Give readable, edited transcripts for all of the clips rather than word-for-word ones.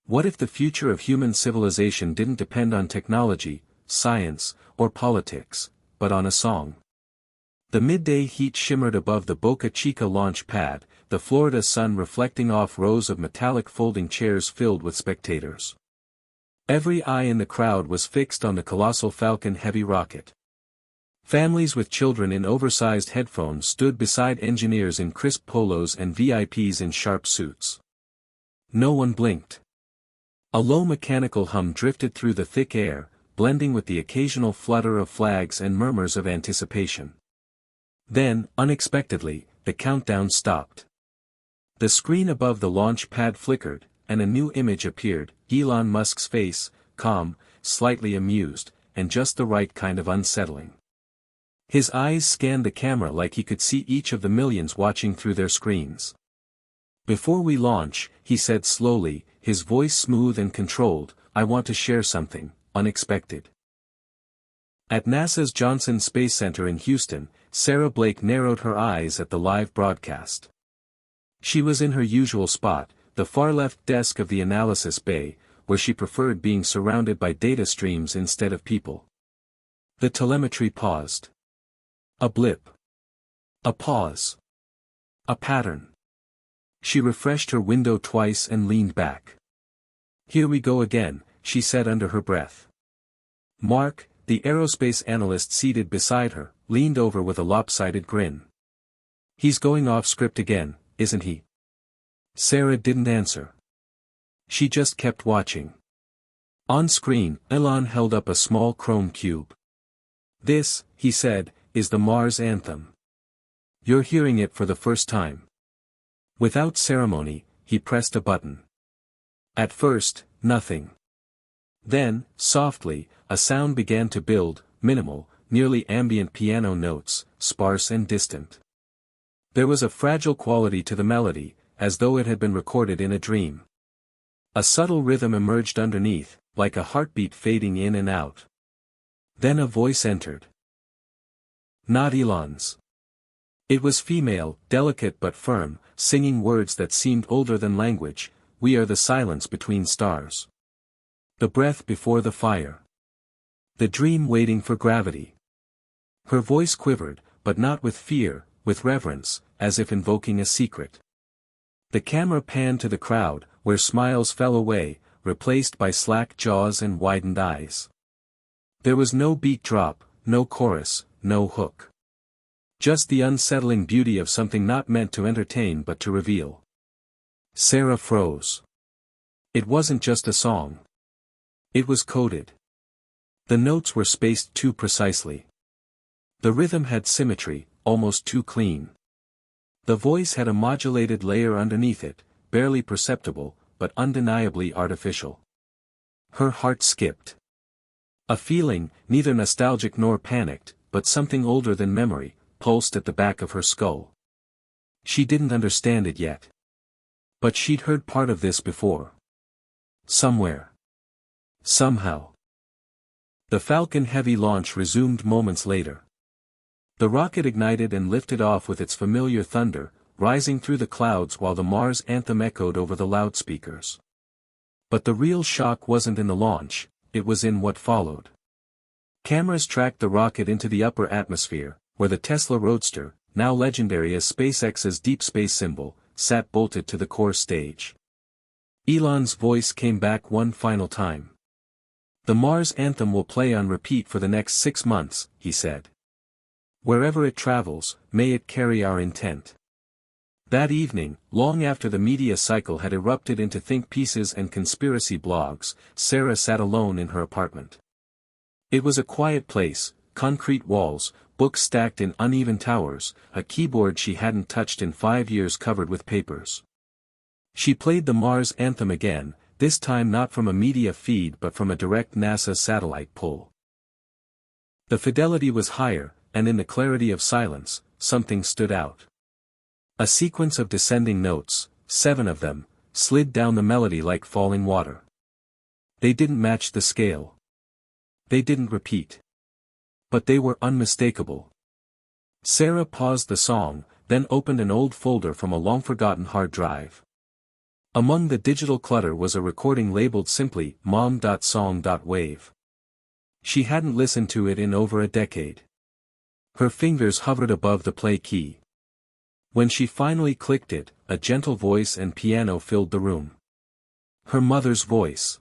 What if the future of human civilization didn't depend on technology, science, or politics, but on a song? The midday heat shimmered above the Boca Chica launch pad, the Florida sun reflecting off rows of metallic folding chairs filled with spectators. Every eye in the crowd was fixed on the colossal Falcon Heavy rocket. Families with children in oversized headphones stood beside engineers in crisp polos and VIPs in sharp suits. No one blinked. A low mechanical hum drifted through the thick air, blending with the occasional flutter of flags and murmurs of anticipation. Then, unexpectedly, the countdown stopped. The screen above the launch pad flickered, and a new image appeared, Elon Musk's face, calm, slightly amused, and just the right kind of unsettling. His eyes scanned the camera like he could see each of the millions watching through their screens. "Before we launch," he said slowly, his voice smooth and controlled, "I want to share something unexpected." At NASA's Johnson Space Center in Houston, Sarah Blake narrowed her eyes at the live broadcast. She was in her usual spot, the far left desk of the analysis bay, where she preferred being surrounded by data streams instead of people. The telemetry paused. A blip. A pause. A pattern. She refreshed her window twice and leaned back. "Here we go again," she said under her breath. Mark, the aerospace analyst seated beside her, leaned over with a lopsided grin. "He's going off script again, isn't he?" Sarah didn't answer. She just kept watching. On screen, Elon held up a small chrome cube. "This," he said, "is the Mars Anthem. You're hearing it for the first time." Without ceremony, he pressed a button. At first, nothing. Then, softly, a sound began to build, minimal, nearly ambient piano notes, sparse and distant. There was a fragile quality to the melody, as though it had been recorded in a dream. A subtle rhythm emerged underneath, like a heartbeat fading in and out. Then a voice entered. Not Elon's. It was female, delicate but firm, singing words that seemed older than language. "We are the silence between stars. The breath before the fire. The dream waiting for gravity." Her voice quivered, but not with fear, with reverence, as if invoking a secret. The camera panned to the crowd, where smiles fell away, replaced by slack jaws and widened eyes. There was no beat drop, no chorus, no hook. Just the unsettling beauty of something not meant to entertain but to reveal. Sarah froze. It wasn't just a song. It was coded. The notes were spaced too precisely. The rhythm had symmetry, almost too clean. The voice had a modulated layer underneath it, barely perceptible, but undeniably artificial. Her heart skipped. A feeling, neither nostalgic nor panicked, but something older than memory, pulsed at the back of her skull. She didn't understand it yet. But she'd heard part of this before. Somewhere. Somehow. The Falcon Heavy launch resumed moments later. The rocket ignited and lifted off with its familiar thunder, rising through the clouds while the Mars Anthem echoed over the loudspeakers. But the real shock wasn't in the launch, it was in what followed. Cameras tracked the rocket into the upper atmosphere, where the Tesla Roadster, now legendary as SpaceX's deep space symbol, sat bolted to the core stage. Elon's voice came back one final time. "The Mars Anthem will play on repeat for the next 6 months," he said. "Wherever it travels, may it carry our intent." That evening, long after the media cycle had erupted into think pieces and conspiracy blogs, Sarah sat alone in her apartment. It was a quiet place, concrete walls, books stacked in uneven towers, a keyboard she hadn't touched in 5 years covered with papers. She played the Mars Anthem again, this time not from a media feed but from a direct NASA satellite pull. The fidelity was higher, and in the clarity of silence, something stood out. A sequence of descending notes, 7 of them, slid down the melody like falling water. They didn't match the scale. They didn't repeat. But they were unmistakable. Sarah paused the song, then opened an old folder from a long-forgotten hard drive. Among the digital clutter was a recording labeled simply mom.song.wave. She hadn't listened to it in over a decade. Her fingers hovered above the play key. When she finally clicked it, a gentle voice and piano filled the room. Her mother's voice.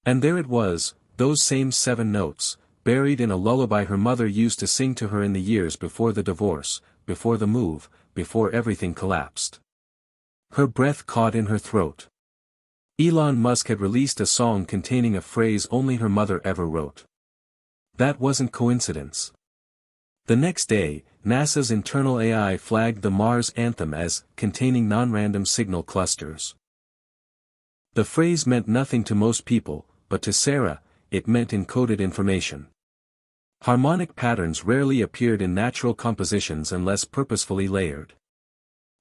And there it was, those same 7 notes, buried in a lullaby her mother used to sing to her in the years before the divorce, before the move, before everything collapsed. Her breath caught in her throat. Elon Musk had released a song containing a phrase only her mother ever wrote. That wasn't coincidence. The next day, NASA's internal AI flagged the Mars Anthem as containing non-random signal clusters. The phrase meant nothing to most people, but to Sarah, it meant encoded information. Harmonic patterns rarely appeared in natural compositions unless purposefully layered.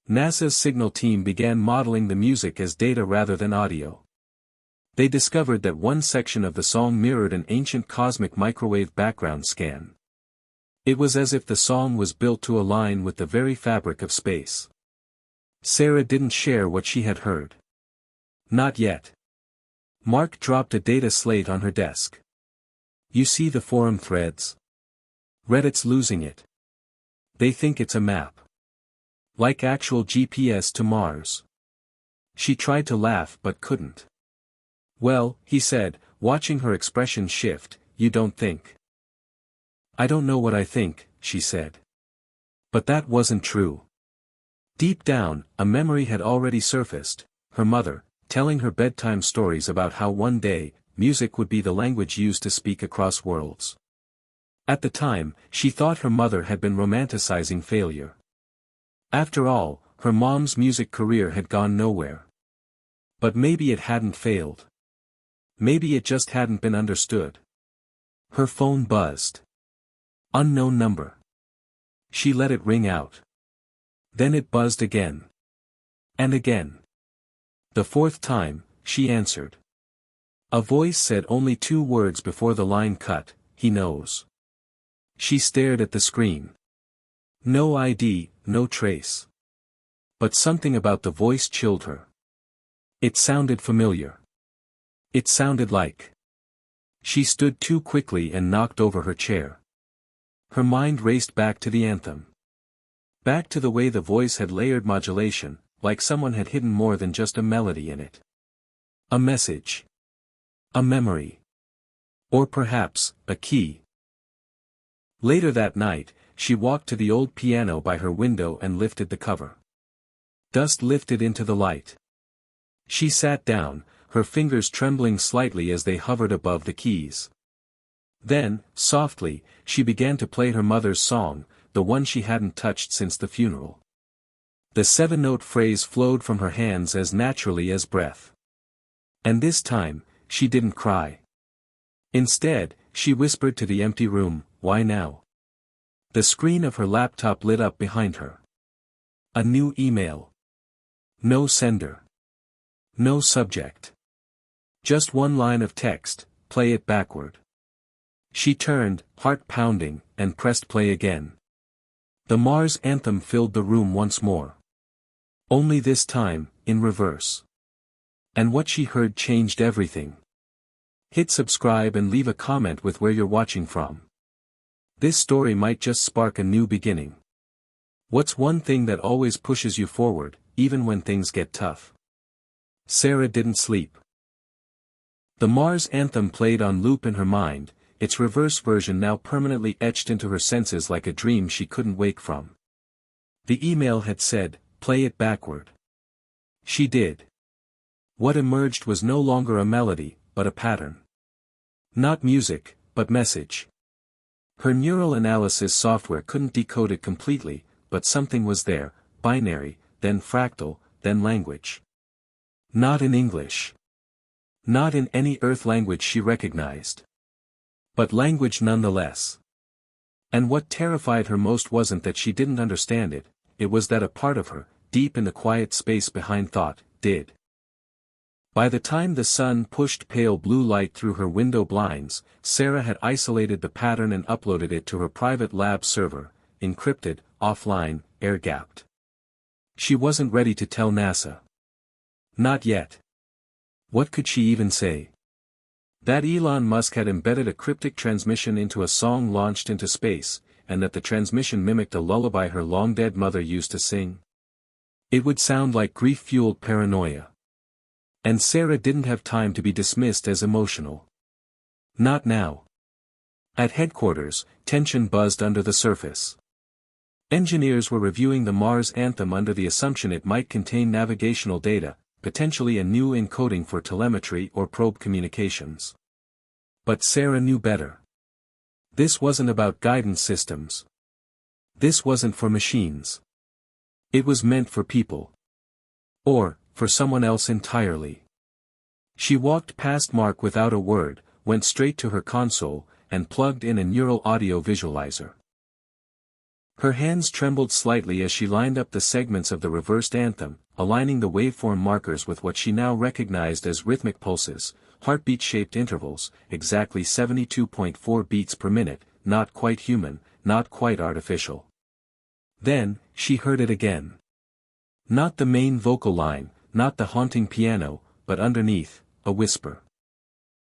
NASA's signal team began modeling the music as data rather than audio. They discovered that one section of the song mirrored an ancient cosmic microwave background scan. It was as if the song was built to align with the very fabric of space. Sarah didn't share what she had heard. Not yet. Mark dropped a data slate on her desk. You see the forum threads? Reddit's losing it. They think it's a map. Like actual GPS to Mars. She tried to laugh but couldn't. Well, he said, watching her expression shift, you don't think. I don't know what I think, she said. But that wasn't true. Deep down, a memory had already surfaced, her mother, telling her bedtime stories about how one day, music would be the language used to speak across worlds. At the time, she thought her mother had been romanticizing failure. After all, her mom's music career had gone nowhere. But maybe it hadn't failed. Maybe it just hadn't been understood. Her phone buzzed. Unknown number. She let it ring out. Then it buzzed again. And again. The 4th time, she answered. A voice said only 2 words before the line cut, he knows. She stared at the screen. No ID, no trace. But something about the voice chilled her. It sounded familiar. It sounded like. She stood too quickly and knocked over her chair. Her mind raced back to the anthem. Back to the way the voice had layered modulation, like someone had hidden more than just a melody in it. A message. A memory. Or perhaps, a key. Later that night, she walked to the old piano by her window and lifted the cover. Dust lifted into the light. She sat down, her fingers trembling slightly as they hovered above the keys. Then, softly, she began to play her mother's song, the one she hadn't touched since the funeral. The 7-note phrase flowed from her hands as naturally as breath. And this time, she didn't cry. Instead, she whispered to the empty room, "Why now?" The screen of her laptop lit up behind her. A new email. No sender. No subject. Just one line of text, "Play it backward." She turned, heart pounding, and pressed play again. The Mars anthem filled the room once more. Only this time, in reverse. And what she heard changed everything. Hit subscribe and leave a comment with where you're watching from. This story might just spark a new beginning. What's one thing that always pushes you forward, even when things get tough? Sarah didn't sleep. The Mars anthem played on loop in her mind, its reverse version now permanently etched into her senses like a dream she couldn't wake from. The email had said, "Play it backward." She did. What emerged was no longer a melody, but a pattern. Not music, but message. Her neural analysis software couldn't decode it completely, but something was there, binary, then fractal, then language. Not in English. Not in any Earth language she recognized. But language nonetheless. And what terrified her most wasn't that she didn't understand it, it was that a part of her, deep in the quiet space behind thought, did. By the time the sun pushed pale blue light through her window blinds, Sarah had isolated the pattern and uploaded it to her private lab server, encrypted, offline, air-gapped. She wasn't ready to tell NASA. Not yet. What could she even say? That Elon Musk had embedded a cryptic transmission into a song launched into space, and that the transmission mimicked a lullaby her long-dead mother used to sing? It would sound like grief-fueled paranoia. And Sarah didn't have time to be dismissed as emotional. Not now. At headquarters, tension buzzed under the surface. Engineers were reviewing the Mars Anthem under the assumption it might contain navigational data, potentially a new encoding for telemetry or probe communications. But Sarah knew better. This wasn't about guidance systems. This wasn't for machines. It was meant for people. Or, for someone else entirely. She walked past Mark without a word, went straight to her console, and plugged in a neural audio visualizer. Her hands trembled slightly as she lined up the segments of the reversed anthem, aligning the waveform markers with what she now recognized as rhythmic pulses, heartbeat-shaped intervals, exactly 72.4 beats per minute, not quite human, not quite artificial. Then, she heard it again. Not the main vocal line, not the haunting piano, but underneath, a whisper.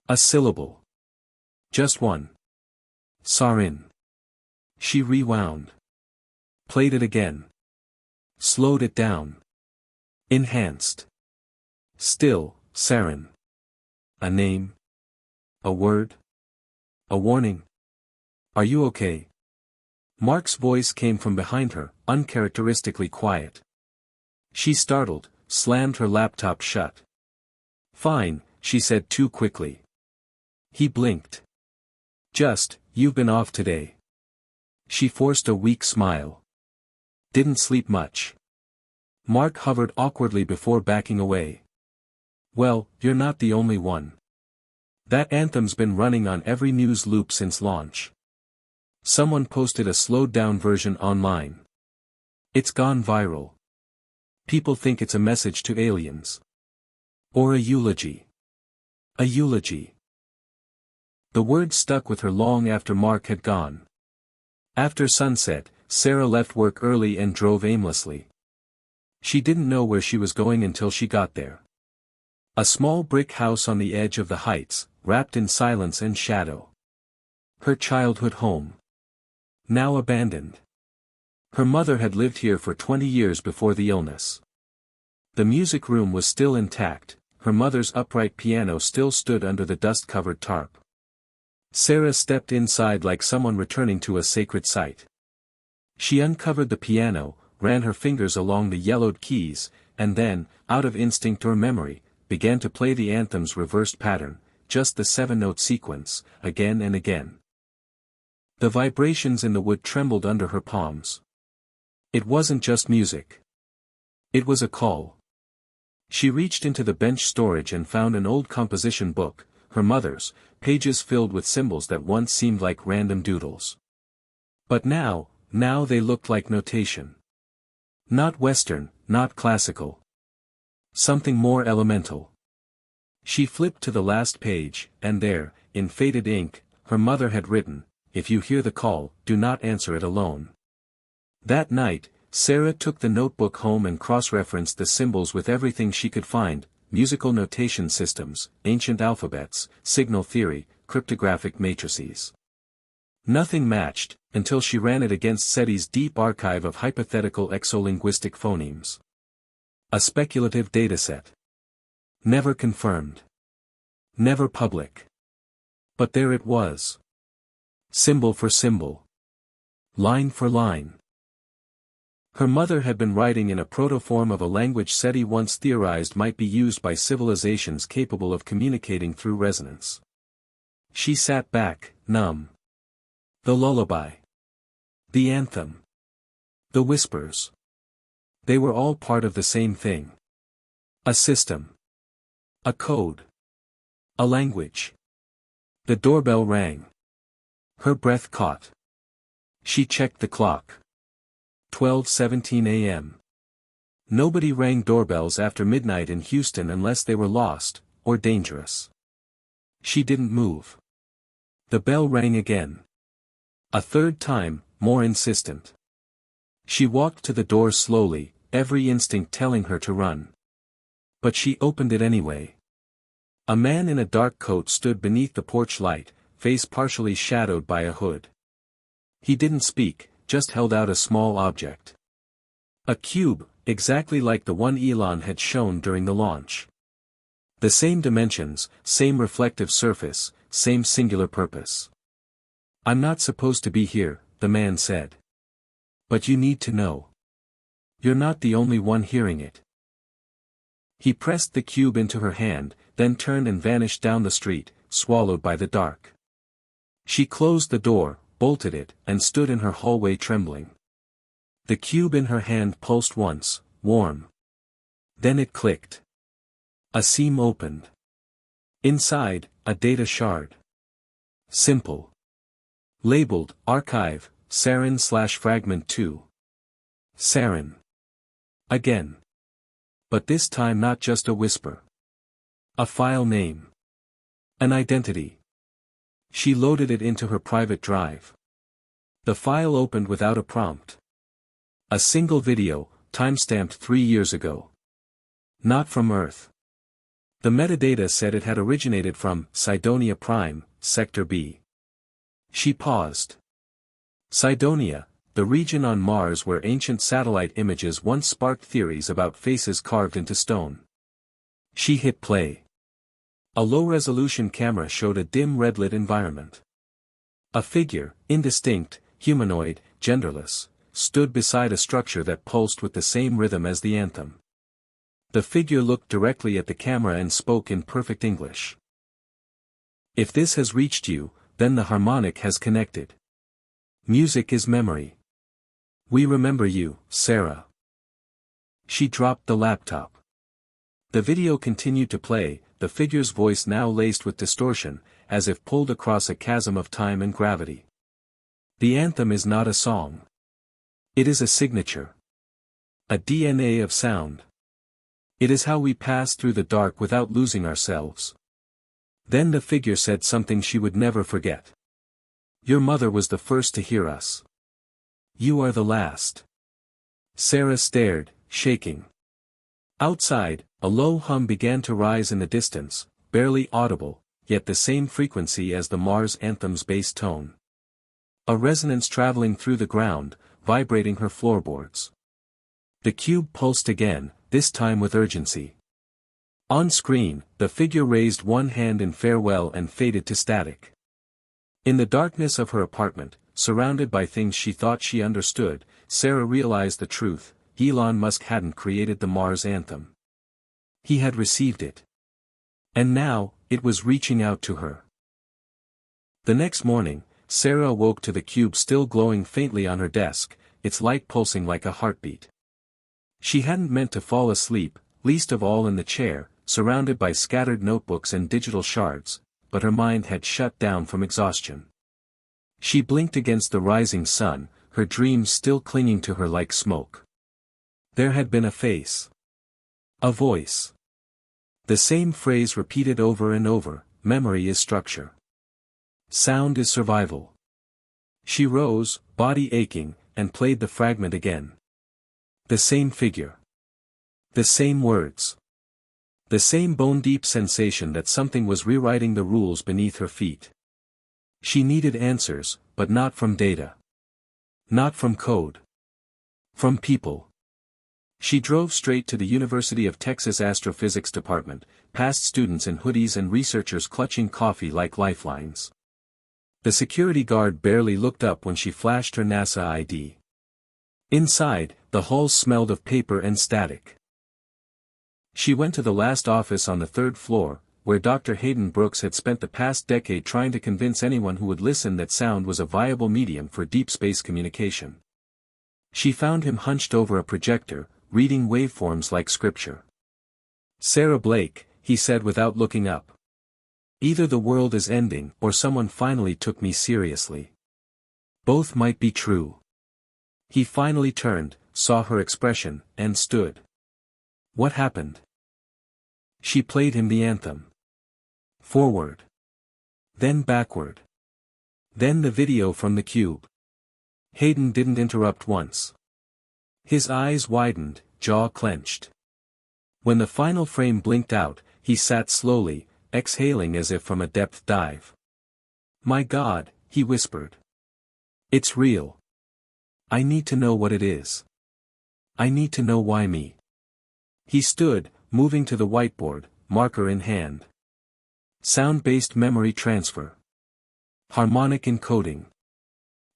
A syllable. Just one. Sarin. She rewound. Played it again. Slowed it down. Enhanced. Still, Sarin. A name? A word? A warning? Are you okay? Mark's voice came from behind her, uncharacteristically quiet. She startled, slammed her laptop shut. Fine, she said too quickly. He blinked. Just, you've been off today. She forced a weak smile. Didn't sleep much. Mark hovered awkwardly before backing away. Well, you're not the only one. That anthem's been running on every news loop since launch. Someone posted a slowed-down version online. It's gone viral. People think it's a message to aliens. Or a eulogy. A eulogy. The word stuck with her long after Mark had gone. After sunset, Sarah left work early and drove aimlessly. She didn't know where she was going until she got there. A small brick house on the edge of the heights, wrapped in silence and shadow. Her childhood home. Now abandoned. Her mother had lived here for 20 years before the illness. The music room was still intact, her mother's upright piano still stood under the dust-covered tarp. Sarah stepped inside like someone returning to a sacred site. She uncovered the piano, ran her fingers along the yellowed keys, and then, out of instinct or memory, began to play the anthem's reversed pattern, just the 7-note sequence, again and again. The vibrations in the wood trembled under her palms. It wasn't just music. It was a call. She reached into the bench storage and found an old composition book, her mother's, pages filled with symbols that once seemed like random doodles. But now they looked like notation. Not Western, not classical. Something more elemental. She flipped to the last page, and there, in faded ink, her mother had written, "If you hear the call, do not answer it alone." That night, Sarah took the notebook home and cross-referenced the symbols with everything she could find: musical notation systems, ancient alphabets, signal theory, cryptographic matrices. Nothing matched, until she ran it against SETI's deep archive of hypothetical exolinguistic phonemes. A speculative dataset. Never confirmed. Never public. But there it was. Symbol for symbol. Line for line. Her mother had been writing in a protoform of a language SETI once theorized might be used by civilizations capable of communicating through resonance. She sat back, numb. The lullaby. The anthem. The whispers. They were all part of the same thing. A system. A code. A language. The doorbell rang. Her breath caught. She checked the clock. 12:17 a.m. Nobody rang doorbells after midnight in Houston unless they were lost, or dangerous. She didn't move. The bell rang again. A third time, more insistent. She walked to the door slowly, every instinct telling her to run. But she opened it anyway. A man in a dark coat stood beneath the porch light, face partially shadowed by a hood. He didn't speak, just held out a small object. A cube, exactly like the one Elon had shown during the launch. The same dimensions, same reflective surface, same singular purpose. "I'm not supposed to be here," the man said. "But you need to know. You're not the only one hearing it." He pressed the cube into her hand, then turned and vanished down the street, swallowed by the dark. She closed the door, bolted it, and stood in her hallway trembling. The cube in her hand pulsed once, warm. Then it clicked. A seam opened. Inside, a data shard. Simple. Labeled, Archive, Sarin/Fragment 2. Sarin. Again. But this time not just a whisper. A file name. An identity. She loaded it into her private drive. The file opened without a prompt. A single video, timestamped 3 years ago. Not from Earth. The metadata said it had originated from Cydonia Prime, Sector B. She paused. Cydonia, the region on Mars where ancient satellite images once sparked theories about faces carved into stone. She hit play. A low-resolution camera showed a dim red-lit environment. A figure, indistinct, humanoid, genderless, stood beside a structure that pulsed with the same rhythm as the anthem. The figure looked directly at the camera and spoke in perfect English. "If this has reached you, then the harmonic has connected. Music is memory. We remember you, Sarah." She dropped the laptop. The video continued to play, the figure's voice now laced with distortion, as if pulled across a chasm of time and gravity. "The anthem is not a song. It is a signature. A DNA of sound. It is how we pass through the dark without losing ourselves." Then the figure said something she would never forget. "Your mother was the first to hear us. You are the last." Sarah stared, shaking. Outside, a low hum began to rise in the distance, barely audible, yet the same frequency as the Mars anthem's bass tone. A resonance traveling through the ground, vibrating her floorboards. The cube pulsed again, this time with urgency. On screen, the figure raised one hand in farewell and faded to static. In the darkness of her apartment, surrounded by things she thought she understood, Sarah realized the truth: Elon Musk hadn't created the Mars anthem. He had received it. And now, it was reaching out to her. The next morning, Sarah awoke to the cube still glowing faintly on her desk, its light pulsing like a heartbeat. She hadn't meant to fall asleep, least of all in the chair, surrounded by scattered notebooks and digital shards, but her mind had shut down from exhaustion. She blinked against the rising sun, her dreams still clinging to her like smoke. There had been a face. A voice. The same phrase repeated over and over: memory is structure. Sound is survival. She rose, body aching, and played the fragment again. The same figure. The same words. The same bone-deep sensation that something was rewriting the rules beneath her feet. She needed answers, but not from data. Not from code. From people. She drove straight to the University of Texas Astrophysics Department, past students in hoodies and researchers clutching coffee like lifelines. The security guard barely looked up when she flashed her NASA ID. Inside, the halls smelled of paper and static. She went to the last office on the 3rd floor, where Dr. Hayden Brooks had spent the past decade trying to convince anyone who would listen that sound was a viable medium for deep space communication. She found him hunched over a projector, reading waveforms like scripture. "Sarah Blake," he said without looking up. "Either the world is ending or someone finally took me seriously. Both might be true." He finally turned, saw her expression, and stood. What happened? She played him the anthem. Forward. Then backward. Then the video from the cube. Hayden didn't interrupt once. His eyes widened, jaw clenched. When the final frame blinked out, he sat slowly, exhaling as if from a depth dive. "My God," he whispered. "It's real. I need to know what it is. I need to know why me." He stood, moving to the whiteboard, marker in hand. Sound-based memory transfer. Harmonic encoding.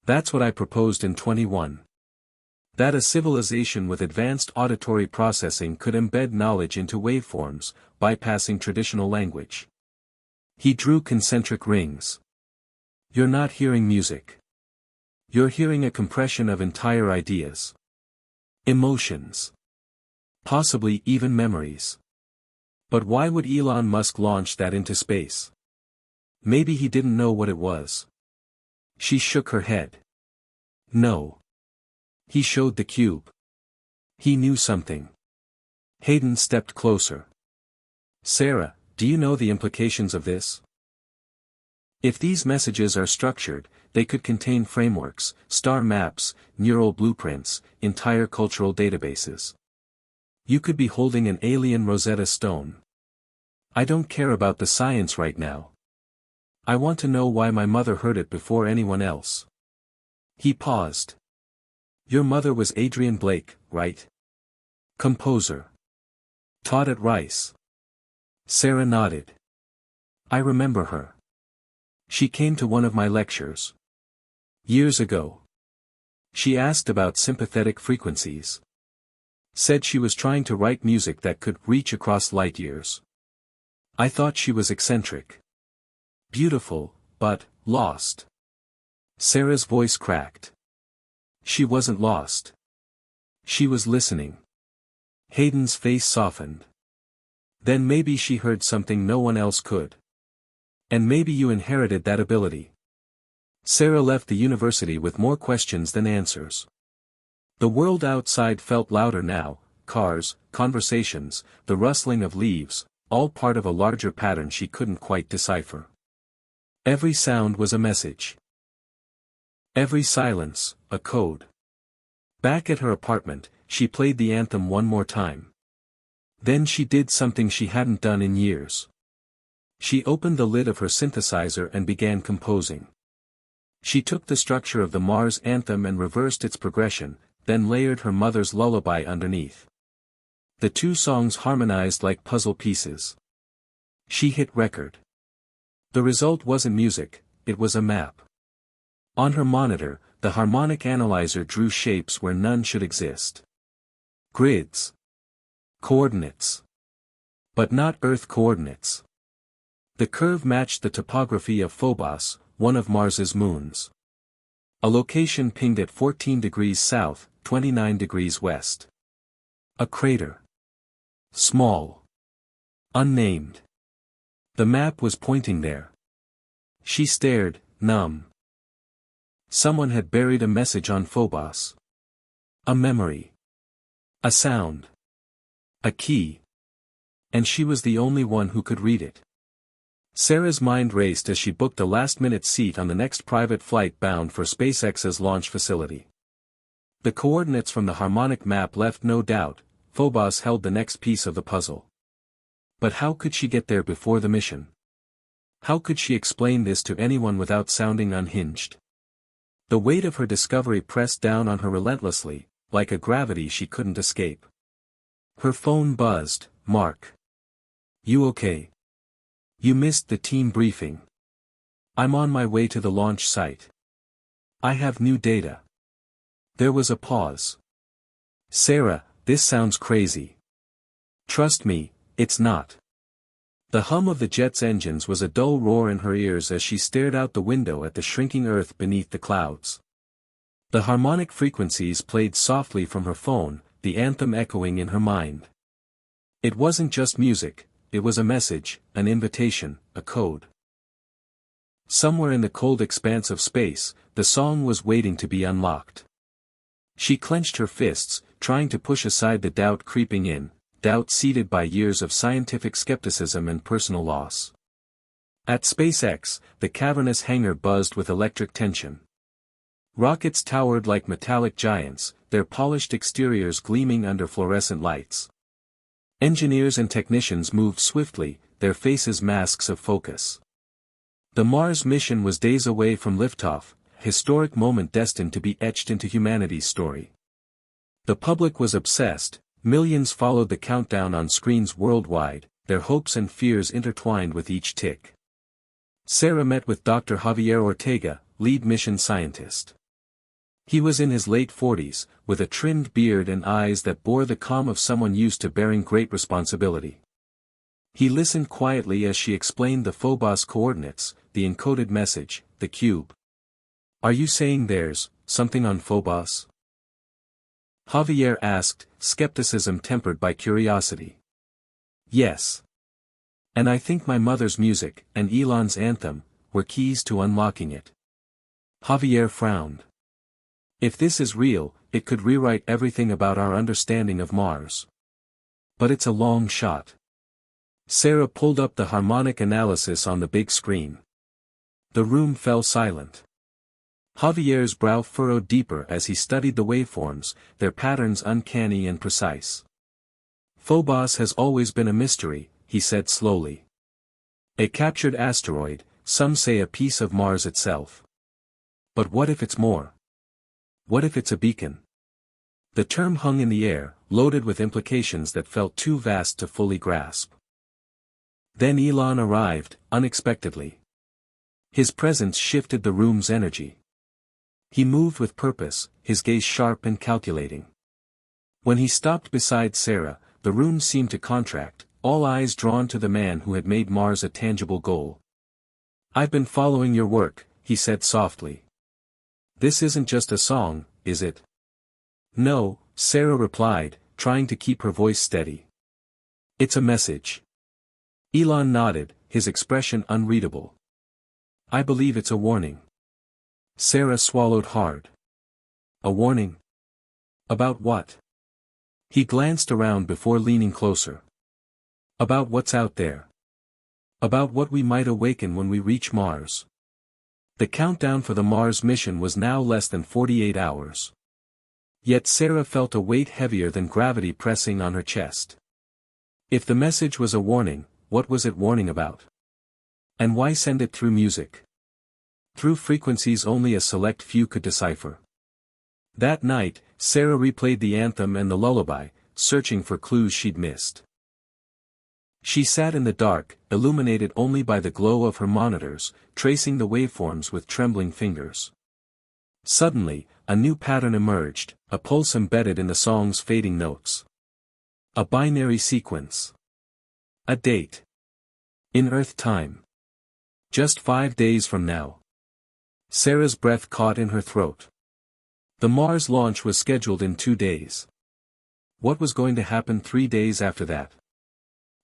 That's what I proposed in 21. That a civilization with advanced auditory processing could embed knowledge into waveforms, bypassing traditional language. He drew concentric rings. You're not hearing music. You're hearing a compression of entire ideas. Emotions. Possibly even memories. But why would Elon Musk launch that into space? Maybe he didn't know what it was. She shook her head. No. He showed the cube. He knew something. Hayden stepped closer. "Sarah, do you know the implications of this? If these messages are structured, they could contain frameworks, star maps, neural blueprints, entire cultural databases. You could be holding an alien Rosetta Stone. I don't care about the science right now. I want to know why my mother heard it before anyone else." He paused. "Your mother was Adrian Blake, right? Composer. Taught at Rice." Sarah nodded. "I remember her. She came to one of my lectures. Years ago. She asked about sympathetic frequencies. Said she was trying to write music that could reach across light years. I thought she was eccentric. Beautiful, but lost." Sarah's voice cracked. She wasn't lost. She was listening. Hayden's face softened. "Then maybe she heard something no one else could. And maybe you inherited that ability." Sarah left the university with more questions than answers. The world outside felt louder now, cars, conversations, the rustling of leaves, all part of a larger pattern she couldn't quite decipher. Every sound was a message. Every silence, a code. Back at her apartment, she played the anthem one more time. Then she did something she hadn't done in years. She opened the lid of her synthesizer and began composing. She took the structure of the Mars anthem and reversed its progression, then layered her mother's lullaby underneath. The two songs harmonized like puzzle pieces. She hit record. The result wasn't music, it was a map. On her monitor, the harmonic analyzer drew shapes where none should exist. Grids. Coordinates. But not Earth coordinates. The curve matched the topography of Phobos, one of Mars's moons. A location pinged at 14 degrees south, 29 degrees west. A crater. Small. Unnamed. The map was pointing there. She stared, numb. Someone had buried a message on Phobos. A memory. A sound. A key. And she was the only one who could read it. Sarah's mind raced as she booked a last-minute seat on the next private flight bound for SpaceX's launch facility. The coordinates from the harmonic map left no doubt, Phobos held the next piece of the puzzle. But how could she get there before the mission? How could she explain this to anyone without sounding unhinged? The weight of her discovery pressed down on her relentlessly, like a gravity she couldn't escape. Her phone buzzed. "Mark. You okay? You missed the team briefing. I'm on my way to the launch site. I have new data." There was a pause. "Sarah, this sounds crazy." "Trust me, it's not." The hum of the jet's engines was a dull roar in her ears as she stared out the window at the shrinking Earth beneath the clouds. The harmonic frequencies played softly from her phone, the anthem echoing in her mind. It wasn't just music, it was a message, an invitation, a code. Somewhere in the cold expanse of space, the song was waiting to be unlocked. She clenched her fists, trying to push aside the doubt creeping in, doubt seeded by years of scientific skepticism and personal loss. At SpaceX, the cavernous hangar buzzed with electric tension. Rockets towered like metallic giants, their polished exteriors gleaming under fluorescent lights. Engineers and technicians moved swiftly, their faces masks of focus. The Mars mission was days away from liftoff, a historic moment destined to be etched into humanity's story. The public was obsessed, millions followed the countdown on screens worldwide, their hopes and fears intertwined with each tick. Sarah met with Dr. Javier Ortega, lead mission scientist. He was in his late 40s, with a trimmed beard and eyes that bore the calm of someone used to bearing great responsibility. He listened quietly as she explained the Phobos coordinates, the encoded message, the cube. "Are you saying there's something on Phobos?" Javier asked, skepticism tempered by curiosity. "Yes. And I think my mother's music, and Elon's Anthem, were keys to unlocking it." Javier frowned. "If this is real, it could rewrite everything about our understanding of Mars. But it's a long shot." Sarah pulled up the harmonic analysis on the big screen. The room fell silent. Javier's brow furrowed deeper as he studied the waveforms, their patterns uncanny and precise. "Phobos has always been a mystery," he said slowly. "A captured asteroid, some say a piece of Mars itself. But what if it's more? What if it's a beacon?" The term hung in the air, loaded with implications that felt too vast to fully grasp. Then Elon arrived, unexpectedly. His presence shifted the room's energy. He moved with purpose, his gaze sharp and calculating. When he stopped beside Sarah, the room seemed to contract, all eyes drawn to the man who had made Mars a tangible goal. "I've been following your work," he said softly. "This isn't just a song, is it?" "No," Sarah replied, trying to keep her voice steady. "It's a message." Elon nodded, his expression unreadable. "I believe it's a warning." Sarah swallowed hard. "A warning? About what?" He glanced around before leaning closer. "About what's out there. About what we might awaken when we reach Mars." The countdown for the Mars mission was now less than 48 hours. Yet Sarah felt a weight heavier than gravity pressing on her chest. If the message was a warning, what was it warning about? And why send it through music? Through frequencies only a select few could decipher. That night, Sarah replayed the anthem and the lullaby, searching for clues she'd missed. She sat in the dark, illuminated only by the glow of her monitors, tracing the waveforms with trembling fingers. Suddenly, a new pattern emerged, a pulse embedded in the song's fading notes. A binary sequence. A date. In Earth time. Just 5 days from now. Sarah's breath caught in her throat. The Mars launch was scheduled in 2 days. What was going to happen 3 days after that?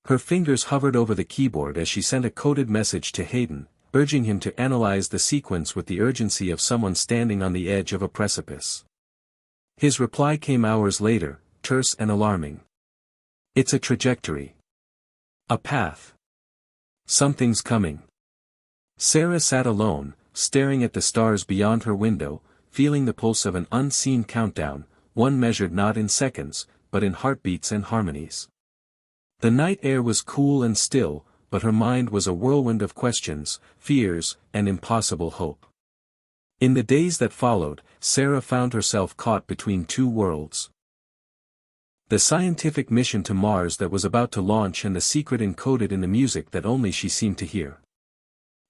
Her fingers hovered over the keyboard as she sent a coded message to Hayden, urging him to analyze the sequence with the urgency of someone standing on the edge of a precipice. His reply came hours later, terse and alarming. "It's a trajectory. A path. Something's coming." Sarah sat alone, staring at the stars beyond her window, feeling the pulse of an unseen countdown, one measured not in seconds, but in heartbeats and harmonies. The night air was cool and still, but her mind was a whirlwind of questions, fears, and impossible hope. In the days that followed, Sarah found herself caught between two worlds. The scientific mission to Mars that was about to launch and the secret encoded in the music that only she seemed to hear.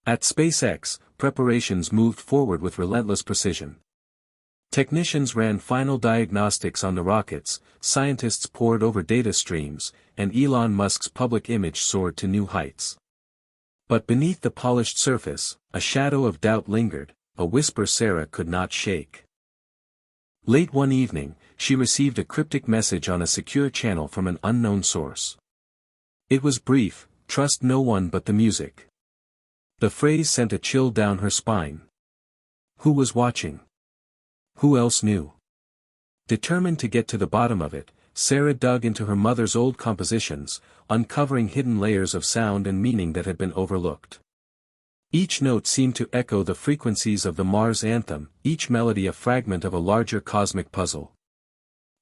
At SpaceX, preparations moved forward with relentless precision. Technicians ran final diagnostics on the rockets, scientists pored over data streams, and Elon Musk's public image soared to new heights. But beneath the polished surface, a shadow of doubt lingered, a whisper Sarah could not shake. Late one evening, she received a cryptic message on a secure channel from an unknown source. It was brief: "Trust no one but the music." The phrase sent a chill down her spine. Who was watching? Who else knew? Determined to get to the bottom of it, Sarah dug into her mother's old compositions, uncovering hidden layers of sound and meaning that had been overlooked. Each note seemed to echo the frequencies of the Mars anthem, each melody a fragment of a larger cosmic puzzle.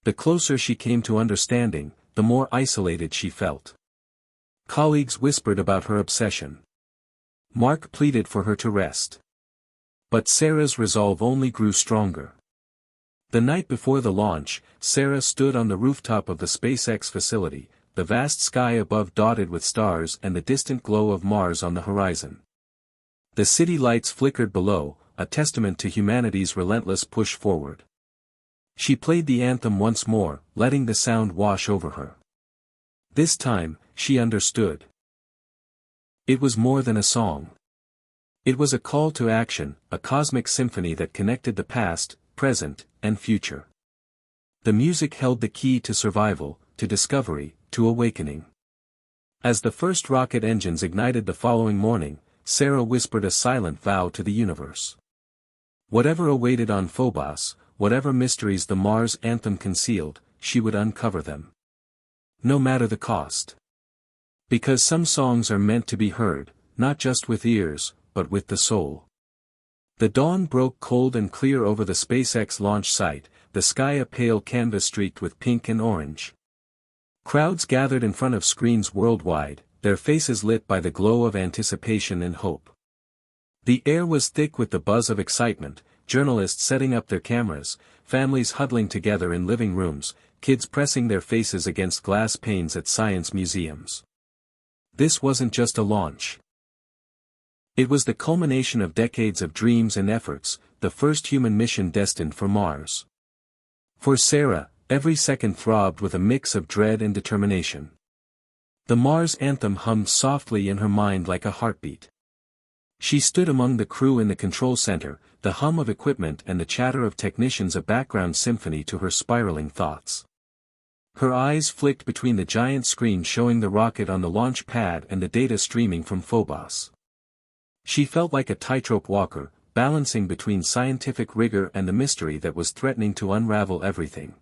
The closer she came to understanding, the more isolated she felt. Colleagues whispered about her obsession. Mark pleaded for her to rest. But Sarah's resolve only grew stronger. The night before the launch, Sarah stood on the rooftop of the SpaceX facility, the vast sky above dotted with stars and the distant glow of Mars on the horizon. The city lights flickered below, a testament to humanity's relentless push forward. She played the anthem once more, letting the sound wash over her. This time, she understood. It was more than a song. It was a call to action, a cosmic symphony that connected the past, present, and future. The music held the key to survival, to discovery, to awakening. As the first rocket engines ignited the following morning, Sarah whispered a silent vow to the universe. Whatever awaited on Phobos, whatever mysteries the Mars anthem concealed, she would uncover them. No matter the cost. Because some songs are meant to be heard, not just with ears, but with the soul. The dawn broke cold and clear over the SpaceX launch site, the sky a pale canvas streaked with pink and orange. Crowds gathered in front of screens worldwide, their faces lit by the glow of anticipation and hope. The air was thick with the buzz of excitement, journalists setting up their cameras, families huddling together in living rooms, kids pressing their faces against glass panes at science museums. This wasn't just a launch. It was the culmination of decades of dreams and efforts, the first human mission destined for Mars. For Sarah, every second throbbed with a mix of dread and determination. The Mars anthem hummed softly in her mind like a heartbeat. She stood among the crew in the control center, the hum of equipment and the chatter of technicians a background symphony to her spiraling thoughts. Her eyes flicked between the giant screen showing the rocket on the launch pad and the data streaming from Phobos. She felt like a tightrope walker, balancing between scientific rigor and the mystery that was threatening to unravel everything.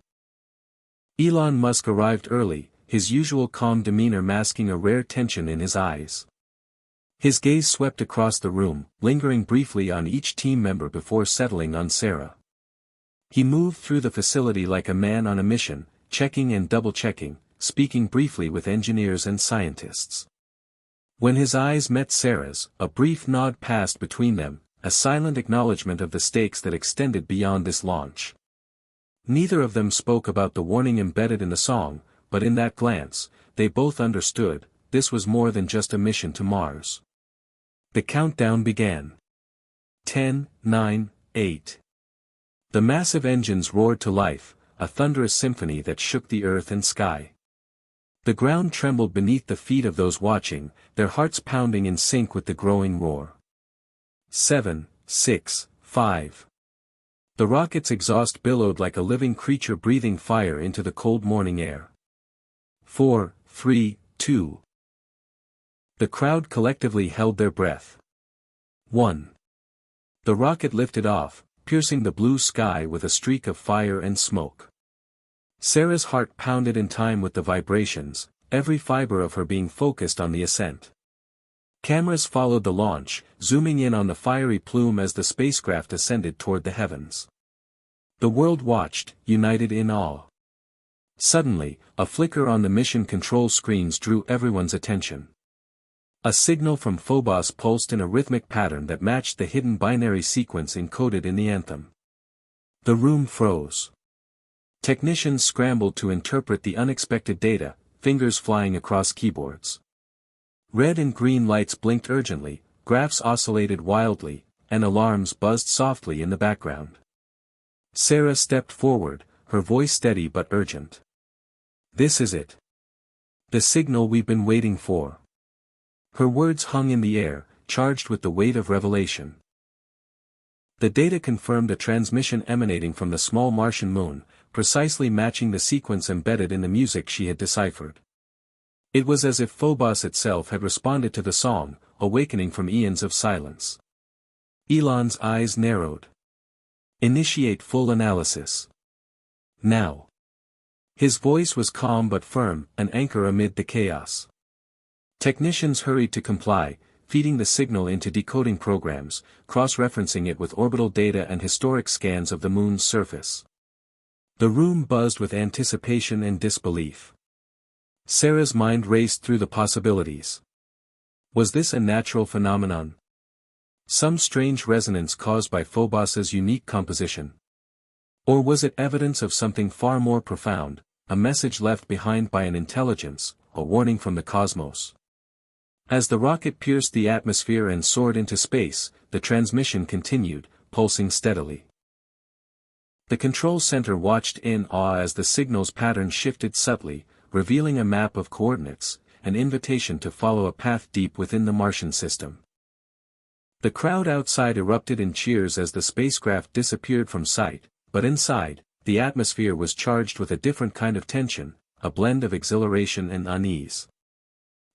Elon Musk arrived early, his usual calm demeanor masking a rare tension in his eyes. His gaze swept across the room, lingering briefly on each team member before settling on Sarah. He moved through the facility like a man on a mission, checking and double-checking, speaking briefly with engineers and scientists. When his eyes met Sarah's, a brief nod passed between them, a silent acknowledgement of the stakes that extended beyond this launch. Neither of them spoke about the warning embedded in the song, but in that glance, they both understood, this was more than just a mission to Mars. The countdown began. 10, 9, 8. The massive engines roared to life, a thunderous symphony that shook the earth and sky. The ground trembled beneath the feet of those watching, their hearts pounding in sync with the growing roar. 7, 6, 5. The rocket's exhaust billowed like a living creature breathing fire into the cold morning air. 4, 3, 2. The crowd collectively held their breath. 1. The rocket lifted off, piercing the blue sky with a streak of fire and smoke. Sarah's heart pounded in time with the vibrations, every fiber of her being focused on the ascent. Cameras followed the launch, zooming in on the fiery plume as the spacecraft ascended toward the heavens. The world watched, united in awe. Suddenly, a flicker on the mission control screens drew everyone's attention. A signal from Phobos pulsed in a rhythmic pattern that matched the hidden binary sequence encoded in the anthem. The room froze. Technicians scrambled to interpret the unexpected data, fingers flying across keyboards. Red and green lights blinked urgently, graphs oscillated wildly, and alarms buzzed softly in the background. Sarah stepped forward, her voice steady but urgent. "This is it. The signal we've been waiting for." Her words hung in the air, charged with the weight of revelation. The data confirmed a transmission emanating from the small Martian moon, precisely matching the sequence embedded in the music she had deciphered. It was as if Phobos itself had responded to the song, awakening from eons of silence. Elon's eyes narrowed. "Initiate full analysis. Now." His voice was calm but firm, an anchor amid the chaos. Technicians hurried to comply, feeding the signal into decoding programs, cross-referencing it with orbital data and historic scans of the moon's surface. The room buzzed with anticipation and disbelief. Sarah's mind raced through the possibilities. Was this a natural phenomenon? Some strange resonance caused by Phobos's unique composition? Or was it evidence of something far more profound, a message left behind by an intelligence, a warning from the cosmos? As the rocket pierced the atmosphere and soared into space, the transmission continued, pulsing steadily. The control center watched in awe as the signal's pattern shifted subtly, revealing a map of coordinates, an invitation to follow a path deep within the Martian system. The crowd outside erupted in cheers as the spacecraft disappeared from sight, but inside, the atmosphere was charged with a different kind of tension, a blend of exhilaration and unease.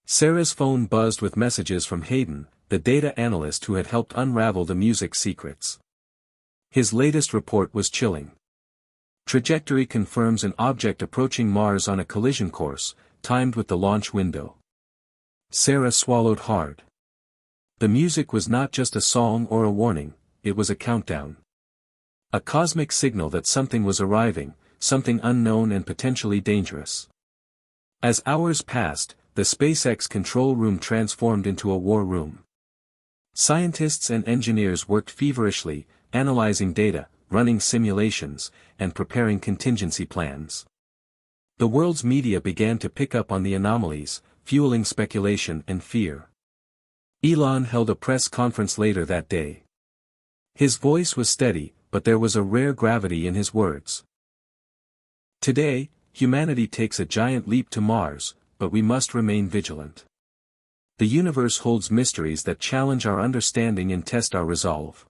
Sarah's phone buzzed with messages from Hayden, the data analyst who had helped unravel the music secrets. His latest report was chilling. Trajectory confirms an object approaching Mars on a collision course, timed with the launch window. Sarah swallowed hard. The music was not just a song or a warning, it was a countdown. A cosmic signal that something was arriving, something unknown and potentially dangerous. As hours passed, the SpaceX control room transformed into a war room. Scientists and engineers worked feverishly, analyzing data, running simulations, and preparing contingency plans. The world's media began to pick up on the anomalies, fueling speculation and fear. Elon held a press conference later that day. His voice was steady, but there was a rare gravity in his words. Today, humanity takes a giant leap to Mars, but we must remain vigilant. The universe holds mysteries that challenge our understanding and test our resolve.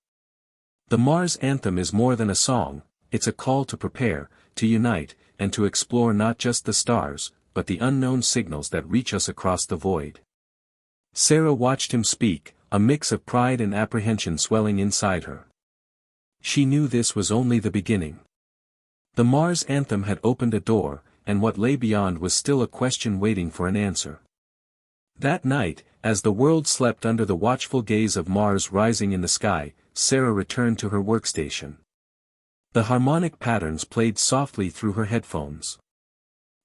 The Mars Anthem is more than a song, it's a call to prepare, to unite, and to explore not just the stars, but the unknown signals that reach us across the void. Sarah watched him speak, a mix of pride and apprehension swelling inside her. She knew this was only the beginning. The Mars Anthem had opened a door, and what lay beyond was still a question waiting for an answer. That night, as the world slept under the watchful gaze of Mars rising in the sky, Sarah returned to her workstation. The harmonic patterns played softly through her headphones.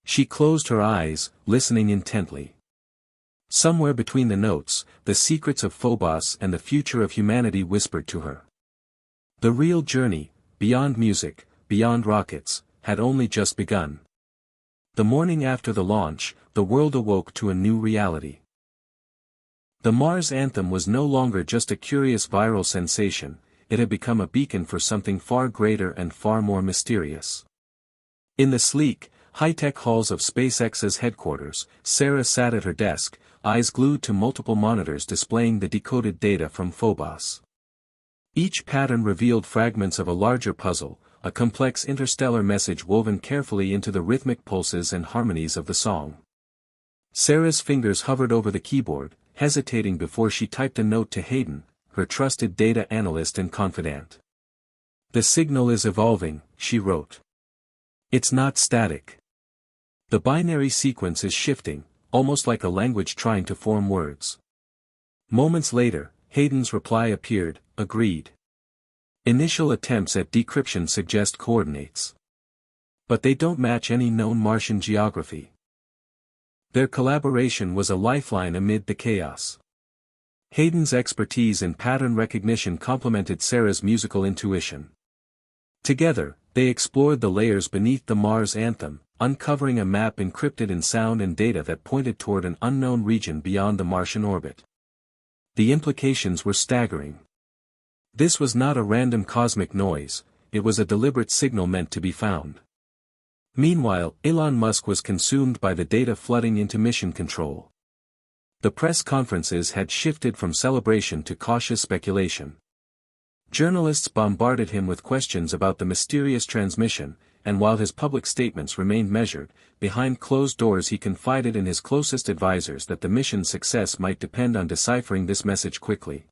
She closed her eyes, listening intently. Somewhere between the notes, the secrets of Phobos and the future of humanity whispered to her. The real journey, beyond music, beyond rockets, had only just begun. The morning after the launch, the world awoke to a new reality. The Mars Anthem was no longer just a curious viral sensation, it had become a beacon for something far greater and far more mysterious. In the sleek, high-tech halls of SpaceX's headquarters, Sarah sat at her desk, eyes glued to multiple monitors displaying the decoded data from Phobos. Each pattern revealed fragments of a larger puzzle, a complex interstellar message woven carefully into the rhythmic pulses and harmonies of the song. Sarah's fingers hovered over the keyboard, hesitating before she typed a note to Hayden, her trusted data analyst and confidant. "The signal is evolving," she wrote. "It's not static. The binary sequence is shifting, almost like a language trying to form words." Moments later, Hayden's reply appeared, "Agreed. Initial attempts at decryption suggest coordinates. But they don't match any known Martian geography." Their collaboration was a lifeline amid the chaos. Hayden's expertise in pattern recognition complemented Sarah's musical intuition. Together, they explored the layers beneath the Mars Anthem, uncovering a map encrypted in sound and data that pointed toward an unknown region beyond the Martian orbit. The implications were staggering. This was not a random cosmic noise, it was a deliberate signal meant to be found. Meanwhile, Elon Musk was consumed by the data flooding into mission control. The press conferences had shifted from celebration to cautious speculation. Journalists bombarded him with questions about the mysterious transmission, and while his public statements remained measured, behind closed doors he confided in his closest advisors that the mission's success might depend on deciphering this message quickly.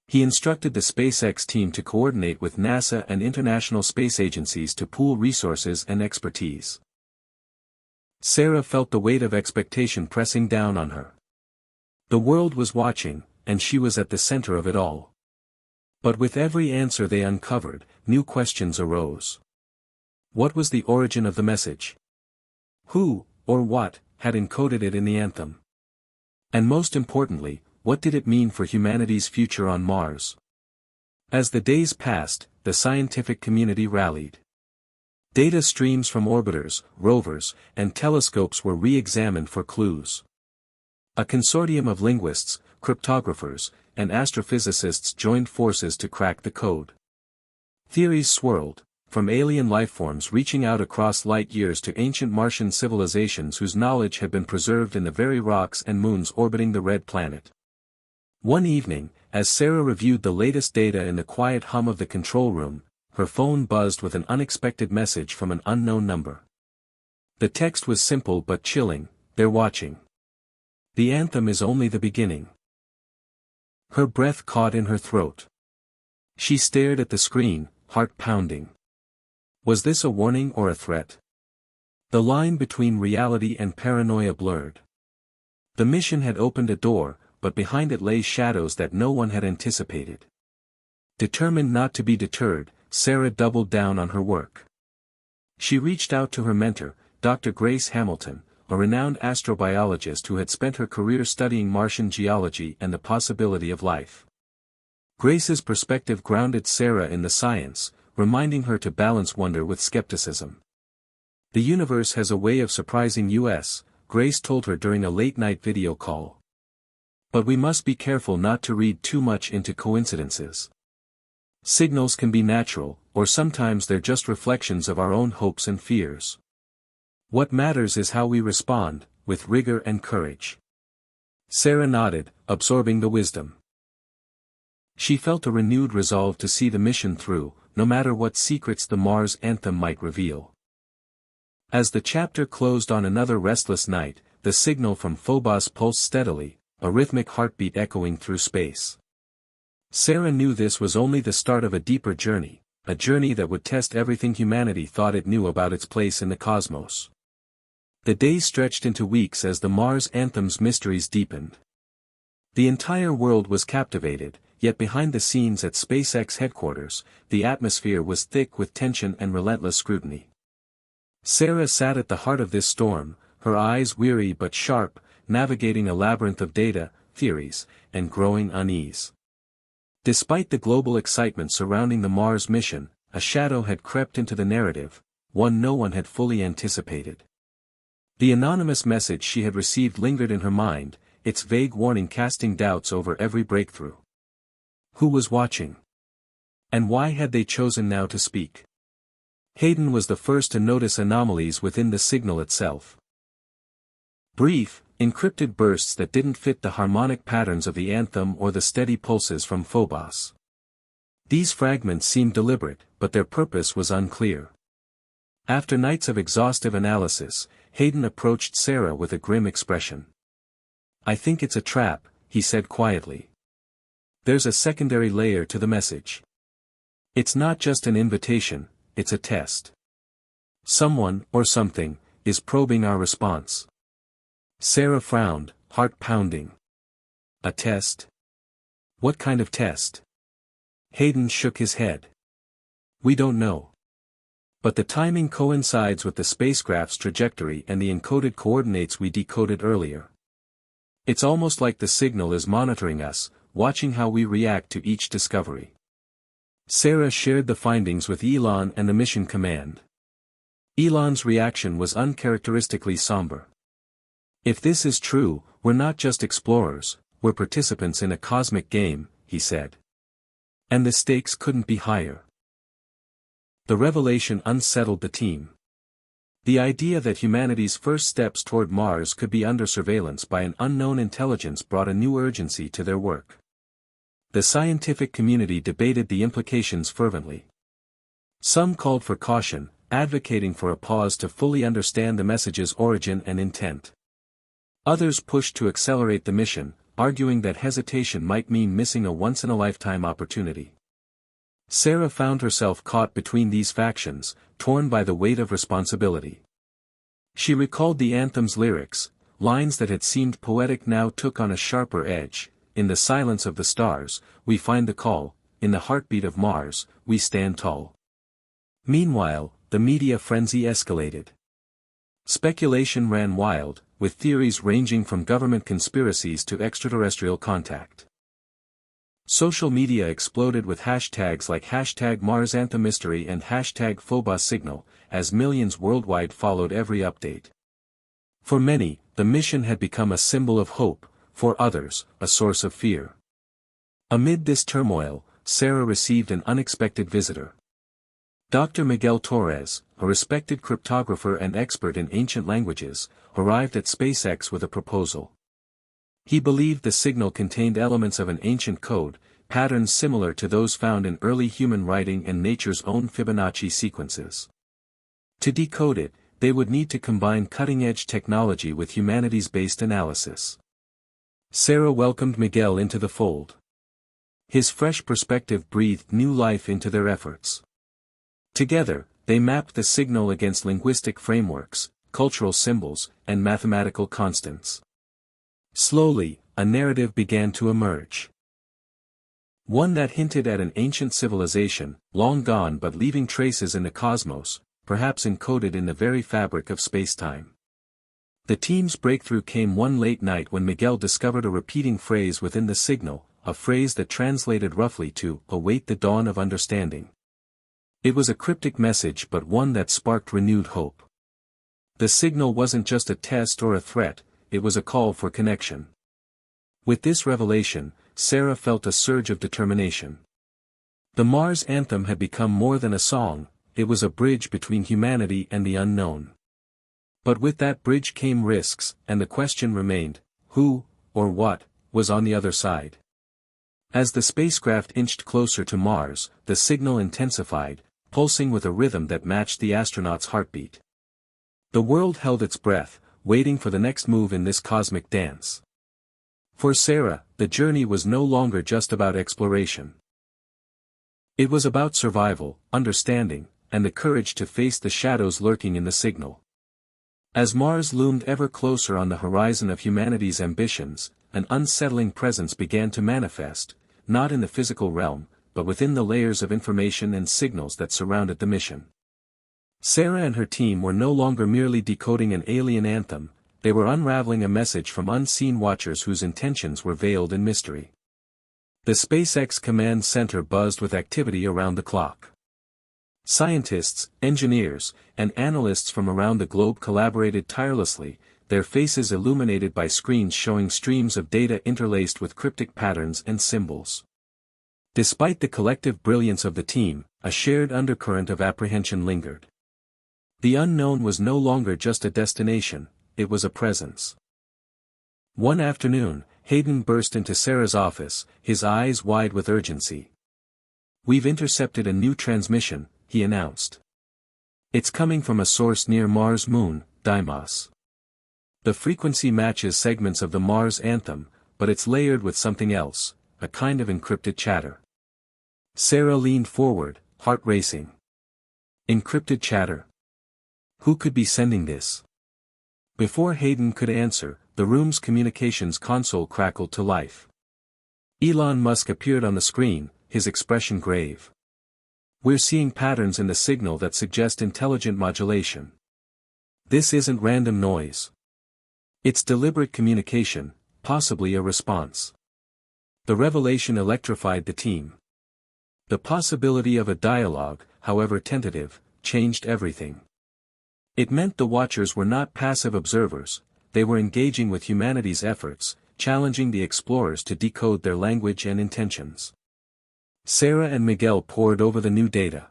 He instructed the SpaceX team to coordinate with NASA and international space agencies to pool resources and expertise. Sarah felt the weight of expectation pressing down on her. The world was watching, and she was at the center of it all. But with every answer they uncovered, new questions arose. What was the origin of the message? Who, or what, had encoded it in the anthem. And most importantly, what did it mean for humanity's future on Mars? As the days passed, the scientific community rallied. Data streams from orbiters, rovers, and telescopes were re-examined for clues. A consortium of linguists, cryptographers, and astrophysicists joined forces to crack the code. Theories swirled, from alien lifeforms reaching out across light years to ancient Martian civilizations whose knowledge had been preserved in the very rocks and moons orbiting the red planet. One evening, as Sarah reviewed the latest data in the quiet hum of the control room, her phone buzzed with an unexpected message from an unknown number. The text was simple but chilling: "They're watching. The anthem is only the beginning." Her breath caught in her throat. She stared at the screen, heart pounding. Was this a warning or a threat? The line between reality and paranoia blurred. The mission had opened a door, but behind it lay shadows that no one had anticipated. Determined not to be deterred, Sarah doubled down on her work. She reached out to her mentor, Dr. Grace Hamilton, a renowned astrobiologist who had spent her career studying Martian geology and the possibility of life. Grace's perspective grounded Sarah in the science, reminding her to balance wonder with skepticism. "The universe has a way of surprising us," Grace told her during a late-night video call. "But we must be careful not to read too much into coincidences. Signals can be natural, or sometimes they're just reflections of our own hopes and fears. What matters is how we respond, with rigor and courage." Sarah nodded, absorbing the wisdom. She felt a renewed resolve to see the mission through, no matter what secrets the Mars anthem might reveal. As the chapter closed on another restless night, the signal from Phobos pulsed steadily, a rhythmic heartbeat echoing through space. Sarah knew this was only the start of a deeper journey, a journey that would test everything humanity thought it knew about its place in the cosmos. The days stretched into weeks as the Mars anthem's mysteries deepened. The entire world was captivated, yet behind the scenes at SpaceX headquarters, the atmosphere was thick with tension and relentless scrutiny. Sarah sat at the heart of this storm, her eyes weary but sharp, navigating a labyrinth of data, theories, and growing unease. Despite the global excitement surrounding the Mars mission, a shadow had crept into the narrative, one no one had fully anticipated. The anonymous message she had received lingered in her mind, its vague warning casting doubts over every breakthrough. Who was watching? And why had they chosen now to speak? Hayden was the first to notice anomalies within the signal itself. Brief, encrypted bursts that didn't fit the harmonic patterns of the anthem or the steady pulses from Phobos. These fragments seemed deliberate, but their purpose was unclear. After nights of exhaustive analysis, Hayden approached Sarah with a grim expression. "I think it's a trap," he said quietly. "There's a secondary layer to the message. It's not just an invitation, it's a test. Someone, or something, is probing our response." Sarah frowned, heart pounding. "A test? What kind of test?" Hayden shook his head. "We don't know. But the timing coincides with the spacecraft's trajectory and the encoded coordinates we decoded earlier. It's almost like the signal is monitoring us, watching how we react to each discovery." Sarah shared the findings with Elon and the mission command. Elon's reaction was uncharacteristically somber. "If this is true, we're not just explorers, we're participants in a cosmic game," he said. And the stakes couldn't be higher. The revelation unsettled the team. The idea that humanity's first steps toward Mars could be under surveillance by an unknown intelligence brought a new urgency to their work. The scientific community debated the implications fervently. Some called for caution, advocating for a pause to fully understand the message's origin and intent. Others pushed to accelerate the mission, arguing that hesitation might mean missing a once-in-a-lifetime opportunity. Sarah found herself caught between these factions, torn by the weight of responsibility. She recalled the anthem's lyrics, lines that had seemed poetic now took on a sharper edge. "In the silence of the stars, we find the call, in the heartbeat of Mars, we stand tall." Meanwhile, the media frenzy escalated. Speculation ran wild, with theories ranging from government conspiracies to extraterrestrial contact. Social media exploded with hashtags like #MarsAnthemMystery and #PhobosSignal, as millions worldwide followed every update. For many, the mission had become a symbol of hope, for others, a source of fear. Amid this turmoil, Sarah received an unexpected visitor. Dr. Miguel Torres, a respected cryptographer and expert in ancient languages, arrived at SpaceX with a proposal. He believed the signal contained elements of an ancient code, patterns similar to those found in early human writing and nature's own Fibonacci sequences. To decode it, they would need to combine cutting-edge technology with humanities-based analysis. Sarah welcomed Miguel into the fold. His fresh perspective breathed new life into their efforts. Together, they mapped the signal against linguistic frameworks, cultural symbols, and mathematical constants. Slowly, a narrative began to emerge. One that hinted at an ancient civilization, long gone but leaving traces in the cosmos, perhaps encoded in the very fabric of spacetime. The team's breakthrough came one late night when Miguel discovered a repeating phrase within the signal, a phrase that translated roughly to, "await the dawn of understanding." It was a cryptic message but one that sparked renewed hope. The signal wasn't just a test or a threat, it was a call for connection. With this revelation, Sarah felt a surge of determination. The Mars Anthem had become more than a song, it was a bridge between humanity and the unknown. But with that bridge came risks, and the question remained, who, or what, was on the other side? As the spacecraft inched closer to Mars, the signal intensified, pulsing with a rhythm that matched the astronaut's heartbeat. The world held its breath, waiting for the next move in this cosmic dance. For Sarah, the journey was no longer just about exploration. It was about survival, understanding, and the courage to face the shadows lurking in the signal. As Mars loomed ever closer on the horizon of humanity's ambitions, an unsettling presence began to manifest, not in the physical realm, but within the layers of information and signals that surrounded the mission. Sarah and her team were no longer merely decoding an alien anthem, they were unraveling a message from unseen watchers whose intentions were veiled in mystery. The SpaceX command center buzzed with activity around the clock. Scientists, engineers, and analysts from around the globe collaborated tirelessly, their faces illuminated by screens showing streams of data interlaced with cryptic patterns and symbols. Despite the collective brilliance of the team, a shared undercurrent of apprehension lingered. The unknown was no longer just a destination, it was a presence. One afternoon, Hayden burst into Sarah's office, his eyes wide with urgency. "We've intercepted a new transmission," he announced. "It's coming from a source near Mars' moon, Deimos. The frequency matches segments of the Mars Anthem, but it's layered with something else, a kind of encrypted chatter." Sarah leaned forward, heart racing. Encrypted chatter? Who could be sending this? Before Hayden could answer, the room's communications console crackled to life. Elon Musk appeared on the screen, his expression grave. "We're seeing patterns in the signal that suggest intelligent modulation. This isn't random noise. It's deliberate communication, possibly a response." The revelation electrified the team. The possibility of a dialogue, however tentative, changed everything. It meant the watchers were not passive observers, they were engaging with humanity's efforts, challenging the explorers to decode their language and intentions. Sarah and Miguel pored over the new data.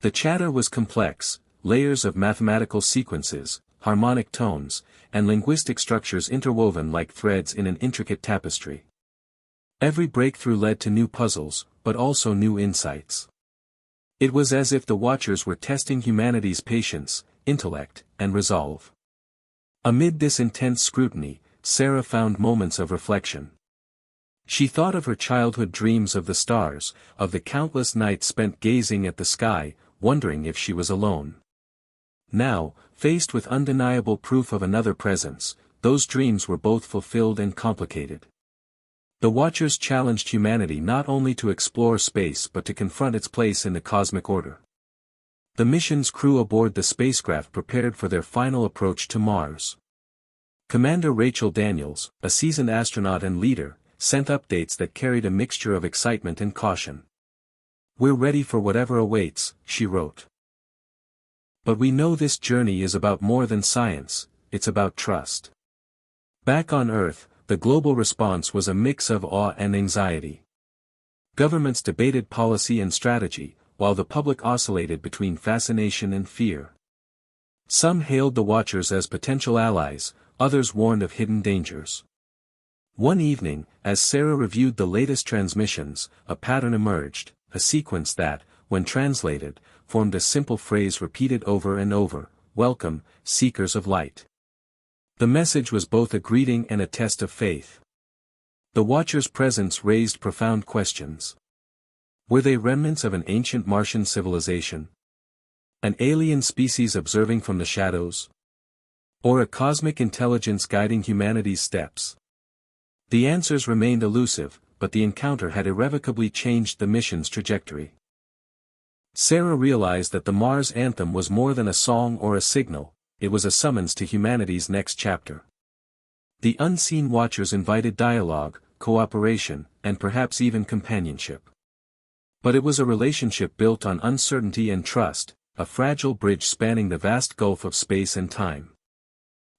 The chatter was complex, layers of mathematical sequences, harmonic tones, and linguistic structures interwoven like threads in an intricate tapestry. Every breakthrough led to new puzzles, but also new insights. It was as if the watchers were testing humanity's patience, intellect, and resolve. Amid this intense scrutiny, Sarah found moments of reflection. She thought of her childhood dreams of the stars, of the countless nights spent gazing at the sky, wondering if she was alone. Now, faced with undeniable proof of another presence, those dreams were both fulfilled and complicated. The Watchers challenged humanity not only to explore space but to confront its place in the cosmic order. The mission's crew aboard the spacecraft prepared for their final approach to Mars. Commander Rachel Daniels, a seasoned astronaut and leader, sent updates that carried a mixture of excitement and caution. "We're ready for whatever awaits," she wrote. "But we know this journey is about more than science, it's about trust." Back on Earth, the global response was a mix of awe and anxiety. Governments debated policy and strategy, while the public oscillated between fascination and fear. Some hailed the Watchers as potential allies, others warned of hidden dangers. One evening, as Sarah reviewed the latest transmissions, a pattern emerged, a sequence that, when translated, formed a simple phrase repeated over and over: "Welcome, seekers of light." The message was both a greeting and a test of faith. The Watchers' presence raised profound questions. Were they remnants of an ancient Martian civilization? An alien species observing from the shadows? Or a cosmic intelligence guiding humanity's steps? The answers remained elusive, but the encounter had irrevocably changed the mission's trajectory. Sarah realized that the Mars Anthem was more than a song or a signal, it was a summons to humanity's next chapter. The unseen Watchers invited dialogue, cooperation, and perhaps even companionship. But it was a relationship built on uncertainty and trust, a fragile bridge spanning the vast gulf of space and time.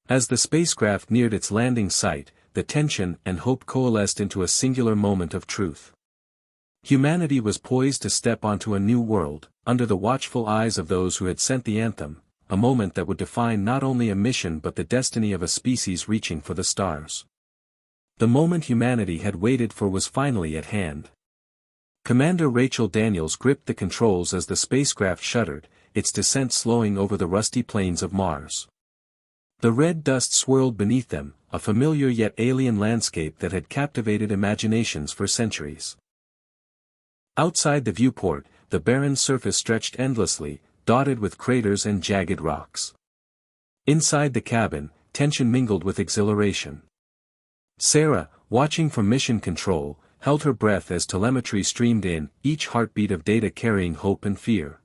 As the spacecraft neared its landing site, the tension and hope coalesced into a singular moment of truth. Humanity was poised to step onto a new world, under the watchful eyes of those who had sent the anthem, a moment that would define not only a mission but the destiny of a species reaching for the stars. The moment humanity had waited for was finally at hand. Commander Rachel Daniels gripped the controls as the spacecraft shuddered, its descent slowing over the rusty plains of Mars. The red dust swirled beneath them, a familiar yet alien landscape that had captivated imaginations for centuries. Outside the viewport, the barren surface stretched endlessly, dotted with craters and jagged rocks. Inside the cabin, tension mingled with exhilaration. Sarah, watching from mission control, held her breath as telemetry streamed in, each heartbeat of data carrying hope and fear.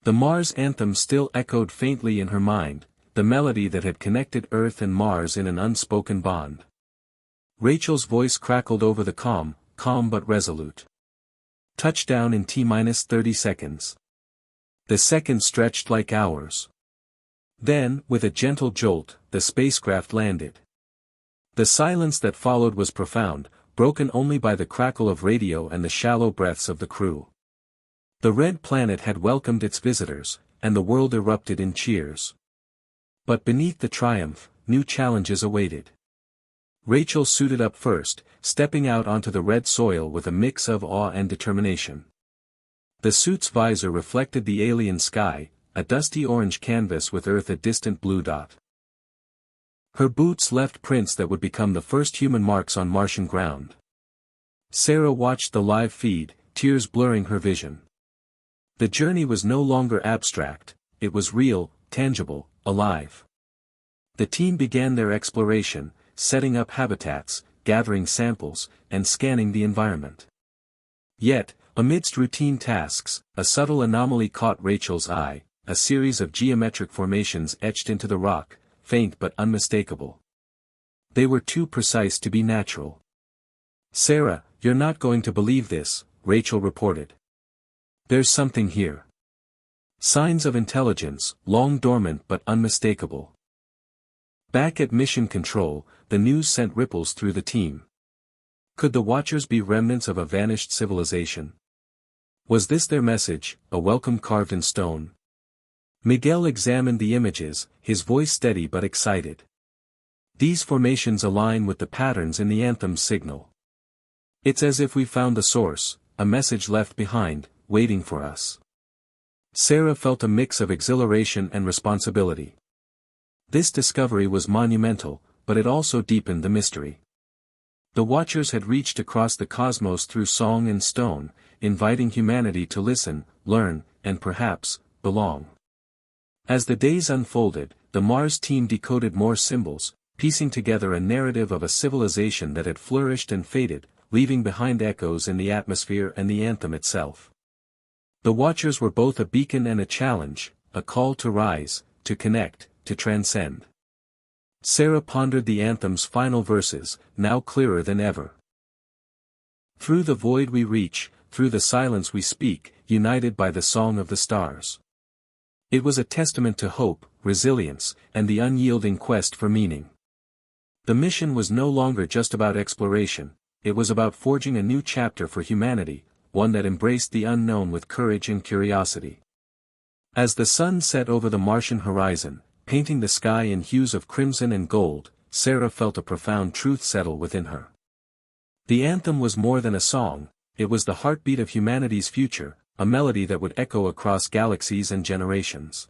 The Mars Anthem still echoed faintly in her mind, the melody that had connected Earth and Mars in an unspoken bond. Rachel's voice crackled over the calm but resolute. Touchdown in T-30 seconds. The seconds stretched like hours. Then, with a gentle jolt, the spacecraft landed. The silence that followed was profound, broken only by the crackle of radio and the shallow breaths of the crew. The red planet had welcomed its visitors, and the world erupted in cheers. But beneath the triumph, new challenges awaited. Rachel suited up first, stepping out onto the red soil with a mix of awe and determination. The suit's visor reflected the alien sky, a dusty orange canvas with Earth a distant blue dot. Her boots left prints that would become the first human marks on Martian ground. Sarah watched the live feed, tears blurring her vision. The journey was no longer abstract, it was real, tangible, alive. The team began their exploration, setting up habitats, gathering samples, and scanning the environment. Yet, amidst routine tasks, a subtle anomaly caught Rachel's eye, a series of geometric formations etched into the rock, faint but unmistakable. They were too precise to be natural. "Sarah, you're not going to believe this," Rachel reported. "There's something here. Signs of intelligence, long dormant but unmistakable." Back at Mission Control, the news sent ripples through the team. Could the Watchers be remnants of a vanished civilization? Was this their message, a welcome carved in stone? Miguel examined the images, his voice steady but excited. "These formations align with the patterns in the Anthem's signal. It's as if we found the source, a message left behind, waiting for us." Sarah felt a mix of exhilaration and responsibility. This discovery was monumental, but it also deepened the mystery. The Watchers had reached across the cosmos through song and stone, inviting humanity to listen, learn, and perhaps, belong. As the days unfolded, the Mars team decoded more symbols, piecing together a narrative of a civilization that had flourished and faded, leaving behind echoes in the atmosphere and the anthem itself. The Watchers were both a beacon and a challenge, a call to rise, to connect, to transcend. Sarah pondered the anthem's final verses, now clearer than ever. Through the void we reach, through the silence we speak, united by the song of the stars. It was a testament to hope, resilience, and the unyielding quest for meaning. The mission was no longer just about exploration, it was about forging a new chapter for humanity, one that embraced the unknown with courage and curiosity. As the sun set over the Martian horizon, painting the sky in hues of crimson and gold, Sarah felt a profound truth settle within her. The anthem was more than a song, it was the heartbeat of humanity's future, a melody that would echo across galaxies and generations.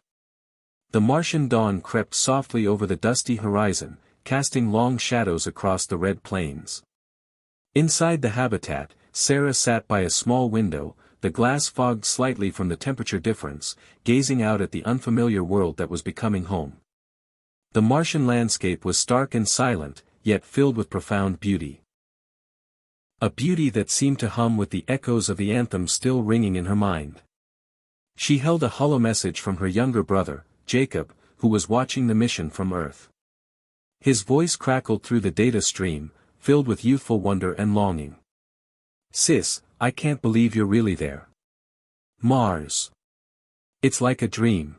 The Martian dawn crept softly over the dusty horizon, casting long shadows across the red plains. Inside the habitat, Sarah sat by a small window, the glass fogged slightly from the temperature difference, gazing out at the unfamiliar world that was becoming home. The Martian landscape was stark and silent, yet filled with profound beauty. A beauty that seemed to hum with the echoes of the anthem still ringing in her mind. She held a hollow message from her younger brother, Jacob, who was watching the mission from Earth. His voice crackled through the data stream, filled with youthful wonder and longing. "Sis, I can't believe you're really there. Mars. It's like a dream."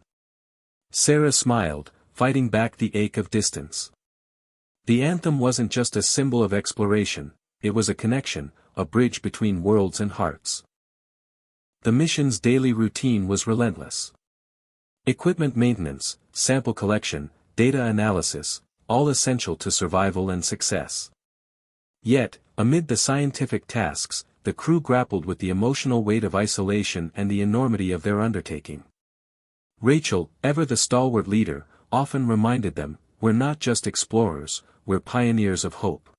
Sarah smiled, fighting back the ache of distance. The anthem wasn't just a symbol of exploration, it was a connection, a bridge between worlds and hearts. The mission's daily routine was relentless. Equipment maintenance, sample collection, data analysis, all essential to survival and success. Yet, amid the scientific tasks, the crew grappled with the emotional weight of isolation and the enormity of their undertaking. Rachel, ever the stalwart leader, often reminded them, "We're not just explorers, we're pioneers of hope."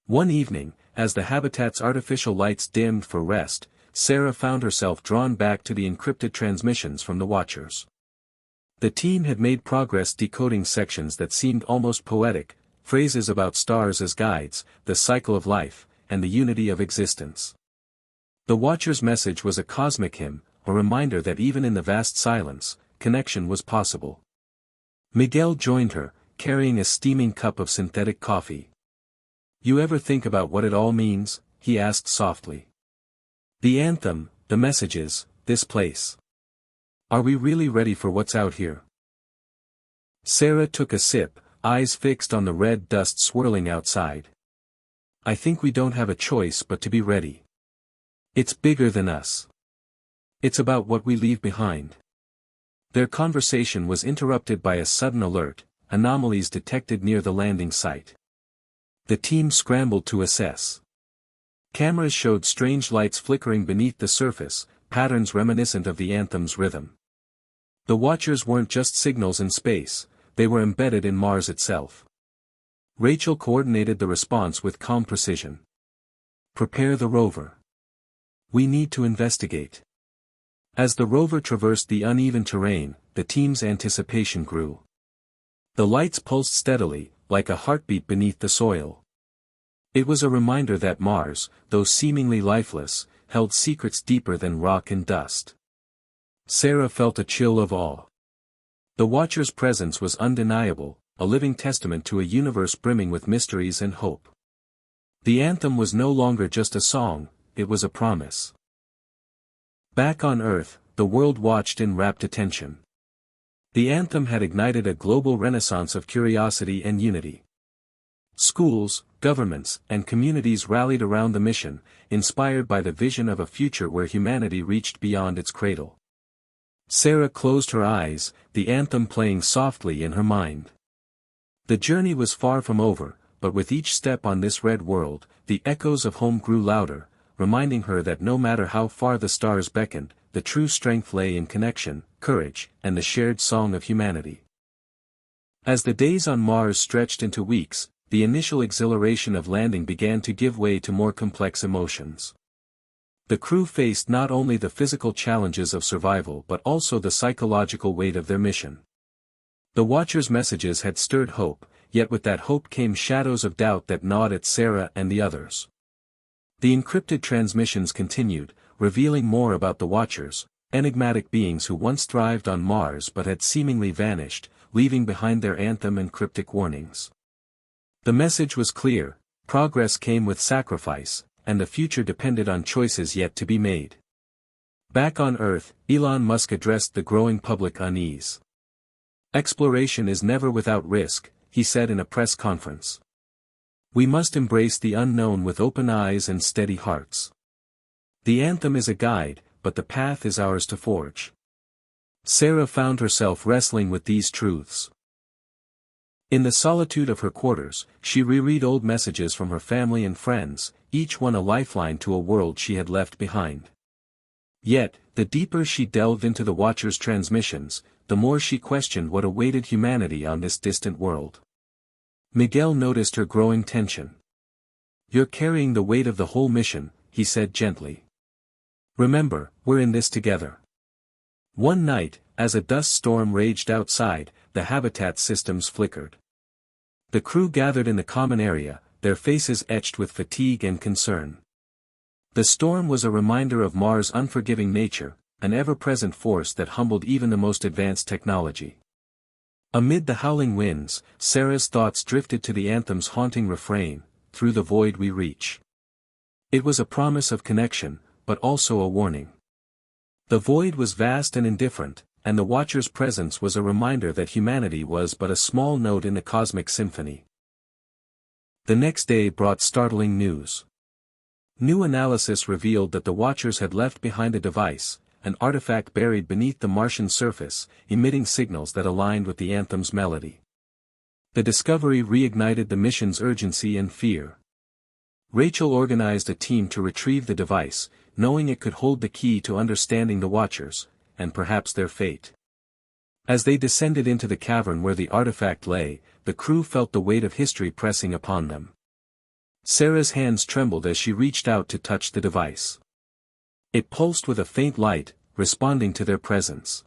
One evening, as the habitat's artificial lights dimmed for rest, Sarah found herself drawn back to the encrypted transmissions from the Watchers. The team had made progress decoding sections that seemed almost poetic, phrases about stars as guides, the cycle of life, and the unity of existence. The Watcher's message was a cosmic hymn, a reminder that even in the vast silence, connection was possible. Miguel joined her, carrying a steaming cup of synthetic coffee. "You ever think about what it all means?" he asked softly. "The anthem, the messages, this place. Are we really ready for what's out here?" Sarah took a sip, eyes fixed on the red dust swirling outside. "I think we don't have a choice but to be ready. It's bigger than us. It's about what we leave behind." Their conversation was interrupted by a sudden alert, anomalies detected near the landing site. The team scrambled to assess. Cameras showed strange lights flickering beneath the surface, patterns reminiscent of the anthem's rhythm. The Watchers weren't just signals in space, they were embedded in Mars itself. Rachel coordinated the response with calm precision. "Prepare the rover. We need to investigate." As the rover traversed the uneven terrain, the team's anticipation grew. The lights pulsed steadily, like a heartbeat beneath the soil. It was a reminder that Mars, though seemingly lifeless, held secrets deeper than rock and dust. Sarah felt a chill of awe. The Watcher's presence was undeniable, a living testament to a universe brimming with mysteries and hope. The anthem was no longer just a song, it was a promise. Back on Earth, the world watched in rapt attention. The anthem had ignited a global renaissance of curiosity and unity. Schools, governments, and communities rallied around the mission, inspired by the vision of a future where humanity reached beyond its cradle. Sarah closed her eyes, the anthem playing softly in her mind. The journey was far from over, but with each step on this red world, the echoes of home grew louder, reminding her that no matter how far the stars beckoned, the true strength lay in connection, courage, and the shared song of humanity. As the days on Mars stretched into weeks, the initial exhilaration of landing began to give way to more complex emotions. The crew faced not only the physical challenges of survival but also the psychological weight of their mission. The Watcher's messages had stirred hope, yet with that hope came shadows of doubt that gnawed at Sarah and the others. The encrypted transmissions continued, revealing more about the Watchers, enigmatic beings who once thrived on Mars but had seemingly vanished, leaving behind their anthem and cryptic warnings. The message was clear: progress came with sacrifice, and the future depended on choices yet to be made. Back on Earth, Elon Musk addressed the growing public unease. "Exploration is never without risk," he said in a press conference. "We must embrace the unknown with open eyes and steady hearts. The anthem is a guide, but the path is ours to forge." Sarah found herself wrestling with these truths. In the solitude of her quarters, she reread old messages from her family and friends, each one a lifeline to a world she had left behind. Yet, the deeper she delved into the Watcher's transmissions, the more she questioned what awaited humanity on this distant world. Miguel noticed her growing tension. "You're carrying the weight of the whole mission," he said gently. "Remember, we're in this together." One night, as a dust storm raged outside, the habitat systems flickered. The crew gathered in the common area, their faces etched with fatigue and concern. The storm was a reminder of Mars' unforgiving nature, an ever-present force that humbled even the most advanced technology. Amid the howling winds, Sarah's thoughts drifted to the anthem's haunting refrain, "Through the void we reach." It was a promise of connection, but also a warning. The void was vast and indifferent, and the Watcher's presence was a reminder that humanity was but a small note in the cosmic symphony. The next day brought startling news. New analysis revealed that the Watchers had left behind a device, an artifact buried beneath the Martian surface, emitting signals that aligned with the anthem's melody. The discovery reignited the mission's urgency and fear. Rachel organized a team to retrieve the device, knowing it could hold the key to understanding the Watchers, and perhaps their fate. As they descended into the cavern where the artifact lay, the crew felt the weight of history pressing upon them. Sarah's hands trembled as she reached out to touch the device. It pulsed with a faint light, responding to their presence.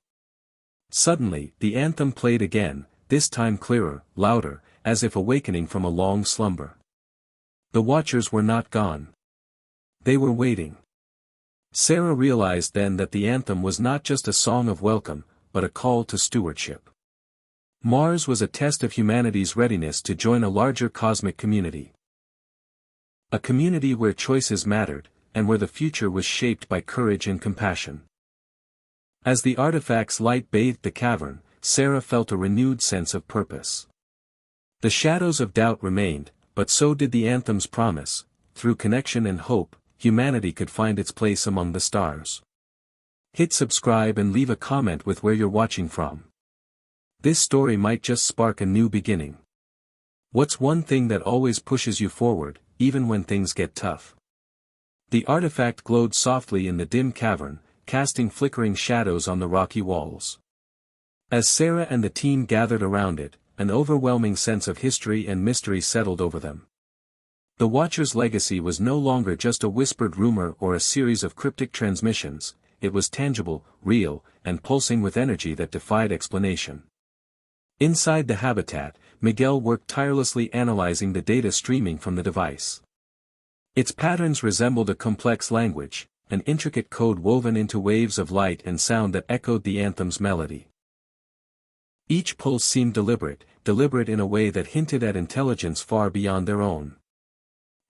Suddenly, the anthem played again, this time clearer, louder, as if awakening from a long slumber. The Watchers were not gone. They were waiting. Sarah realized then that the anthem was not just a song of welcome, but a call to stewardship. Mars was a test of humanity's readiness to join a larger cosmic community. A community where choices mattered, and where the future was shaped by courage and compassion. As the artifact's light bathed the cavern, Sarah felt a renewed sense of purpose. The shadows of doubt remained, but so did the anthem's promise: through connection and hope, humanity could find its place among the stars. Hit subscribe and leave a comment with where you're watching from. This story might just spark a new beginning. What's one thing that always pushes you forward, even when things get tough? The artifact glowed softly in the dim cavern, casting flickering shadows on the rocky walls. As Sarah and the team gathered around it, an overwhelming sense of history and mystery settled over them. The Watcher's legacy was no longer just a whispered rumor or a series of cryptic transmissions, it was tangible, real, and pulsing with energy that defied explanation. Inside the habitat, Miguel worked tirelessly analyzing the data streaming from the device. Its patterns resembled a complex language, an intricate code woven into waves of light and sound that echoed the anthem's melody. Each pulse seemed deliberate in a way that hinted at intelligence far beyond their own.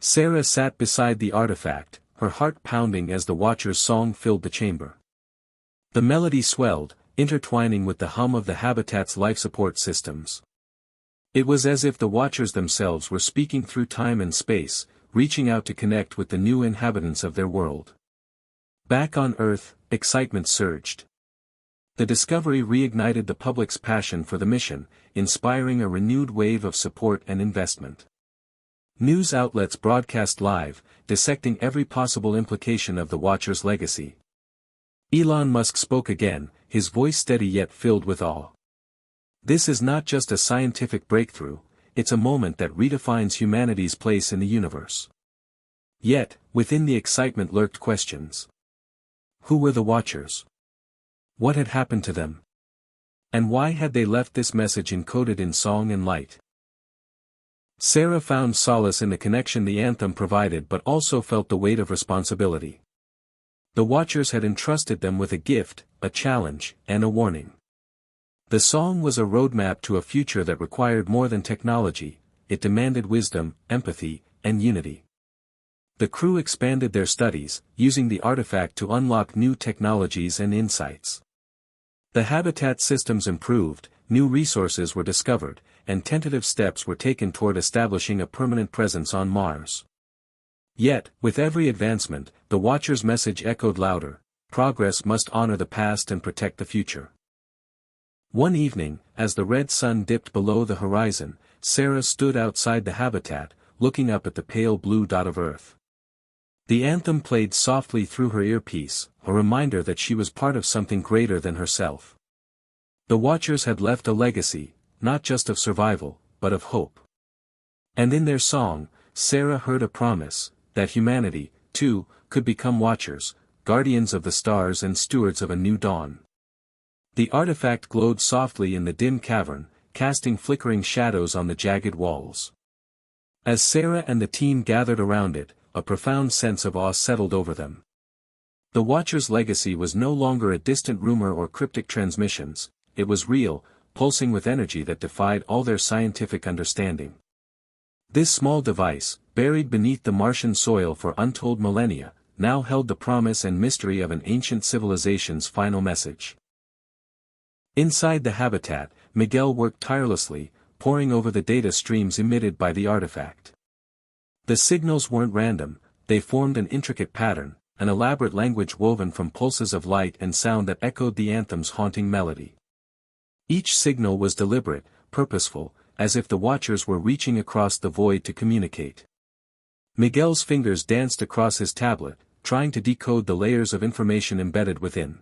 Sarah sat beside the artifact, her heart pounding as the Watcher's song filled the chamber. The melody swelled, intertwining with the hum of the habitat's life support systems. It was as if the Watchers themselves were speaking through time and space, reaching out to connect with the new inhabitants of their world. Back on Earth, excitement surged. The discovery reignited the public's passion for the mission, inspiring a renewed wave of support and investment. News outlets broadcast live, dissecting every possible implication of the Watcher's legacy. Elon Musk spoke again, his voice steady yet filled with awe. This is not just a scientific breakthrough, it's a moment that redefines humanity's place in the universe. Yet, within the excitement lurked questions. Who were the Watchers? What had happened to them? And why had they left this message encoded in song and light? Sarah found solace in the connection the anthem provided but also felt the weight of responsibility. The Watchers had entrusted them with a gift, a challenge, and a warning. The song was a roadmap to a future that required more than technology. It demanded wisdom, empathy, and unity. The crew expanded their studies, using the artifact to unlock new technologies and insights. The habitat systems improved, new resources were discovered, and tentative steps were taken toward establishing a permanent presence on Mars. Yet, with every advancement, the Watcher's message echoed louder: progress must honor the past and protect the future. One evening, as the red sun dipped below the horizon, Sarah stood outside the habitat, looking up at the pale blue dot of Earth. The anthem played softly through her earpiece, a reminder that she was part of something greater than herself. The Watchers had left a legacy, not just of survival, but of hope. And in their song, Sarah heard a promise, that humanity, too, could become Watchers, guardians of the stars and stewards of a new dawn. The artifact glowed softly in the dim cavern, casting flickering shadows on the jagged walls. As Sarah and the team gathered around it, a profound sense of awe settled over them. The Watcher's legacy was no longer a distant rumor or cryptic transmissions, it was real, pulsing with energy that defied all their scientific understanding. This small device, buried beneath the Martian soil for untold millennia, now held the promise and mystery of an ancient civilization's final message. Inside the habitat, Miguel worked tirelessly, poring over the data streams emitted by the artifact. The signals weren't random, they formed an intricate pattern, an elaborate language woven from pulses of light and sound that echoed the anthem's haunting melody. Each signal was deliberate, purposeful, as if the Watchers were reaching across the void to communicate. Miguel's fingers danced across his tablet, trying to decode the layers of information embedded within.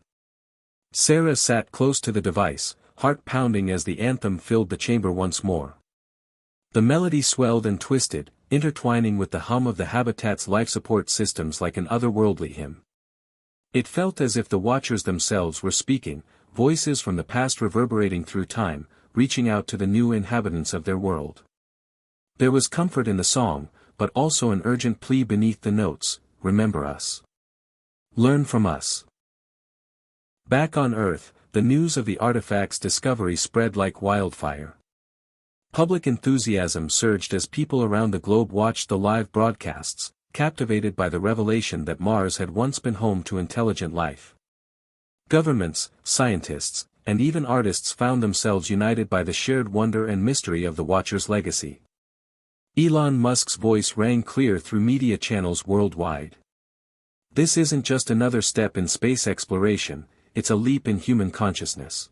Sarah sat close to the device, heart pounding as the anthem filled the chamber once more. The melody swelled and twisted, intertwining with the hum of the habitat's life support systems like an otherworldly hymn. It felt as if the Watchers themselves were speaking, voices from the past reverberating through time, reaching out to the new inhabitants of their world. There was comfort in the song, but also an urgent plea beneath the notes: remember us. Learn from us. Back on Earth, the news of the artifact's discovery spread like wildfire. Public enthusiasm surged as people around the globe watched the live broadcasts, captivated by the revelation that Mars had once been home to intelligent life. Governments, scientists, and even artists found themselves united by the shared wonder and mystery of the Watcher's legacy. Elon Musk's voice rang clear through media channels worldwide. This isn't just another step in space exploration, it's a leap in human consciousness.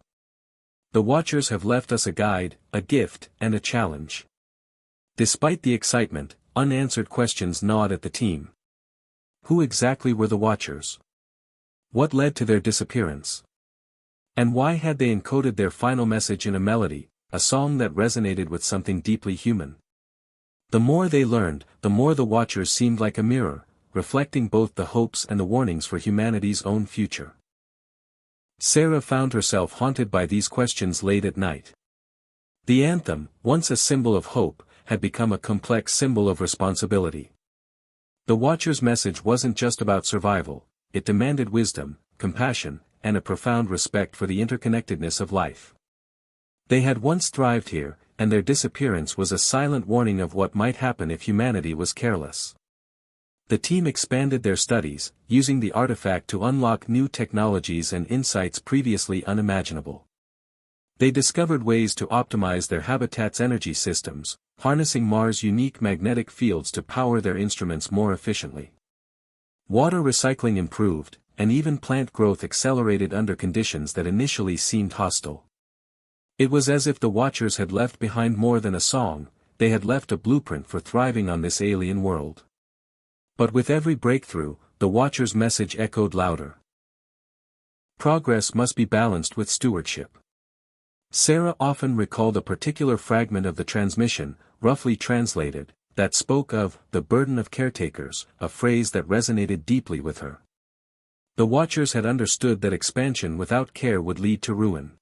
The Watchers have left us a guide, a gift, and a challenge. Despite the excitement, unanswered questions gnawed at the team. Who exactly were the Watchers? What led to their disappearance? And why had they encoded their final message in a melody, a song that resonated with something deeply human? The more they learned, the more the Watchers seemed like a mirror, reflecting both the hopes and the warnings for humanity's own future. Sarah found herself haunted by these questions late at night. The anthem, once a symbol of hope, had become a complex symbol of responsibility. The Watcher's message wasn't just about survival, it demanded wisdom, compassion, and a profound respect for the interconnectedness of life. They had once thrived here, and their disappearance was a silent warning of what might happen if humanity was careless. The team expanded their studies, using the artifact to unlock new technologies and insights previously unimaginable. They discovered ways to optimize their habitat's energy systems, harnessing Mars' unique magnetic fields to power their instruments more efficiently. Water recycling improved, and even plant growth accelerated under conditions that initially seemed hostile. It was as if the Watchers had left behind more than a song, they had left a blueprint for thriving on this alien world. But with every breakthrough, the Watcher's message echoed louder. Progress must be balanced with stewardship. Sarah often recalled a particular fragment of the transmission, roughly translated, that spoke of the burden of caretakers, a phrase that resonated deeply with her. The Watchers had understood that expansion without care would lead to ruin.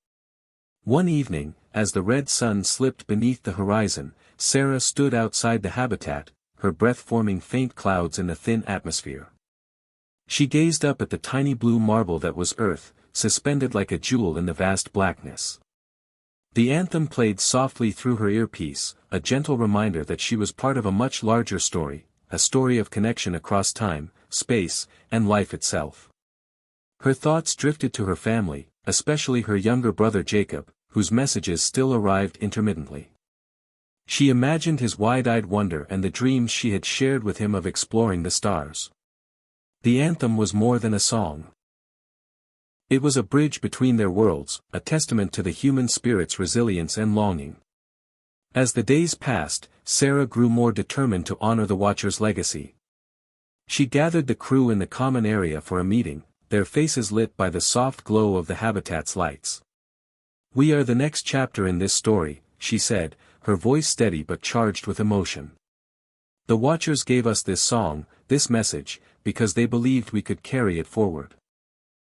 One evening, as the red sun slipped beneath the horizon, Sarah stood outside the habitat, her breath forming faint clouds in the thin atmosphere. She gazed up at the tiny blue marble that was Earth, suspended like a jewel in the vast blackness. The anthem played softly through her earpiece, a gentle reminder that she was part of a much larger story, a story of connection across time, space, and life itself. Her thoughts drifted to her family, especially her younger brother Jacob, whose messages still arrived intermittently. She imagined his wide-eyed wonder and the dreams she had shared with him of exploring the stars. The anthem was more than a song. It was a bridge between their worlds, a testament to the human spirit's resilience and longing. As the days passed, Sarah grew more determined to honor the Watcher's legacy. She gathered the crew in the common area for a meeting, their faces lit by the soft glow of the habitat's lights. "We are the next chapter in this story," she said, her voice steady but charged with emotion. "The Watchers gave us this song, this message, because they believed we could carry it forward.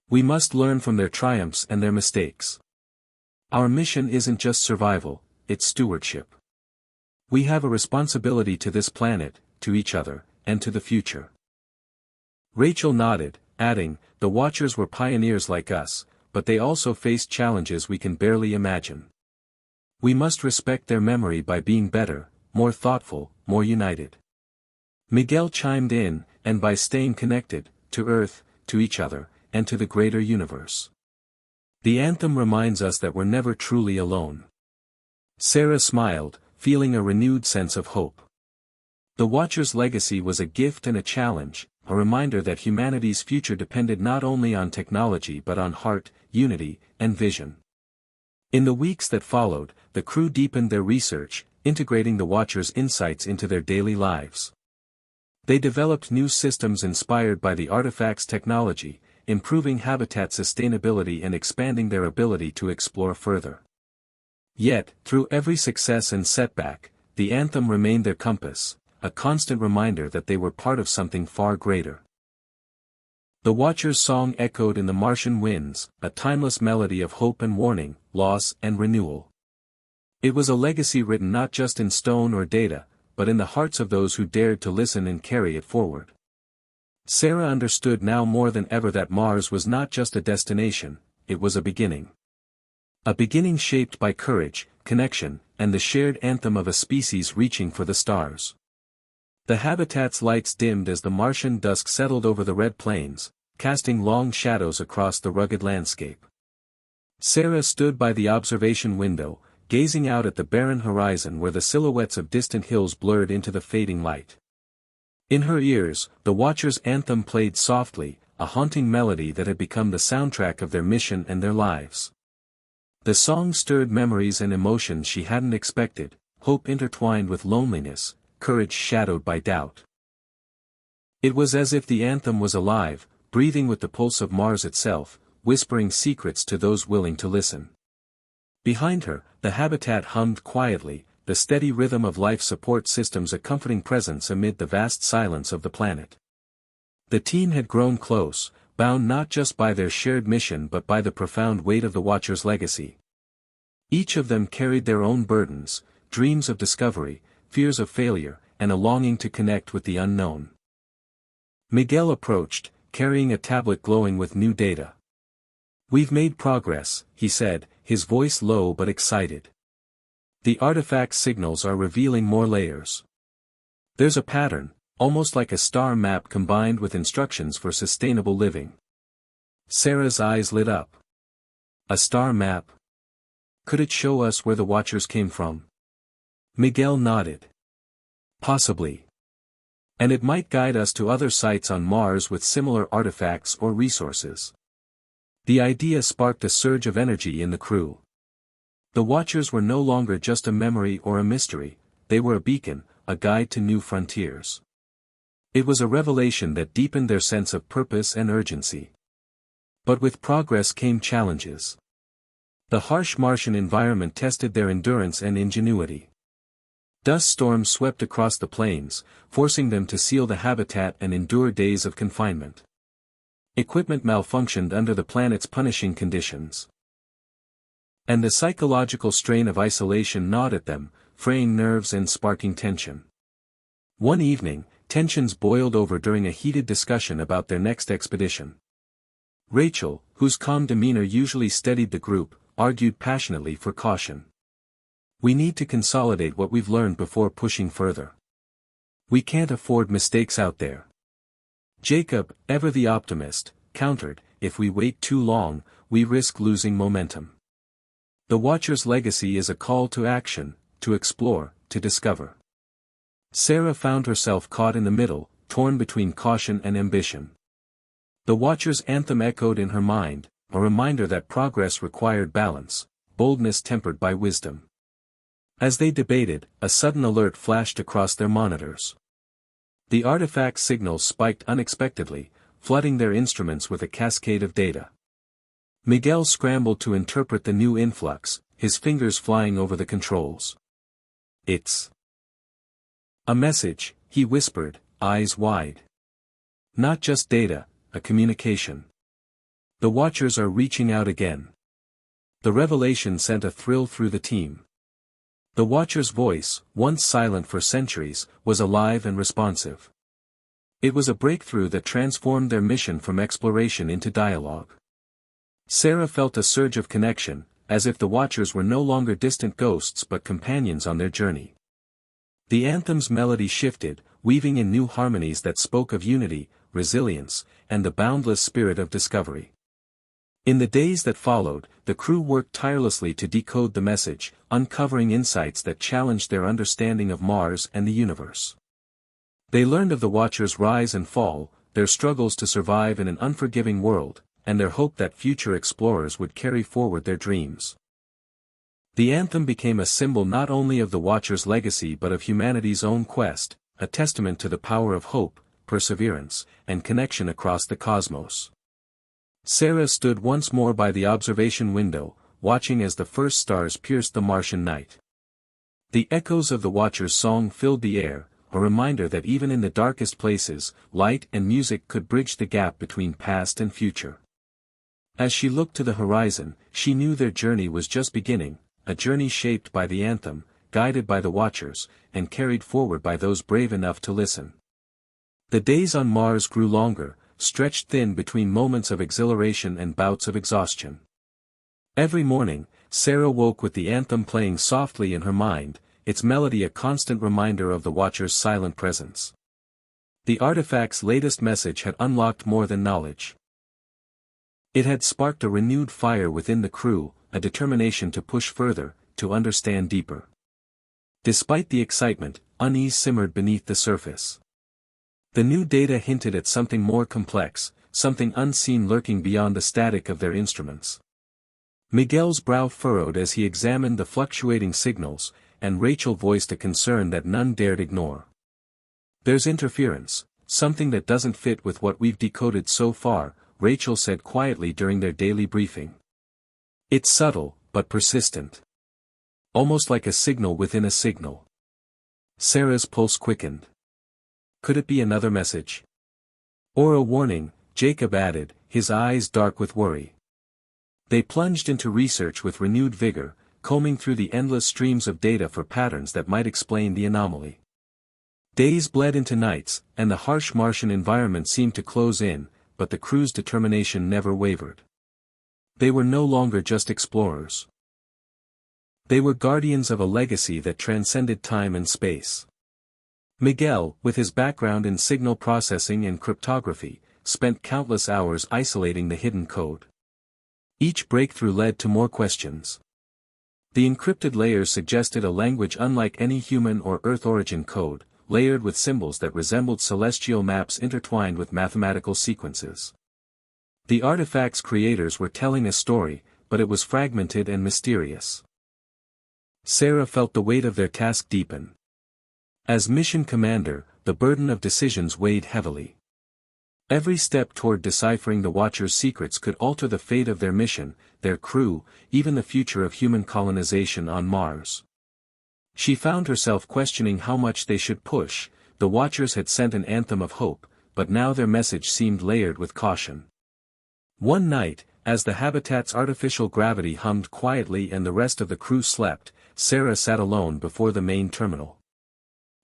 We must learn from their triumphs and their mistakes. Our mission isn't just survival, it's stewardship. We have a responsibility to this planet, to each other, and to the future." Rachel nodded, adding, "The Watchers were pioneers like us, but they also faced challenges we can barely imagine. We must respect their memory by being better, more thoughtful, more united." Miguel chimed in, "And by staying connected, to Earth, to each other, and to the greater universe. The anthem reminds us that we're never truly alone." Sarah smiled, feeling a renewed sense of hope. The Watcher's legacy was a gift and a challenge, a reminder that humanity's future depended not only on technology but on heart, unity, and vision. In the weeks that followed, the crew deepened their research, integrating the Watcher's insights into their daily lives. They developed new systems inspired by the artifact's technology, improving habitat sustainability and expanding their ability to explore further. Yet, through every success and setback, the anthem remained their compass, a constant reminder that they were part of something far greater. The Watcher's song echoed in the Martian winds, a timeless melody of hope and warning, loss and renewal. It was a legacy written not just in stone or data, but in the hearts of those who dared to listen and carry it forward. Sarah understood now more than ever that Mars was not just a destination, it was a beginning. A beginning shaped by courage, connection, and the shared anthem of a species reaching for the stars. The habitat's lights dimmed as the Martian dusk settled over the red plains, casting long shadows across the rugged landscape. Sarah stood by the observation window, gazing out at the barren horizon where the silhouettes of distant hills blurred into the fading light. In her ears, the Watcher's anthem played softly, a haunting melody that had become the soundtrack of their mission and their lives. The song stirred memories and emotions she hadn't expected, hope intertwined with loneliness, courage shadowed by doubt. It was as if the anthem was alive, breathing with the pulse of Mars itself, whispering secrets to those willing to listen. Behind her, the habitat hummed quietly, the steady rhythm of life support systems a comforting presence amid the vast silence of the planet. The team had grown close, bound not just by their shared mission but by the profound weight of the Watcher's legacy. Each of them carried their own burdens, dreams of discovery, fears of failure, and a longing to connect with the unknown. Miguel approached, carrying a tablet glowing with new data. "We've made progress," he said, his voice low but excited. "The artifact's signals are revealing more layers. There's a pattern, almost like a star map combined with instructions for sustainable living." Sarah's eyes lit up. "A star map? Could it show us where the Watchers came from?" Miguel nodded. "Possibly. And it might guide us to other sites on Mars with similar artifacts or resources." The idea sparked a surge of energy in the crew. The Watchers were no longer just a memory or a mystery, they were a beacon, a guide to new frontiers. It was a revelation that deepened their sense of purpose and urgency. But with progress came challenges. The harsh Martian environment tested their endurance and ingenuity. Dust storms swept across the plains, forcing them to seal the habitat and endure days of confinement. Equipment malfunctioned under the planet's punishing conditions. And the psychological strain of isolation gnawed at them, fraying nerves and sparking tension. One evening, Tensions boiled over during a heated discussion about their next expedition. Rachel, whose calm demeanor usually steadied the group, argued passionately for caution. "We need to consolidate what we've learned before pushing further. We can't afford mistakes out there." Jacob, ever the optimist, countered, "If we wait too long, we risk losing momentum. The Watcher's legacy is a call to action, to explore, to discover." Sarah found herself caught in the middle, torn between caution and ambition. The Watcher's anthem echoed in her mind, a reminder that progress required balance, boldness tempered by wisdom. As they debated, a sudden alert flashed across their monitors. The artifact's signals spiked unexpectedly, flooding their instruments with a cascade of data. Miguel scrambled to interpret the new influx, his fingers flying over the controls. "It's a message," he whispered, eyes wide. "Not just data, a communication. The Watchers are reaching out again." The revelation sent a thrill through the team. The Watcher's voice, once silent for centuries, was alive and responsive. It was a breakthrough that transformed their mission from exploration into dialogue. Sarah felt a surge of connection, as if the Watchers were no longer distant ghosts but companions on their journey. The anthem's melody shifted, weaving in new harmonies that spoke of unity, resilience, and the boundless spirit of discovery. In the days that followed, the crew worked tirelessly to decode the message, uncovering insights that challenged their understanding of Mars and the universe. They learned of the Watchers' rise and fall, their struggles to survive in an unforgiving world, and their hope that future explorers would carry forward their dreams. The anthem became a symbol not only of the Watchers' legacy but of humanity's own quest, a testament to the power of hope, perseverance, and connection across the cosmos. Sarah stood once more by the observation window, watching as the first stars pierced the Martian night. The echoes of the Watchers' song filled the air, a reminder that even in the darkest places, light and music could bridge the gap between past and future. As she looked to the horizon, she knew their journey was just beginning, a journey shaped by the anthem, guided by the Watchers, and carried forward by those brave enough to listen. The days on Mars grew longer, stretched thin between moments of exhilaration and bouts of exhaustion. Every morning, Sarah woke with the anthem playing softly in her mind, its melody a constant reminder of the Watcher's silent presence. The artifact's latest message had unlocked more than knowledge. It had sparked a renewed fire within the crew, a determination to push further, to understand deeper. Despite the excitement, unease simmered beneath the surface. The new data hinted at something more complex, something unseen lurking beyond the static of their instruments. Miguel's brow furrowed as he examined the fluctuating signals, and Rachel voiced a concern that none dared ignore. "There's interference, something that doesn't fit with what we've decoded so far," Rachel said quietly during their daily briefing. "It's subtle, but persistent. Almost like a signal within a signal." Sarah's pulse quickened. Could it be another message? Or a warning, Jacob added, his eyes dark with worry. They plunged into research with renewed vigor, combing through the endless streams of data for patterns that might explain the anomaly. Days bled into nights, and the harsh Martian environment seemed to close in, but the crew's determination never wavered. They were no longer just explorers. They were guardians of a legacy that transcended time and space. Miguel, with his background in signal processing and cryptography, spent countless hours isolating the hidden code. Each breakthrough led to more questions. The encrypted layers suggested a language unlike any human or Earth origin code, layered with symbols that resembled celestial maps intertwined with mathematical sequences. The artifact's creators were telling a story, but it was fragmented and mysterious. Sarah felt the weight of their task deepen. As mission commander, the burden of decisions weighed heavily. Every step toward deciphering the Watcher's secrets could alter the fate of their mission, their crew, even the future of human colonization on Mars. She found herself questioning how much they should push. The Watchers had sent an anthem of hope, but now their message seemed layered with caution. One night, as the habitat's artificial gravity hummed quietly and the rest of the crew slept, Sarah sat alone before the main terminal.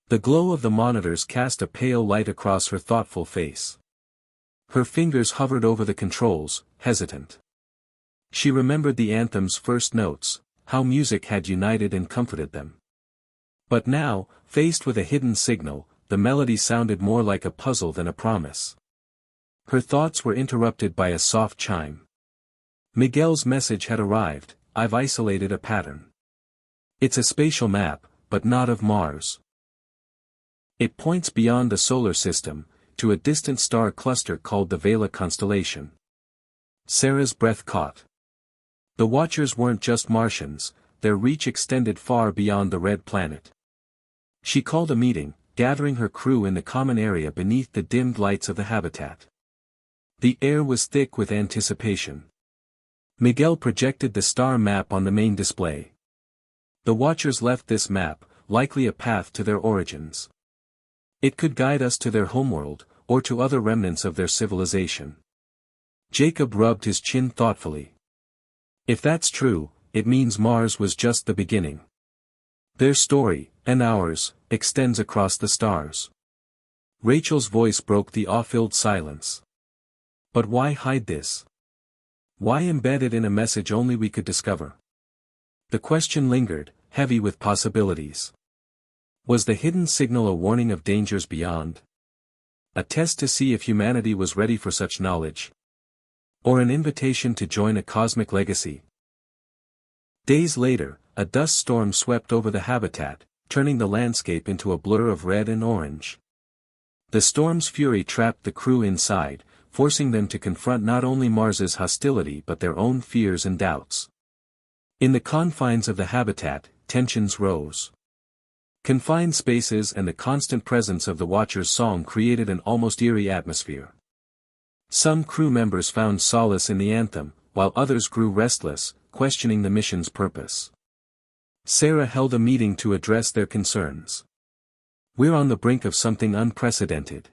The glow of the monitors cast a pale light across her thoughtful face. Her fingers hovered over the controls, hesitant. She remembered the anthem's first notes, how music had united and comforted them. But now, faced with a hidden signal, the melody sounded more like a puzzle than a promise. Her thoughts were interrupted by a soft chime. Miguel's message had arrived. I've isolated a pattern. It's a spatial map, but not of Mars. It points beyond the solar system, to a distant star cluster called the Vela constellation. Sarah's breath caught. The Watchers weren't just Martians, their reach extended far beyond the red planet. She called a meeting, gathering her crew in the common area beneath the dimmed lights of the habitat. The air was thick with anticipation. Miguel projected the star map on the main display. The Watchers left this map, likely a path to their origins. It could guide us to their homeworld, or to other remnants of their civilization. Jacob rubbed his chin thoughtfully. If that's true, it means Mars was just the beginning. Their story, and ours, extends across the stars. Rachel's voice broke the awe-filled silence. But why hide this? Why embed it in a message only we could discover? The question lingered, heavy with possibilities. Was the hidden signal a warning of dangers beyond? A test to see if humanity was ready for such knowledge? Or an invitation to join a cosmic legacy? Days later, a dust storm swept over the habitat, turning the landscape into a blur of red and orange. The storm's fury trapped the crew inside, forcing them to confront not only Mars's hostility but their own fears and doubts. In the confines of the habitat, tensions rose. Confined spaces and the constant presence of the Watcher's song created an almost eerie atmosphere. Some crew members found solace in the anthem, while others grew restless, questioning the mission's purpose. Sarah held a meeting to address their concerns. We're on the brink of something unprecedented.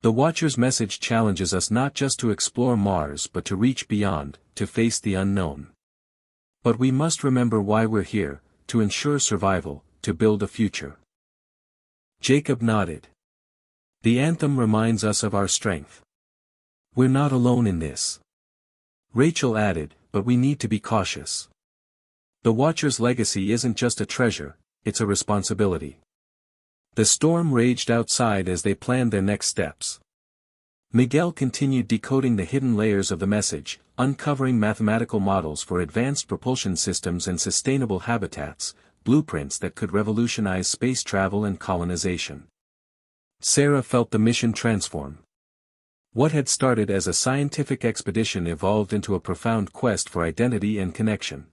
The Watcher's message challenges us not just to explore Mars but to reach beyond, to face the unknown. But we must remember why we're here, to ensure survival, to build a future. Jacob nodded. The anthem reminds us of our strength. We're not alone in this. Rachel added, but we need to be cautious. The Watcher's legacy isn't just a treasure, it's a responsibility. The storm raged outside as they planned their next steps. Miguel continued decoding the hidden layers of the message, uncovering mathematical models for advanced propulsion systems and sustainable habitats, blueprints that could revolutionize space travel and colonization. Sarah felt the mission transform. What had started as a scientific expedition evolved into a profound quest for identity and connection.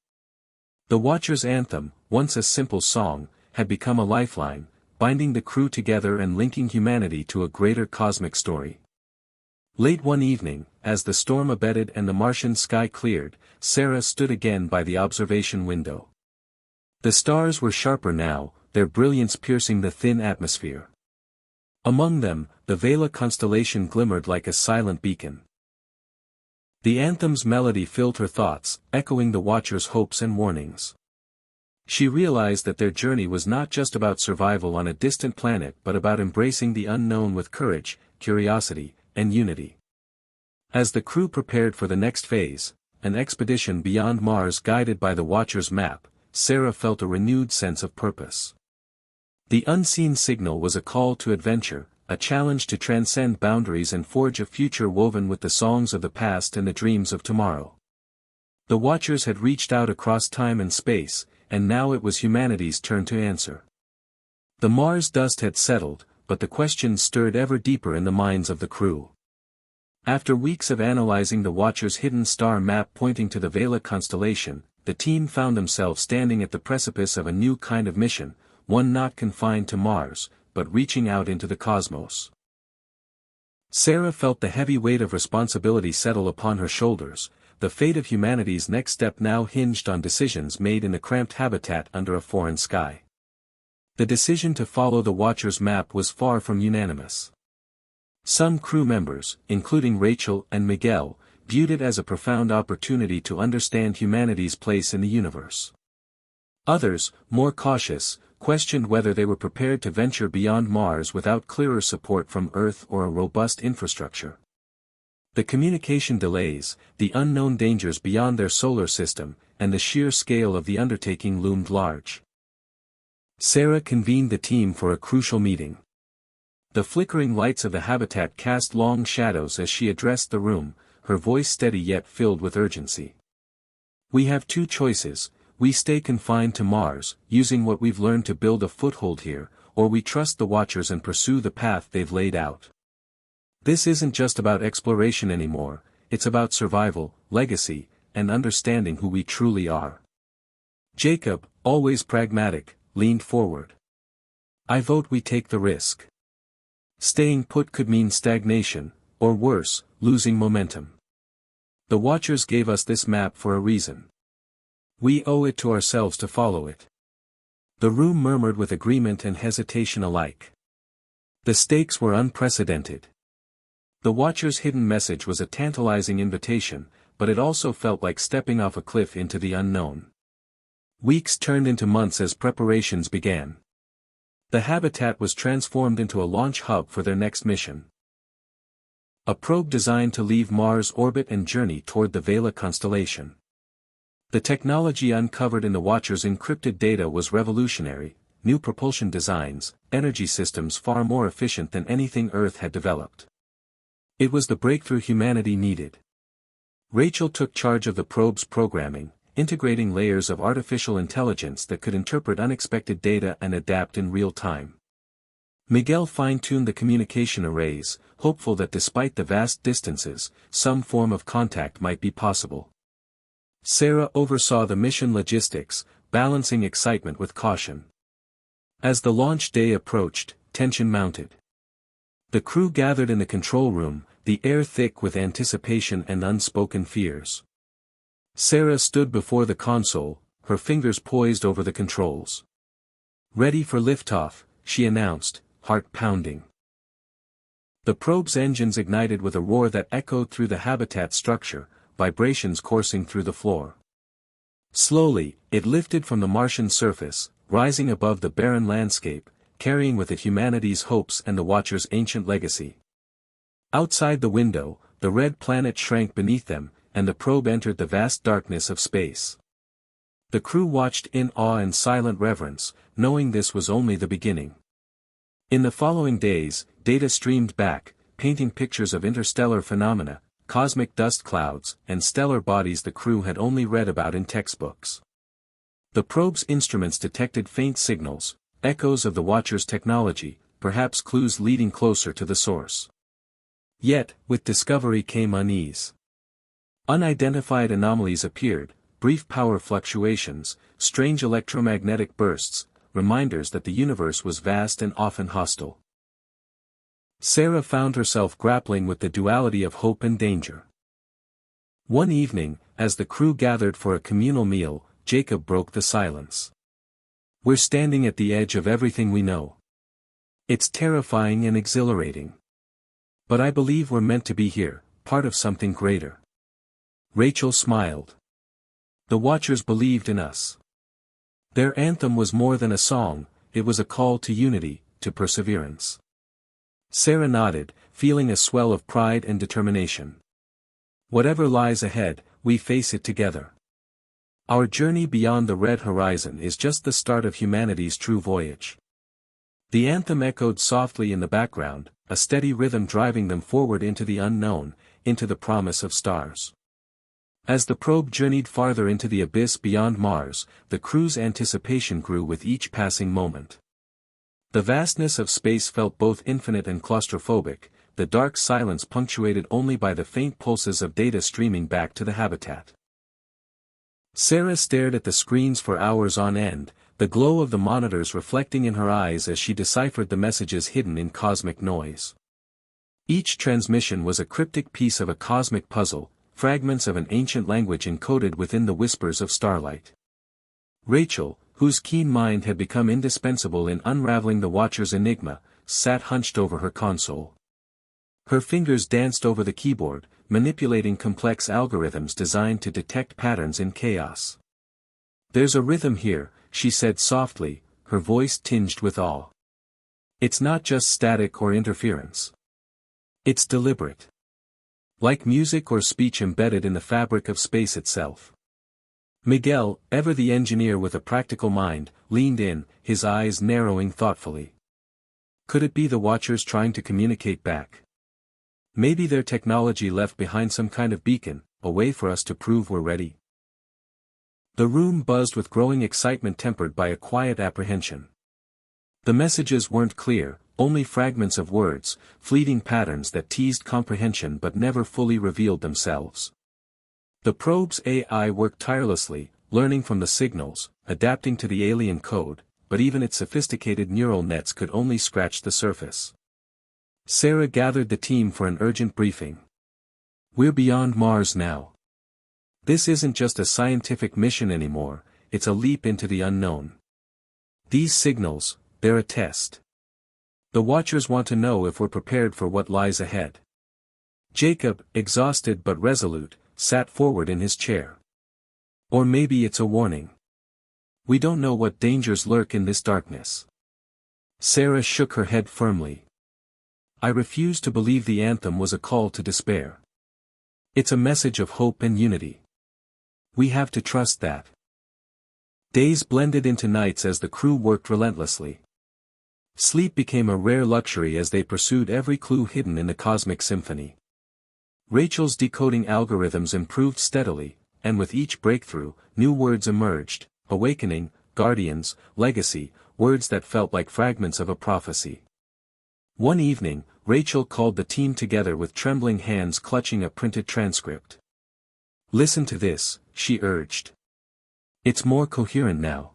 The Watcher's anthem, once a simple song, had become a lifeline, binding the crew together and linking humanity to a greater cosmic story. Late one evening, as the storm abated and the Martian sky cleared, Sarah stood again by the observation window. The stars were sharper now, their brilliance piercing the thin atmosphere. Among them, the Vela constellation glimmered like a silent beacon. The anthem's melody filled her thoughts, echoing the Watcher's hopes and warnings. She realized that their journey was not just about survival on a distant planet but about embracing the unknown with courage, curiosity, and unity. As the crew prepared for the next phase, an expedition beyond Mars guided by the Watcher's map, Sarah felt a renewed sense of purpose. The unseen signal was a call to adventure, a challenge to transcend boundaries and forge a future woven with the songs of the past and the dreams of tomorrow. The Watchers had reached out across time and space, and now it was humanity's turn to answer. The Mars dust had settled, but the questions stirred ever deeper in the minds of the crew. After weeks of analyzing the Watcher's hidden star map pointing to the Vela constellation, the team found themselves standing at the precipice of a new kind of mission, one not confined to Mars, but reaching out into the cosmos. Sarah felt the heavy weight of responsibility settle upon her shoulders. The fate of humanity's next step now hinged on decisions made in the cramped habitat under a foreign sky. The decision to follow the Watcher's map was far from unanimous. Some crew members, including Rachel and Miguel, viewed it as a profound opportunity to understand humanity's place in the universe. Others, more cautious, questioned whether they were prepared to venture beyond Mars without clearer support from Earth or a robust infrastructure. The communication delays, the unknown dangers beyond their solar system, and the sheer scale of the undertaking loomed large. Sarah convened the team for a crucial meeting. The flickering lights of the habitat cast long shadows as she addressed the room, her voice steady yet filled with urgency. "We have two choices: we stay confined to Mars, using what we've learned to build a foothold here, or we trust the Watchers and pursue the path they've laid out. This isn't just about exploration anymore, it's about survival, legacy, and understanding who we truly are." Jacob, always pragmatic, leaned forward. "I vote we take the risk. Staying put could mean stagnation, or worse, losing momentum. The Watchers gave us this map for a reason. We owe it to ourselves to follow it." The room murmured with agreement and hesitation alike. The stakes were unprecedented. The Watchers' hidden message was a tantalizing invitation, but it also felt like stepping off a cliff into the unknown. Weeks turned into months as preparations began. The habitat was transformed into a launch hub for their next mission. A probe designed to leave Mars' orbit and journey toward the Vela constellation. The technology uncovered in the Watchers' encrypted data was revolutionary: new propulsion designs, energy systems far more efficient than anything Earth had developed. It was the breakthrough humanity needed. Rachel took charge of the probe's programming, integrating layers of artificial intelligence that could interpret unexpected data and adapt in real time. Miguel fine-tuned the communication arrays, hopeful that despite the vast distances, some form of contact might be possible. Sarah oversaw the mission logistics, balancing excitement with caution. As the launch day approached, tension mounted. The crew gathered in the control room, the air thick with anticipation and unspoken fears. Sarah stood before the console, her fingers poised over the controls. "Ready for liftoff," she announced, heart pounding. The probe's engines ignited with a roar that echoed through the habitat structure, vibrations coursing through the floor. Slowly, it lifted from the Martian surface, rising above the barren landscape, carrying with it humanity's hopes and the Watchers' ancient legacy. Outside the window, the red planet shrank beneath them, and the probe entered the vast darkness of space. The crew watched in awe and silent reverence, knowing this was only the beginning. In the following days, data streamed back, painting pictures of interstellar phenomena, cosmic dust clouds, and stellar bodies the crew had only read about in textbooks. The probe's instruments detected faint signals, echoes of the Watchers' technology, perhaps clues leading closer to the source. Yet, with discovery came unease. Unidentified anomalies appeared, brief power fluctuations, strange electromagnetic bursts, reminders that the universe was vast and often hostile. Sarah found herself grappling with the duality of hope and danger. One evening, as the crew gathered for a communal meal, Jacob broke the silence. "We're standing at the edge of everything we know. It's terrifying and exhilarating. But I believe we're meant to be here, part of something greater." Rachel smiled. The Watchers believed in us. Their anthem was more than a song, it was a call to unity, to perseverance. Sarah nodded, feeling a swell of pride and determination. "Whatever lies ahead, we face it together. Our journey beyond the red horizon is just the start of humanity's true voyage." The anthem echoed softly in the background, a steady rhythm driving them forward into the unknown, into the promise of stars. As the probe journeyed farther into the abyss beyond Mars, the crew's anticipation grew with each passing moment. The vastness of space felt both infinite and claustrophobic, the dark silence punctuated only by the faint pulses of data streaming back to the habitat. Sarah stared at the screens for hours on end, the glow of the monitors reflecting in her eyes as she deciphered the messages hidden in cosmic noise. Each transmission was a cryptic piece of a cosmic puzzle, fragments of an ancient language encoded within the whispers of starlight. Rachel, whose keen mind had become indispensable in unraveling the Watcher's enigma, sat hunched over her console. Her fingers danced over the keyboard, manipulating complex algorithms designed to detect patterns in chaos. "There's a rhythm here," she said softly, her voice tinged with awe. It's not just static or interference. It's deliberate. Like music or speech embedded in the fabric of space itself. Miguel, ever the engineer with a practical mind, leaned in, his eyes narrowing thoughtfully. Could it be the Watchers trying to communicate back? Maybe their technology left behind some kind of beacon, a way for us to prove we're ready. The room buzzed with growing excitement tempered by a quiet apprehension. The messages weren't clear, only fragments of words, fleeting patterns that teased comprehension but never fully revealed themselves. The probe's AI worked tirelessly, learning from the signals, adapting to the alien code, but even its sophisticated neural nets could only scratch the surface. Sarah gathered the team for an urgent briefing. We're beyond Mars now. This isn't just a scientific mission anymore, it's a leap into the unknown. These signals, they're a test. The Watchers want to know if we're prepared for what lies ahead. Jacob, exhausted but resolute, sat forward in his chair. Or maybe it's a warning. We don't know what dangers lurk in this darkness. Sarah shook her head firmly. I refuse to believe the anthem was a call to despair. It's a message of hope and unity. We have to trust that. Days blended into nights as the crew worked relentlessly. Sleep became a rare luxury as they pursued every clue hidden in the cosmic symphony. Rachel's decoding algorithms improved steadily, and with each breakthrough, new words emerged: awakening, guardians, legacy, words that felt like fragments of a prophecy. One evening, Rachel called the team together with trembling hands clutching a printed transcript. Listen to this, she urged. It's more coherent now.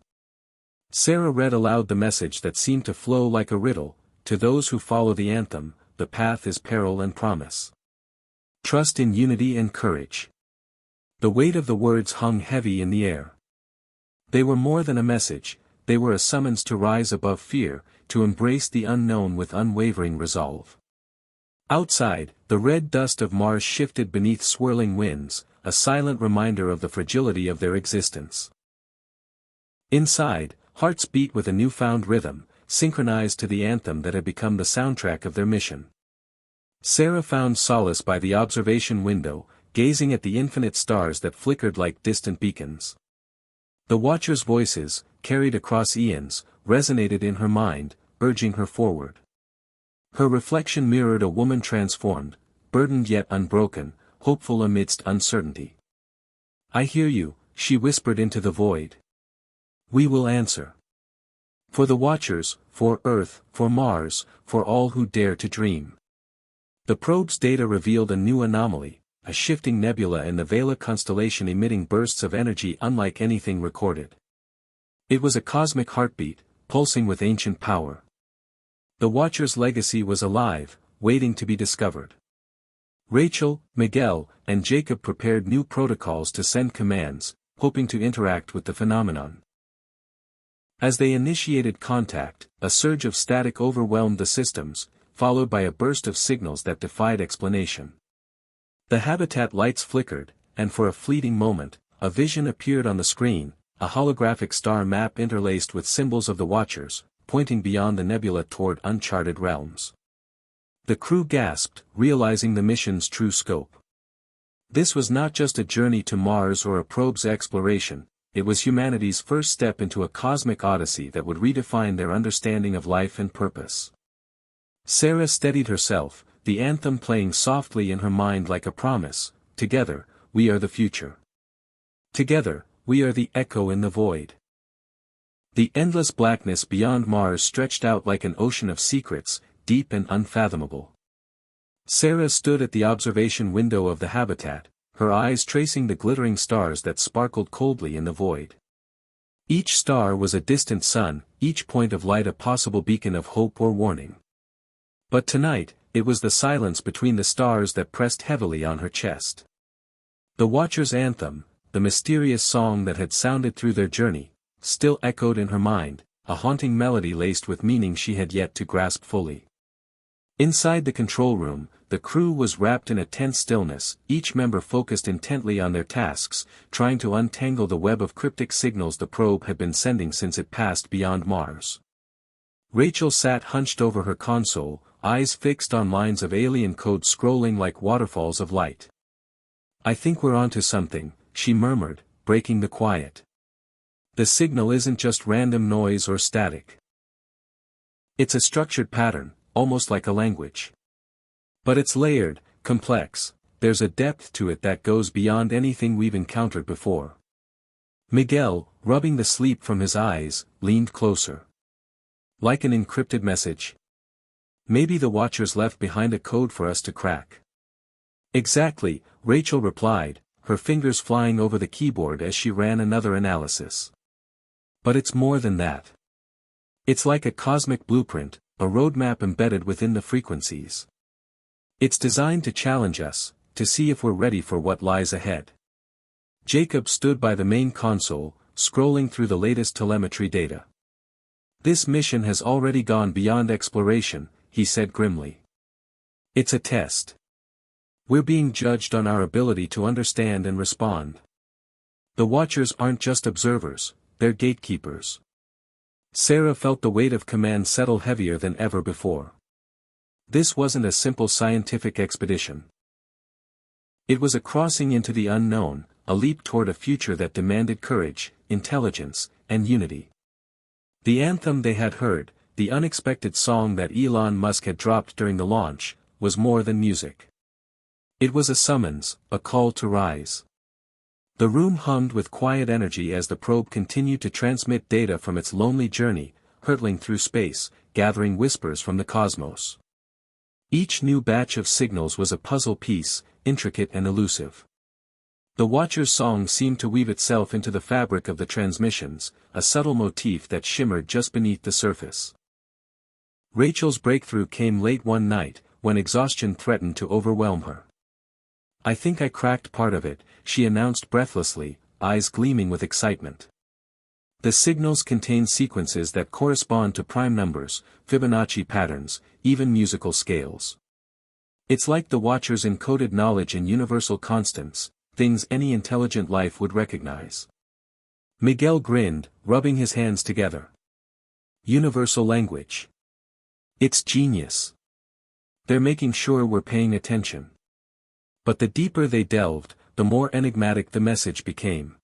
Sarah read aloud the message that seemed to flow like a riddle: to those who follow the anthem, the path is peril and promise. Trust in unity and courage. The weight of the words hung heavy in the air. They were more than a message, they were a summons to rise above fear, to embrace the unknown with unwavering resolve. Outside, the red dust of Mars shifted beneath swirling winds, a silent reminder of the fragility of their existence. Inside, hearts beat with a newfound rhythm, synchronized to the anthem that had become the soundtrack of their mission. Sarah found solace by the observation window, gazing at the infinite stars that flickered like distant beacons. The Watchers' voices, carried across eons, resonated in her mind, urging her forward. Her reflection mirrored a woman transformed, burdened yet unbroken, hopeful amidst uncertainty. I hear you, she whispered into the void. We will answer. For the Watchers, for Earth, for Mars, for all who dare to dream. The probe's data revealed a new anomaly, a shifting nebula in the Vela constellation emitting bursts of energy unlike anything recorded. It was a cosmic heartbeat, pulsing with ancient power. The Watcher's legacy was alive, waiting to be discovered. Rachel, Miguel, and Jacob prepared new protocols to send commands, hoping to interact with the phenomenon. As they initiated contact, a surge of static overwhelmed the systems, followed by a burst of signals that defied explanation. The habitat lights flickered, and for a fleeting moment, a vision appeared on the screen, a holographic star map interlaced with symbols of the Watchers, pointing beyond the nebula toward uncharted realms. The crew gasped, realizing the mission's true scope. This was not just a journey to Mars or a probe's exploration, it was humanity's first step into a cosmic odyssey that would redefine their understanding of life and purpose. Sarah steadied herself, the anthem playing softly in her mind like a promise: together, we are the future. Together, we are the echo in the void. The endless blackness beyond Mars stretched out like an ocean of secrets, deep and unfathomable. Sarah stood at the observation window of the habitat, her eyes tracing the glittering stars that sparkled coldly in the void. Each star was a distant sun, each point of light a possible beacon of hope or warning. But tonight, it was the silence between the stars that pressed heavily on her chest. The Watcher's anthem, the mysterious song that had sounded through their journey, still echoed in her mind, a haunting melody laced with meaning she had yet to grasp fully. Inside the control room, the crew was wrapped in a tense stillness, each member focused intently on their tasks, trying to untangle the web of cryptic signals the probe had been sending since it passed beyond Mars. Rachel sat hunched over her console, eyes fixed on lines of alien code scrolling like waterfalls of light. "I think we're onto something," she murmured, breaking the quiet. "The signal isn't just random noise or static. It's a structured pattern, almost like a language. But it's layered, complex, there's a depth to it that goes beyond anything we've encountered before." Miguel, rubbing the sleep from his eyes, leaned closer. "Like an encrypted message? Maybe the Watchers left behind a code for us to crack." "Exactly," Rachel replied, her fingers flying over the keyboard as she ran another analysis. "But it's more than that. It's like a cosmic blueprint, a roadmap embedded within the frequencies. It's designed to challenge us, to see if we're ready for what lies ahead." Jacob stood by the main console, scrolling through the latest telemetry data. "This mission has already gone beyond exploration," he said grimly. "It's a test. We're being judged on our ability to understand and respond. The Watchers aren't just observers, they're gatekeepers." Sarah felt the weight of command settle heavier than ever before. This wasn't a simple scientific expedition. It was a crossing into the unknown, a leap toward a future that demanded courage, intelligence, and unity. The anthem they had heard, the unexpected song that Elon Musk had dropped during the launch, was more than music. It was a summons, a call to rise. The room hummed with quiet energy as the probe continued to transmit data from its lonely journey, hurtling through space, gathering whispers from the cosmos. Each new batch of signals was a puzzle piece, intricate and elusive. The Watcher's song seemed to weave itself into the fabric of the transmissions, a subtle motif that shimmered just beneath the surface. Rachel's breakthrough came late one night, when exhaustion threatened to overwhelm her. "I think I cracked part of it," she announced breathlessly, eyes gleaming with excitement. The signals contain sequences that correspond to prime numbers, Fibonacci patterns, even musical scales. It's like the Watchers encoded knowledge in universal constants, things any intelligent life would recognize. Miguel grinned, rubbing his hands together. "Universal language. It's genius. They're making sure we're paying attention." But the deeper they delved, the more enigmatic the message became.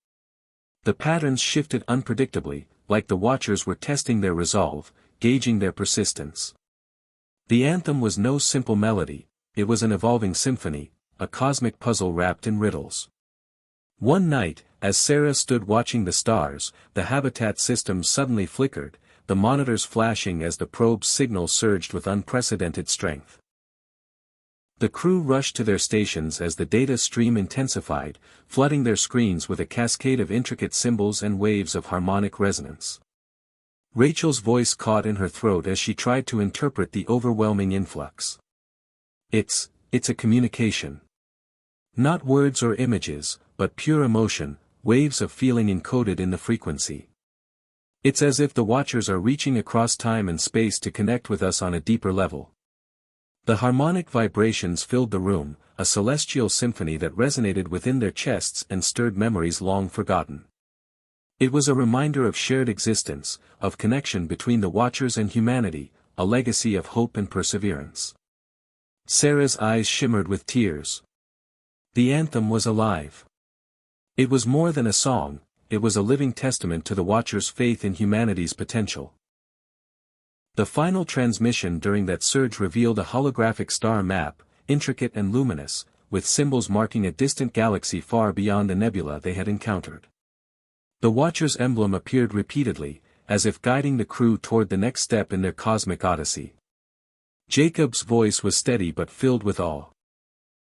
The patterns shifted unpredictably, like the Watchers were testing their resolve, gauging their persistence. The anthem was no simple melody, it was an evolving symphony, a cosmic puzzle wrapped in riddles. One night, as Sarah stood watching the stars, the habitat system suddenly flickered, the monitors flashing as the probe's signal surged with unprecedented strength. The crew rushed to their stations as the data stream intensified, flooding their screens with a cascade of intricate symbols and waves of harmonic resonance. Rachel's voice caught in her throat as she tried to interpret the overwhelming influx. It's a communication. Not words or images, but pure emotion, waves of feeling encoded in the frequency. It's as if the Watchers are reaching across time and space to connect with us on a deeper level. The harmonic vibrations filled the room, a celestial symphony that resonated within their chests and stirred memories long forgotten. It was a reminder of shared existence, of connection between the Watchers and humanity, a legacy of hope and perseverance. Sarah's eyes shimmered with tears. The anthem was alive. It was more than a song, it was a living testament to the Watchers' faith in humanity's potential. The final transmission during that surge revealed a holographic star map, intricate and luminous, with symbols marking a distant galaxy far beyond the nebula they had encountered. The Watcher's emblem appeared repeatedly, as if guiding the crew toward the next step in their cosmic odyssey. Jacob's voice was steady but filled with awe.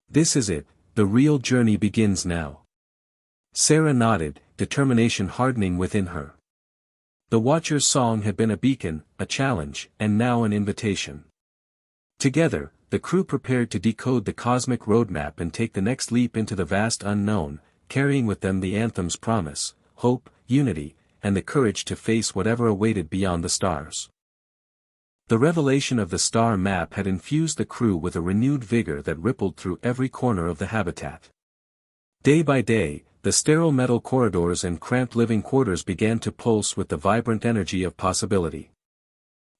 "This is it, the real journey begins now." Sarah nodded, determination hardening within her. The Watcher's song had been a beacon, a challenge, and now an invitation. Together, the crew prepared to decode the cosmic roadmap and take the next leap into the vast unknown, carrying with them the anthem's promise, hope, unity, and the courage to face whatever awaited beyond the stars. The revelation of the star map had infused the crew with a renewed vigor that rippled through every corner of the habitat. Day by day, the sterile metal corridors and cramped living quarters began to pulse with the vibrant energy of possibility.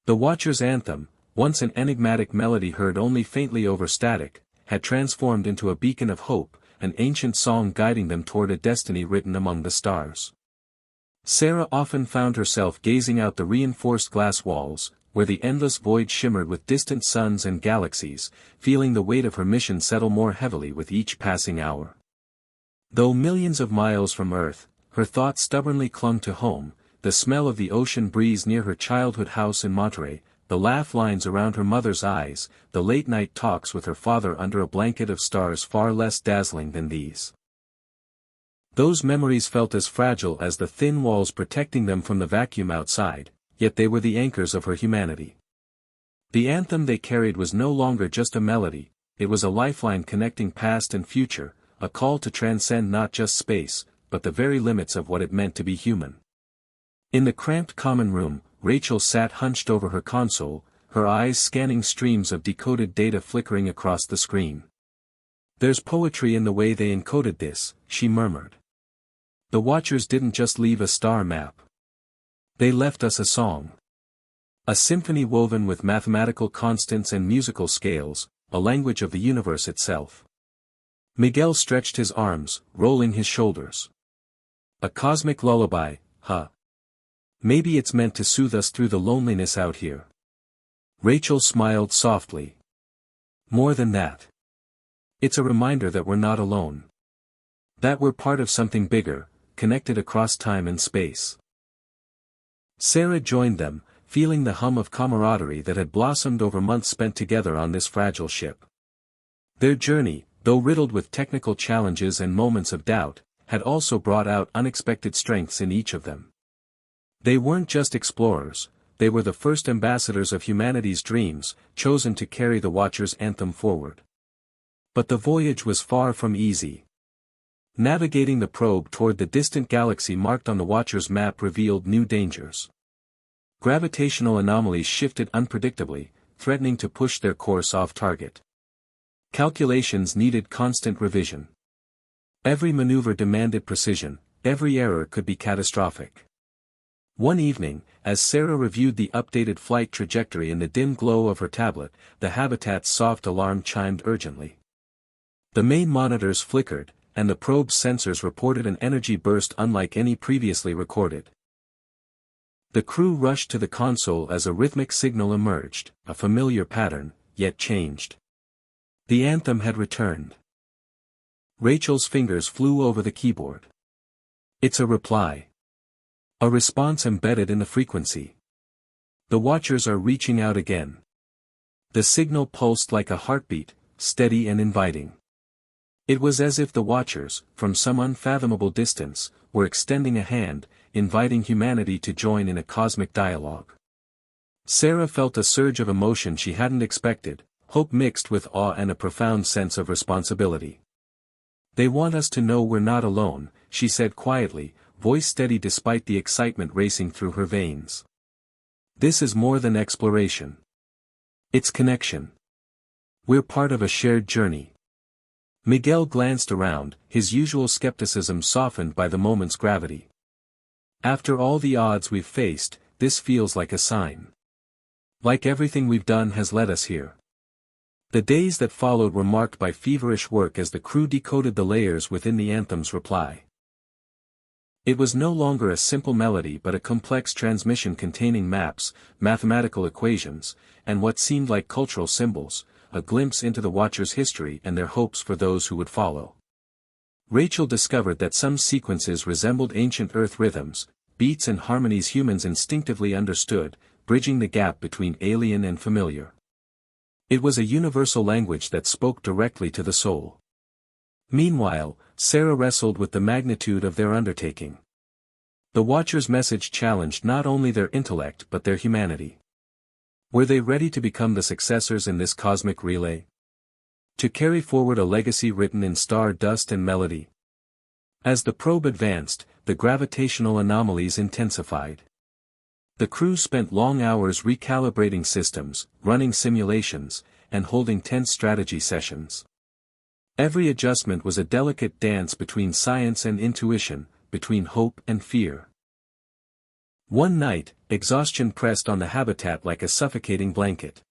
The Watcher's anthem, once an enigmatic melody heard only faintly over static, had transformed into a beacon of hope, an ancient song guiding them toward a destiny written among the stars. Sarah often found herself gazing out the reinforced glass walls, where the endless void shimmered with distant suns and galaxies, feeling the weight of her mission settle more heavily with each passing hour. Though millions of miles from Earth, her thoughts stubbornly clung to home, the smell of the ocean breeze near her childhood house in Monterey, the laugh lines around her mother's eyes, the late-night talks with her father under a blanket of stars far less dazzling than these. Those memories felt as fragile as the thin walls protecting them from the vacuum outside, yet they were the anchors of her humanity. The anthem they carried was no longer just a melody, it was a lifeline connecting past and future, a call to transcend not just space, but the very limits of what it meant to be human. In the cramped common room, Rachel sat hunched over her console, her eyes scanning streams of decoded data flickering across the screen. "There's poetry in the way they encoded this," she murmured. "The Watchers didn't just leave a star map. They left us a song. A symphony woven with mathematical constants and musical scales, a language of the universe itself." Miguel stretched his arms, rolling his shoulders. "A cosmic lullaby, huh? Maybe it's meant to soothe us through the loneliness out here." Rachel smiled softly. "More than that. It's a reminder that we're not alone. That we're part of something bigger, connected across time and space." Sarah joined them, feeling the hum of camaraderie that had blossomed over months spent together on this fragile ship. Their journey, though riddled with technical challenges and moments of doubt, had also brought out unexpected strengths in each of them. They weren't just explorers, they were the first ambassadors of humanity's dreams, chosen to carry the Watcher's anthem forward. But the voyage was far from easy. Navigating the probe toward the distant galaxy marked on the Watcher's map revealed new dangers. Gravitational anomalies shifted unpredictably, threatening to push their course off target. Calculations needed constant revision. Every maneuver demanded precision, every error could be catastrophic. One evening, as Sarah reviewed the updated flight trajectory in the dim glow of her tablet, the habitat's soft alarm chimed urgently. The main monitors flickered, and the probe's sensors reported an energy burst unlike any previously recorded. The crew rushed to the console as a rhythmic signal emerged, a familiar pattern, yet changed. The anthem had returned. Rachel's fingers flew over the keyboard. "It's a reply. A response embedded in the frequency. The Watchers are reaching out again." The signal pulsed like a heartbeat, steady and inviting. It was as if the Watchers, from some unfathomable distance, were extending a hand, inviting humanity to join in a cosmic dialogue. Sarah felt a surge of emotion she hadn't expected, hope mixed with awe and a profound sense of responsibility. "They want us to know we're not alone," she said quietly, voice steady despite the excitement racing through her veins. "This is more than exploration. It's connection. We're part of a shared journey." Miguel glanced around, his usual skepticism softened by the moment's gravity. "After all the odds we've faced, this feels like a sign. Like everything we've done has led us here." The days that followed were marked by feverish work as the crew decoded the layers within the anthem's reply. It was no longer a simple melody but a complex transmission containing maps, mathematical equations, and what seemed like cultural symbols, a glimpse into the Watchers' history and their hopes for those who would follow. Rachel discovered that some sequences resembled ancient Earth rhythms, beats and harmonies humans instinctively understood, bridging the gap between alien and familiar. It was a universal language that spoke directly to the soul. Meanwhile, Sarah wrestled with the magnitude of their undertaking. The Watchers' message challenged not only their intellect but their humanity. Were they ready to become the successors in this cosmic relay? To carry forward a legacy written in star dust and melody? As the probe advanced, the gravitational anomalies intensified. The crew spent long hours recalibrating systems, running simulations, and holding tense strategy sessions. Every adjustment was a delicate dance between science and intuition, between hope and fear. One night, exhaustion pressed on the habitat like a suffocating blanket.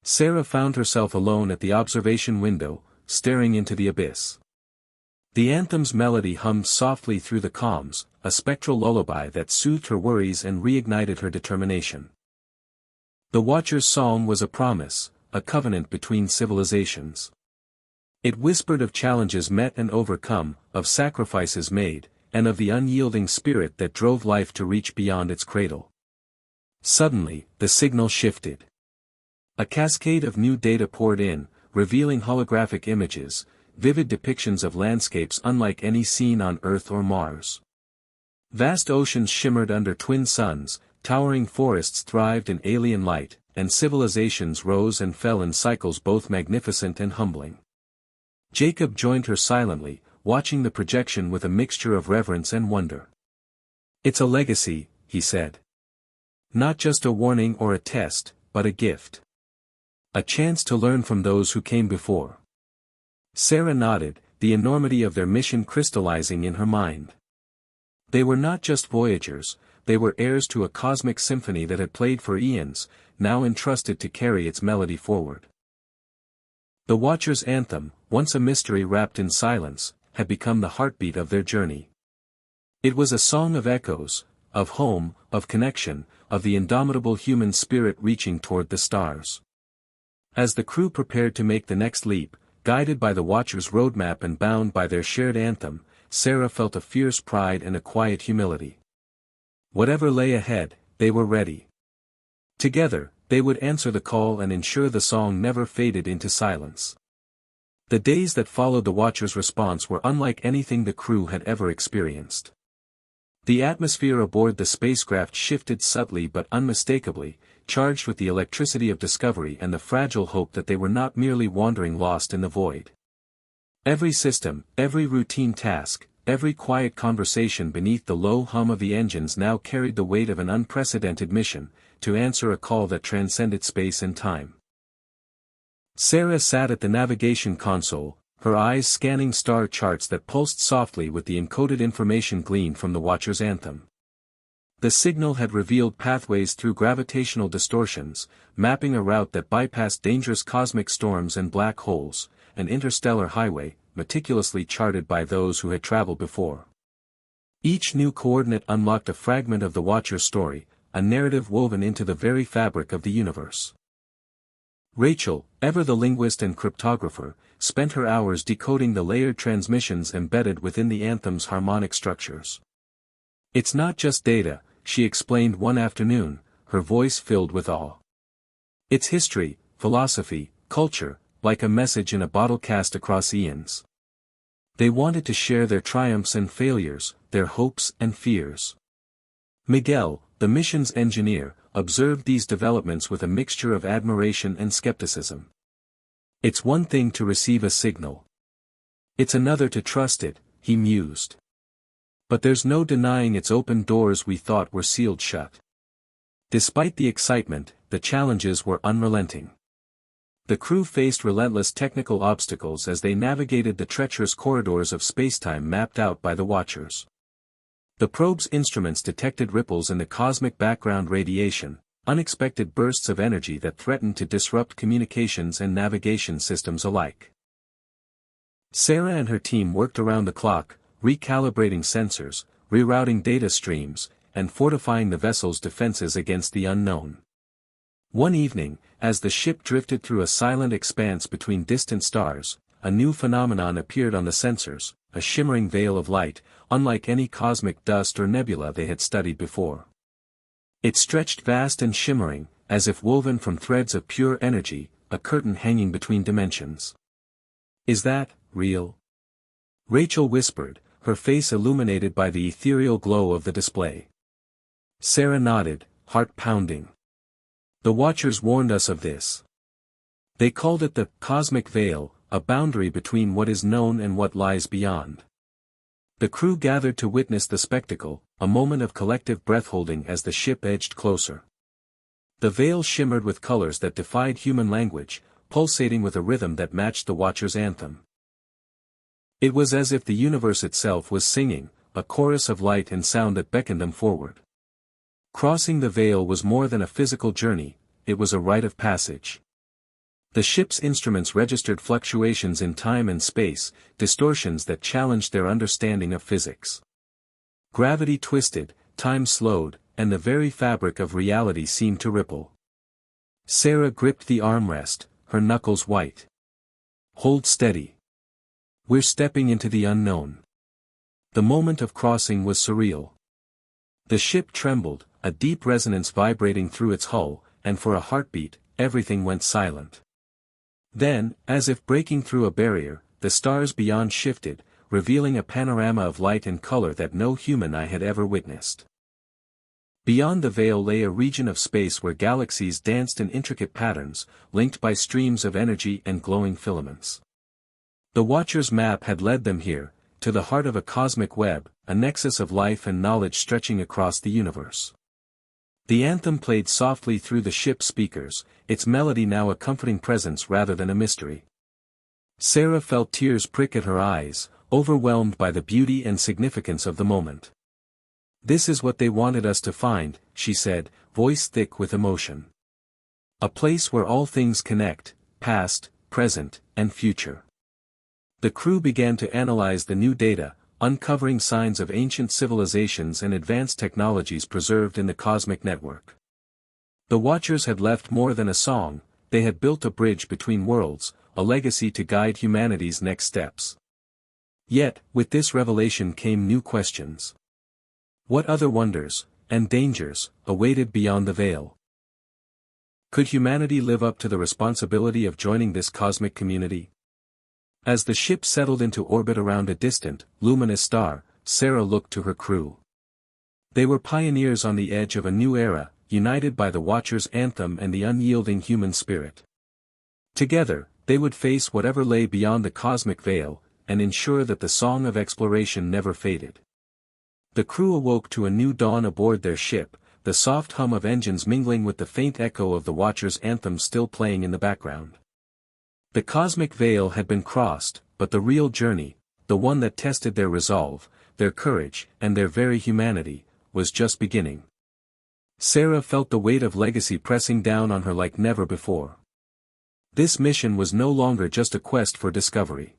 Sarah found herself alone at the observation window, staring into the abyss. The Anthem's melody hummed softly through the calms, a spectral lullaby that soothed her worries and reignited her determination. The Watcher's song was a promise, a covenant between civilizations. It whispered of challenges met and overcome, of sacrifices made, and of the unyielding spirit that drove life to reach beyond its cradle. Suddenly, the signal shifted. A cascade of new data poured in, revealing holographic images, vivid depictions of landscapes unlike any seen on Earth or Mars. Vast oceans shimmered under twin suns, towering forests thrived in alien light, and civilizations rose and fell in cycles both magnificent and humbling. Jacob joined her silently, watching the projection with a mixture of reverence and wonder. "It's a legacy," he said. "Not just a warning or a test, but a gift. A chance to learn from those who came before." Sarah nodded, the enormity of their mission crystallizing in her mind. They were not just voyagers, they were heirs to a cosmic symphony that had played for eons, now entrusted to carry its melody forward. The Watcher's anthem, once a mystery wrapped in silence, had become the heartbeat of their journey. It was a song of echoes, of home, of connection, of the indomitable human spirit reaching toward the stars. As the crew prepared to make the next leap, guided by the Watcher's roadmap and bound by their shared anthem, Sarah felt a fierce pride and a quiet humility. Whatever lay ahead, they were ready. Together, they would answer the call and ensure the song never faded into silence. The days that followed the Watcher's response were unlike anything the crew had ever experienced. The atmosphere aboard the spacecraft shifted subtly but unmistakably, charged with the electricity of discovery and the fragile hope that they were not merely wandering lost in the void. Every system, every routine task, every quiet conversation beneath the low hum of the engines now carried the weight of an unprecedented mission, to answer a call that transcended space and time. Sarah sat at the navigation console, her eyes scanning star charts that pulsed softly with the encoded information gleaned from the Watcher's anthem. The signal had revealed pathways through gravitational distortions, mapping a route that bypassed dangerous cosmic storms and black holes, an interstellar highway, meticulously charted by those who had traveled before. Each new coordinate unlocked a fragment of the Watcher's story, a narrative woven into the very fabric of the universe. Rachel, ever the linguist and cryptographer, spent her hours decoding the layered transmissions embedded within the anthem's harmonic structures. "It's not just data," she explained one afternoon, her voice filled with awe. "It's history, philosophy, culture, like a message in a bottle cast across eons." They wanted to share their triumphs and failures, their hopes and fears. Miguel, the mission's engineer, observed these developments with a mixture of admiration and skepticism. "It's one thing to receive a signal. It's another to trust it," he mused. "But there's no denying it's opened doors we thought were sealed shut." Despite the excitement, the challenges were unrelenting. The crew faced relentless technical obstacles as they navigated the treacherous corridors of spacetime mapped out by the Watchers. The probe's instruments detected ripples in the cosmic background radiation, unexpected bursts of energy that threatened to disrupt communications and navigation systems alike. Sarah and her team worked around the clock, recalibrating sensors, rerouting data streams, and fortifying the vessel's defenses against the unknown. One evening, as the ship drifted through a silent expanse between distant stars, a new phenomenon appeared on the sensors, a shimmering veil of light, unlike any cosmic dust or nebula they had studied before. It stretched vast and shimmering, as if woven from threads of pure energy, a curtain hanging between dimensions. "Is that real?" Rachel whispered, her face illuminated by the ethereal glow of the display. Sarah nodded, heart pounding. "The Watchers warned us of this. They called it the cosmic veil, a boundary between what is known and what lies beyond. The crew gathered to witness the spectacle, a moment of collective breath-holding as the ship edged closer. The veil shimmered with colors that defied human language, pulsating with a rhythm that matched the Watcher's anthem. It was as if the universe itself was singing, a chorus of light and sound that beckoned them forward. Crossing the veil was more than a physical journey, it was a rite of passage. The ship's instruments registered fluctuations in time and space, distortions that challenged their understanding of physics. Gravity twisted, time slowed, and the very fabric of reality seemed to ripple. Sarah gripped the armrest, her knuckles white. "Hold steady. We're stepping into the unknown." The moment of crossing was surreal. The ship trembled, a deep resonance vibrating through its hull, and for a heartbeat, everything went silent. Then, as if breaking through a barrier, the stars beyond shifted, revealing a panorama of light and color that no human eye had ever witnessed. Beyond the veil lay a region of space where galaxies danced in intricate patterns, linked by streams of energy and glowing filaments. The Watcher's map had led them here, to the heart of a cosmic web, a nexus of life and knowledge stretching across the universe. The anthem played softly through the ship's speakers, its melody now a comforting presence rather than a mystery. Sarah felt tears prick at her eyes, overwhelmed by the beauty and significance of the moment. "This is what they wanted us to find," she said, voice thick with emotion. "A place where all things connect, past, present, and future." The crew began to analyze the new data, uncovering signs of ancient civilizations and advanced technologies preserved in the cosmic network. The Watchers had left more than a song, they had built a bridge between worlds, a legacy to guide humanity's next steps. Yet, with this revelation came new questions. What other wonders, and dangers, awaited beyond the veil? Could humanity live up to the responsibility of joining this cosmic community? As the ship settled into orbit around a distant, luminous star, Sarah looked to her crew. They were pioneers on the edge of a new era, united by the Watcher's anthem and the unyielding human spirit. Together, they would face whatever lay beyond the cosmic veil, and ensure that the song of exploration never faded. The crew awoke to a new dawn aboard their ship, the soft hum of engines mingling with the faint echo of the Watcher's anthem still playing in the background. The cosmic veil had been crossed, but the real journey, the one that tested their resolve, their courage, and their very humanity, was just beginning. Sarah felt the weight of legacy pressing down on her like never before. This mission was no longer just a quest for discovery.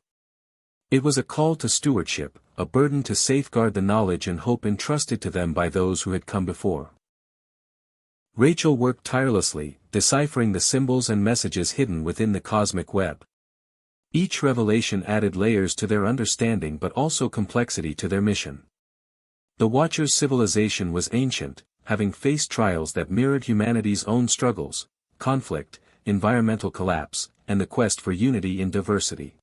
It was a call to stewardship, a burden to safeguard the knowledge and hope entrusted to them by those who had come before. Rachel worked tirelessly, deciphering the symbols and messages hidden within the cosmic web. Each revelation added layers to their understanding but also complexity to their mission. The Watcher's civilization was ancient, having faced trials that mirrored humanity's own struggles, conflict, environmental collapse, and the quest for unity in diversity.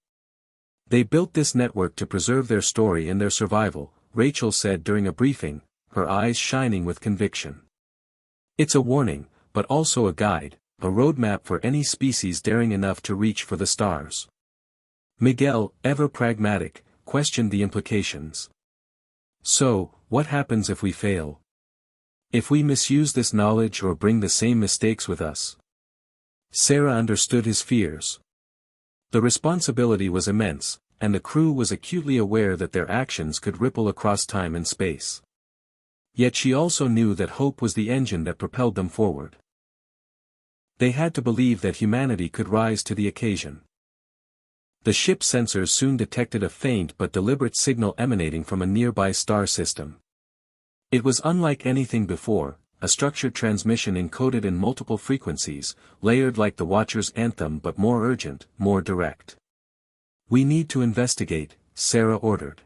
They built this network to preserve their story and their survival, Rachel said during a briefing, her eyes shining with conviction. It's a warning, but also a guide, a roadmap for any species daring enough to reach for the stars. Miguel, ever pragmatic, questioned the implications. "So, what happens if we fail? If we misuse this knowledge or bring the same mistakes with us?" Sarah understood his fears. The responsibility was immense, and the crew was acutely aware that their actions could ripple across time and space. Yet she also knew that hope was the engine that propelled them forward. They had to believe that humanity could rise to the occasion. The ship's sensors soon detected a faint but deliberate signal emanating from a nearby star system. It was unlike anything before, a structured transmission encoded in multiple frequencies, layered like the Watcher's anthem but more urgent, more direct. "We need to investigate," Sarah ordered.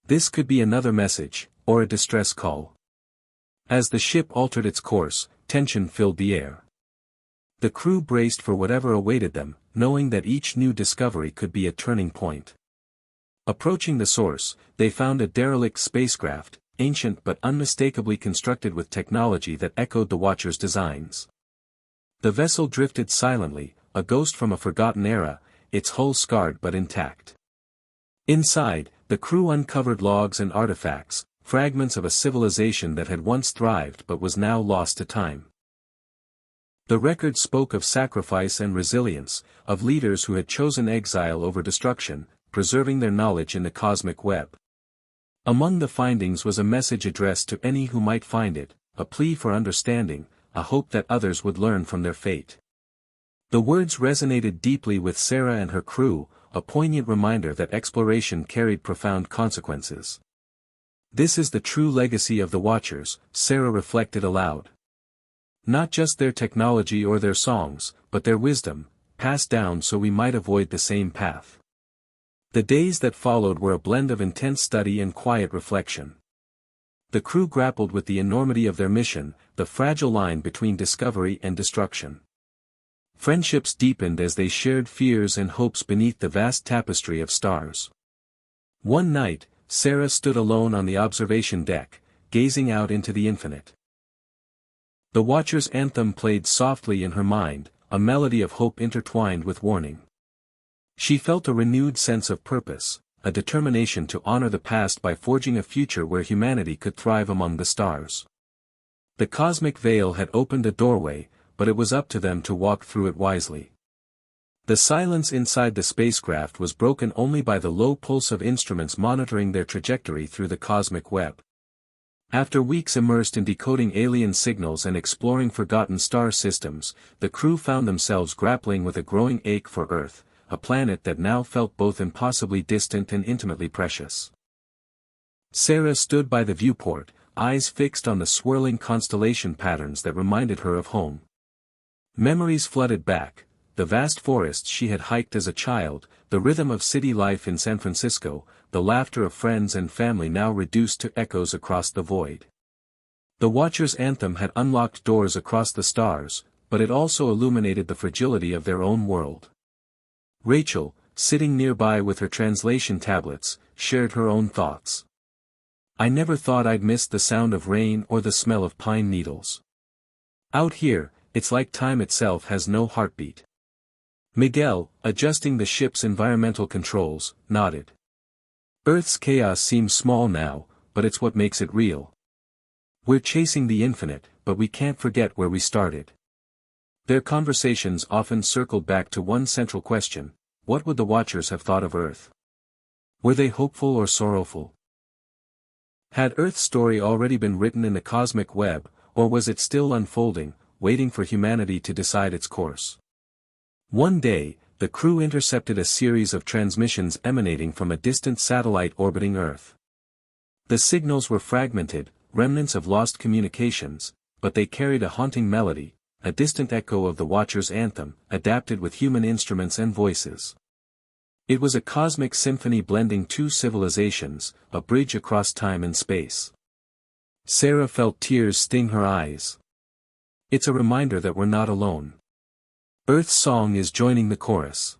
This could be another message, or a distress call. As the ship altered its course, tension filled the air. The crew braced for whatever awaited them, knowing that each new discovery could be a turning point. Approaching the source, they found a derelict spacecraft, ancient but unmistakably constructed with technology that echoed the Watcher's designs. The vessel drifted silently, a ghost from a forgotten era, its hull scarred but intact. Inside, The crew uncovered logs and artifacts, fragments of a civilization that had once thrived but was now lost to time. The record spoke of sacrifice and resilience, of leaders who had chosen exile over destruction, preserving their knowledge in the cosmic web. Among the findings was a message addressed to any who might find it, a plea for understanding, a hope that others would learn from their fate. The words resonated deeply with Sarah and her crew, a poignant reminder that exploration carried profound consequences. This is the true legacy of the Watchers, Sarah reflected aloud. Not just their technology or their songs, but their wisdom, passed down so we might avoid the same path. The days that followed were a blend of intense study and quiet reflection. The crew grappled with the enormity of their mission, the fragile line between discovery and destruction. Friendships deepened as they shared fears and hopes beneath the vast tapestry of stars. One night, Sarah stood alone on the observation deck, gazing out into the infinite. The Watcher's anthem played softly in her mind, a melody of hope intertwined with warning. She felt a renewed sense of purpose, a determination to honor the past by forging a future where humanity could thrive among the stars. The cosmic veil had opened a doorway, but it was up to them to walk through it wisely. The silence inside the spacecraft was broken only by the low pulse of instruments monitoring their trajectory through the cosmic web. After weeks immersed in decoding alien signals and exploring forgotten star systems, the crew found themselves grappling with a growing ache for Earth, a planet that now felt both impossibly distant and intimately precious. Sarah stood by the viewport, eyes fixed on the swirling constellation patterns that reminded her of home. Memories flooded back, the vast forests she had hiked as a child, the rhythm of city life in San Francisco, the laughter of friends and family now reduced to echoes across the void. The Watcher's anthem had unlocked doors across the stars, but it also illuminated the fragility of their own world. Rachel, sitting nearby with her translation tablets, shared her own thoughts. "I never thought I'd miss the sound of rain or the smell of pine needles. Out here, it's like time itself has no heartbeat." Miguel, adjusting the ship's environmental controls, nodded. "Earth's chaos seems small now, but it's what makes it real. We're chasing the infinite, but we can't forget where we started." Their conversations often circled back to one central question: what would the Watchers have thought of Earth? Were they hopeful or sorrowful? Had Earth's story already been written in the cosmic web, or was it still unfolding, waiting for humanity to decide its course? One day, the crew intercepted a series of transmissions emanating from a distant satellite orbiting Earth. The signals were fragmented, remnants of lost communications, but they carried a haunting melody, a distant echo of the Watcher's anthem, adapted with human instruments and voices. It was a cosmic symphony blending two civilizations, a bridge across time and space. Sarah felt tears sting her eyes. It's a reminder that we're not alone. Earth's song is joining the chorus.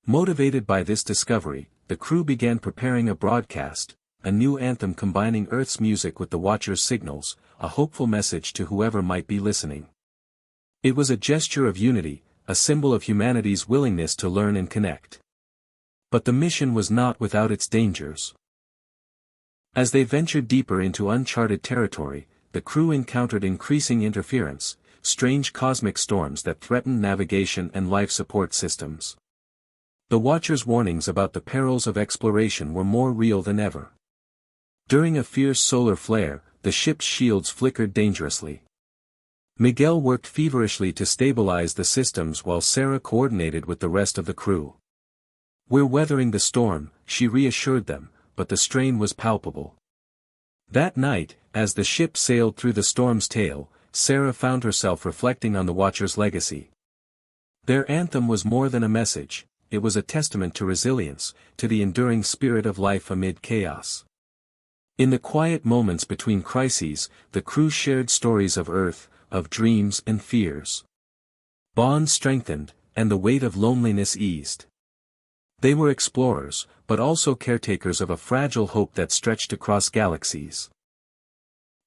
Motivated by this discovery, the crew began preparing a broadcast, a new anthem combining Earth's music with the Watcher's signals, a hopeful message to whoever might be listening. It was a gesture of unity, a symbol of humanity's willingness to learn and connect. But the mission was not without its dangers. As they ventured deeper into uncharted territory, the crew encountered increasing interference, strange cosmic storms that threatened navigation and life support systems. The Watchers' warnings about the perils of exploration were more real than ever. During a fierce solar flare, the ship's shields flickered dangerously. Miguel worked feverishly to stabilize the systems while Sarah coordinated with the rest of the crew. "We're weathering the storm," she reassured them, but the strain was palpable. That night, as the ship sailed through the storm's tail, Sarah found herself reflecting on the Watcher's legacy. Their anthem was more than a message, it was a testament to resilience, to the enduring spirit of life amid chaos. In the quiet moments between crises, the crew shared stories of Earth, of dreams and fears. Bonds strengthened, and the weight of loneliness eased. They were explorers, but also caretakers of a fragile hope that stretched across galaxies.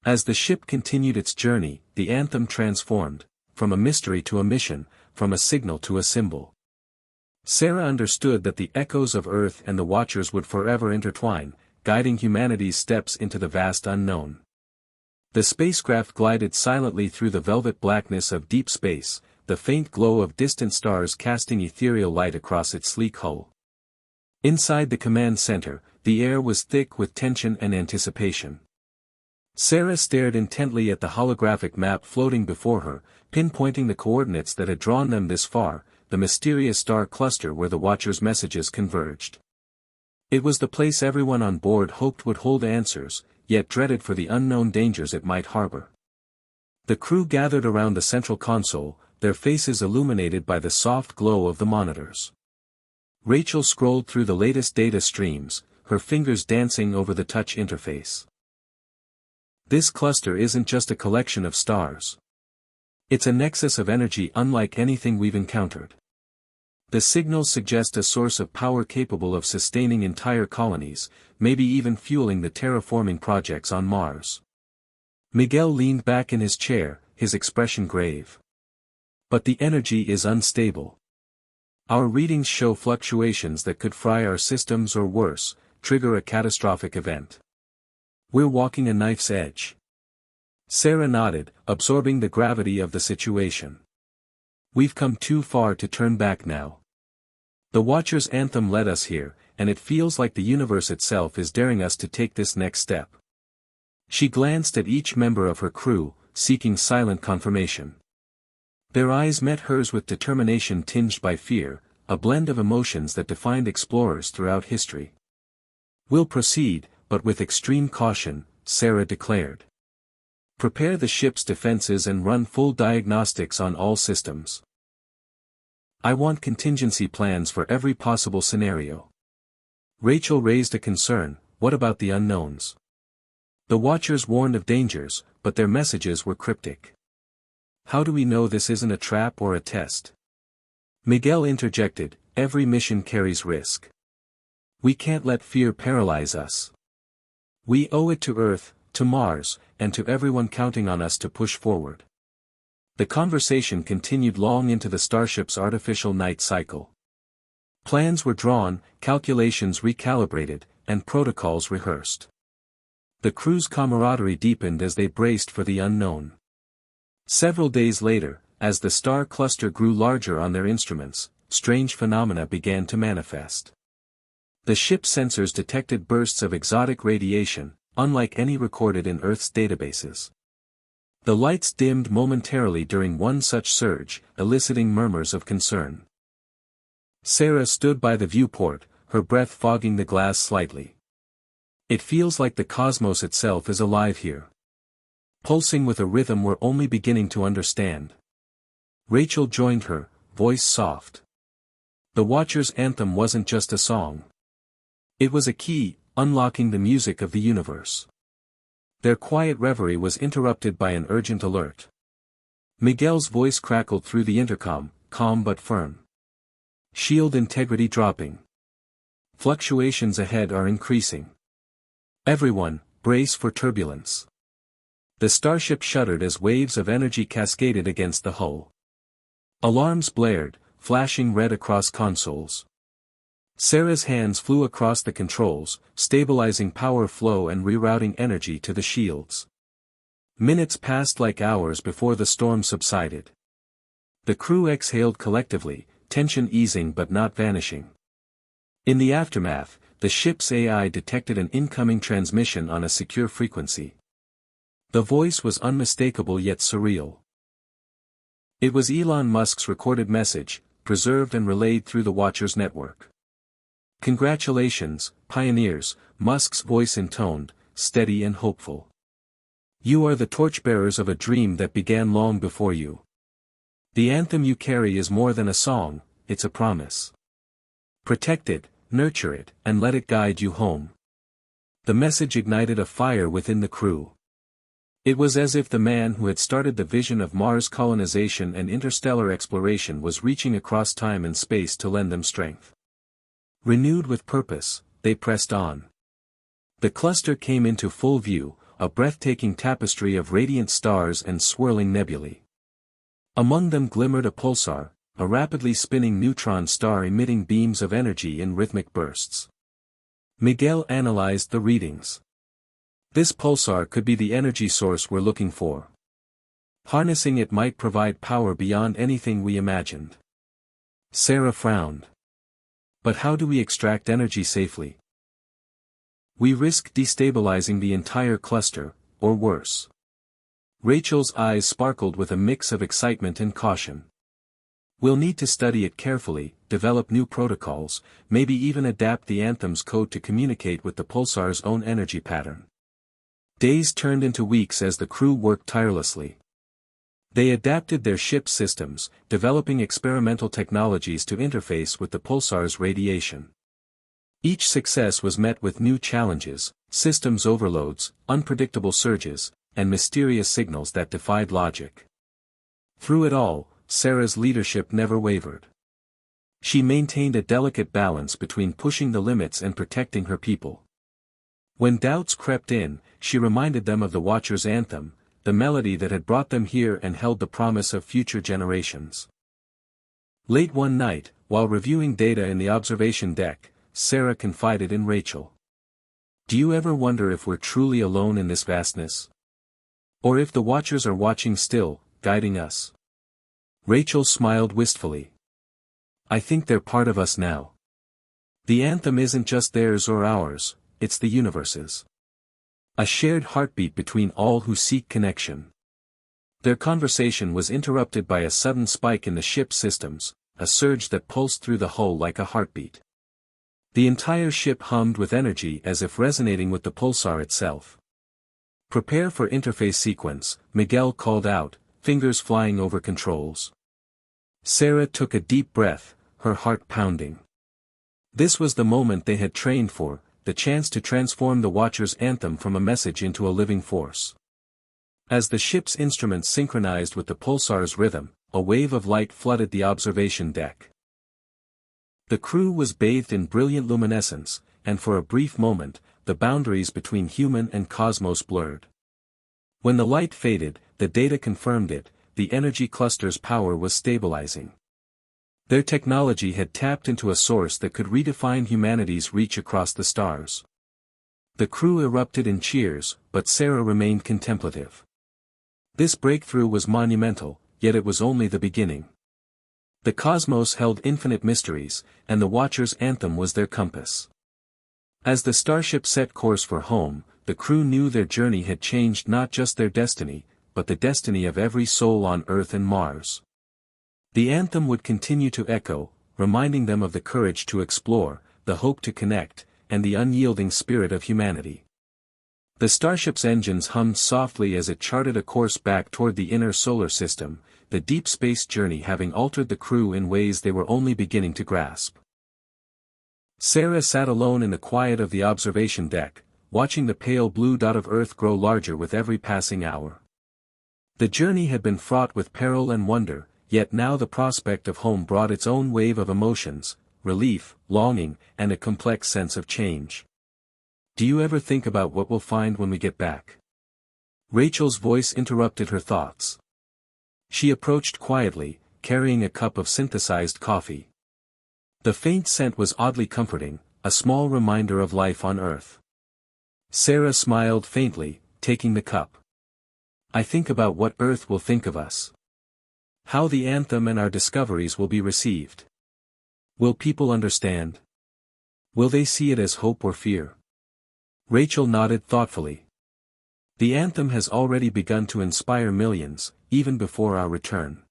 As the ship continued its journey, the anthem transformed, from a mystery to a mission, from a signal to a symbol. Sarah understood that the echoes of Earth and the Watchers would forever intertwine, guiding humanity's steps into the vast unknown. The spacecraft glided silently through the velvet blackness of deep space, the faint glow of distant stars casting ethereal light across its sleek hull. Inside the command center, the air was thick with tension and anticipation. Sarah stared intently at the holographic map floating before her, pinpointing the coordinates that had drawn them this far, the mysterious star cluster where the Watchers' messages converged. It was the place everyone on board hoped would hold answers, yet dreaded for the unknown dangers it might harbor. The crew gathered around the central console, their faces illuminated by the soft glow of the monitors. Rachel scrolled through the latest data streams, her fingers dancing over the touch interface. This cluster isn't just a collection of stars. It's a nexus of energy unlike anything we've encountered. The signals suggest a source of power capable of sustaining entire colonies, maybe even fueling the terraforming projects on Mars. Miguel leaned back in his chair, his expression grave. But the energy is unstable. Our readings show fluctuations that could fry our systems or worse, trigger a catastrophic event. We're walking a knife's edge. Sarah nodded, absorbing the gravity of the situation. We've come too far to turn back now. The Watcher's anthem led us here, and it feels like the universe itself is daring us to take this next step. She glanced at each member of her crew, seeking silent confirmation. Their eyes met hers with determination tinged by fear, a blend of emotions that defined explorers throughout history. We'll proceed, but with extreme caution, Sarah declared. Prepare the ship's defenses and run full diagnostics on all systems. I want contingency plans for every possible scenario. Rachel raised a concern, what about the unknowns? The Watchers warned of dangers, but their messages were cryptic. How do we know this isn't a trap or a test? Miguel interjected, every mission carries risk. We can't let fear paralyze us. We owe it to Earth, to Mars, and to everyone counting on us to push forward. The conversation continued long into the starship's artificial night cycle. Plans were drawn, calculations recalibrated, and protocols rehearsed. The crew's camaraderie deepened as they braced for the unknown. Several days later, as the star cluster grew larger on their instruments, strange phenomena began to manifest. The ship's sensors detected bursts of exotic radiation, unlike any recorded in Earth's databases. The lights dimmed momentarily during one such surge, eliciting murmurs of concern. Sarah stood by the viewport, her breath fogging the glass slightly. It feels like the cosmos itself is alive here. Pulsing with a rhythm we're only beginning to understand. Rachel joined her, voice soft. The Watcher's anthem wasn't just a song. It was a key, unlocking the music of the universe. Their quiet reverie was interrupted by an urgent alert. Miguel's voice crackled through the intercom, calm but firm. Shield integrity dropping. Fluctuations ahead are increasing. Everyone, brace for turbulence. The starship shuddered as waves of energy cascaded against the hull. Alarms blared, flashing red across consoles. Sarah's hands flew across the controls, stabilizing power flow and rerouting energy to the shields. Minutes passed like hours before the storm subsided. The crew exhaled collectively, tension easing but not vanishing. In the aftermath, the ship's AI detected an incoming transmission on a secure frequency. The voice was unmistakable yet surreal. It was Elon Musk's recorded message, preserved and relayed through the Watchers network. Congratulations, pioneers, Musk's voice intoned, steady and hopeful. You are the torchbearers of a dream that began long before you. The anthem you carry is more than a song, it's a promise. Protect it, nurture it, and let it guide you home. The message ignited a fire within the crew. It was as if the man who had started the vision of Mars colonization and interstellar exploration was reaching across time and space to lend them strength. Renewed with purpose, they pressed on. The cluster came into full view, a breathtaking tapestry of radiant stars and swirling nebulae. Among them glimmered a pulsar, a rapidly spinning neutron star emitting beams of energy in rhythmic bursts. Miguel analyzed the readings. This pulsar could be the energy source we're looking for. Harnessing it might provide power beyond anything we imagined. Sarah frowned. But how do we extract energy safely? We risk destabilizing the entire cluster, or worse. Rachel's eyes sparkled with a mix of excitement and caution. We'll need to study it carefully, develop new protocols, maybe even adapt the Anthem's code to communicate with the pulsar's own energy pattern. Days turned into weeks as the crew worked tirelessly. They adapted their ship's systems, developing experimental technologies to interface with the pulsar's radiation. Each success was met with new challenges, systems overloads, unpredictable surges, and mysterious signals that defied logic. Through it all, Sarah's leadership never wavered. She maintained a delicate balance between pushing the limits and protecting her people. When doubts crept in, she reminded them of the Watcher's anthem, the melody that had brought them here and held the promise of future generations. Late one night, while reviewing data in the observation deck, Sarah confided in Rachel. Do you ever wonder if we're truly alone in this vastness? Or if the Watchers are watching still, guiding us? Rachel smiled wistfully. I think they're part of us now. The anthem isn't just theirs or ours, it's the universe's. A shared heartbeat between all who seek connection. Their conversation was interrupted by a sudden spike in the ship's systems, a surge that pulsed through the hull like a heartbeat. The entire ship hummed with energy as if resonating with the pulsar itself. Prepare for interface sequence, Miguel called out, fingers flying over controls. Sarah took a deep breath, her heart pounding. This was the moment they had trained for, the chance to transform the Watcher's anthem from a message into a living force. As the ship's instruments synchronized with the pulsar's rhythm, a wave of light flooded the observation deck. The crew was bathed in brilliant luminescence, and for a brief moment, the boundaries between human and cosmos blurred. When the light faded, the data confirmed it, the energy cluster's power was stabilizing. Their technology had tapped into a source that could redefine humanity's reach across the stars. The crew erupted in cheers, but Sarah remained contemplative. This breakthrough was monumental, yet it was only the beginning. The cosmos held infinite mysteries, and the Watcher's anthem was their compass. As the starship set course for home, the crew knew their journey had changed not just their destiny, but the destiny of every soul on Earth and Mars. The anthem would continue to echo, reminding them of the courage to explore, the hope to connect, and the unyielding spirit of humanity. The starship's engines hummed softly as it charted a course back toward the inner solar system, the deep space journey having altered the crew in ways they were only beginning to grasp. Sarah sat alone in the quiet of the observation deck, watching the pale blue dot of Earth grow larger with every passing hour. The journey had been fraught with peril and wonder, yet now the prospect of home brought its own wave of emotions, relief, longing, and a complex sense of change. Do you ever think about what we'll find when we get back? Rachel's voice interrupted her thoughts. She approached quietly, carrying a cup of synthesized coffee. The faint scent was oddly comforting, a small reminder of life on Earth. Sarah smiled faintly, taking the cup. I think about what Earth will think of us. How the anthem and our discoveries will be received. Will people understand? Will they see it as hope or fear? Rachel nodded thoughtfully. The anthem has already begun to inspire millions, even before our return.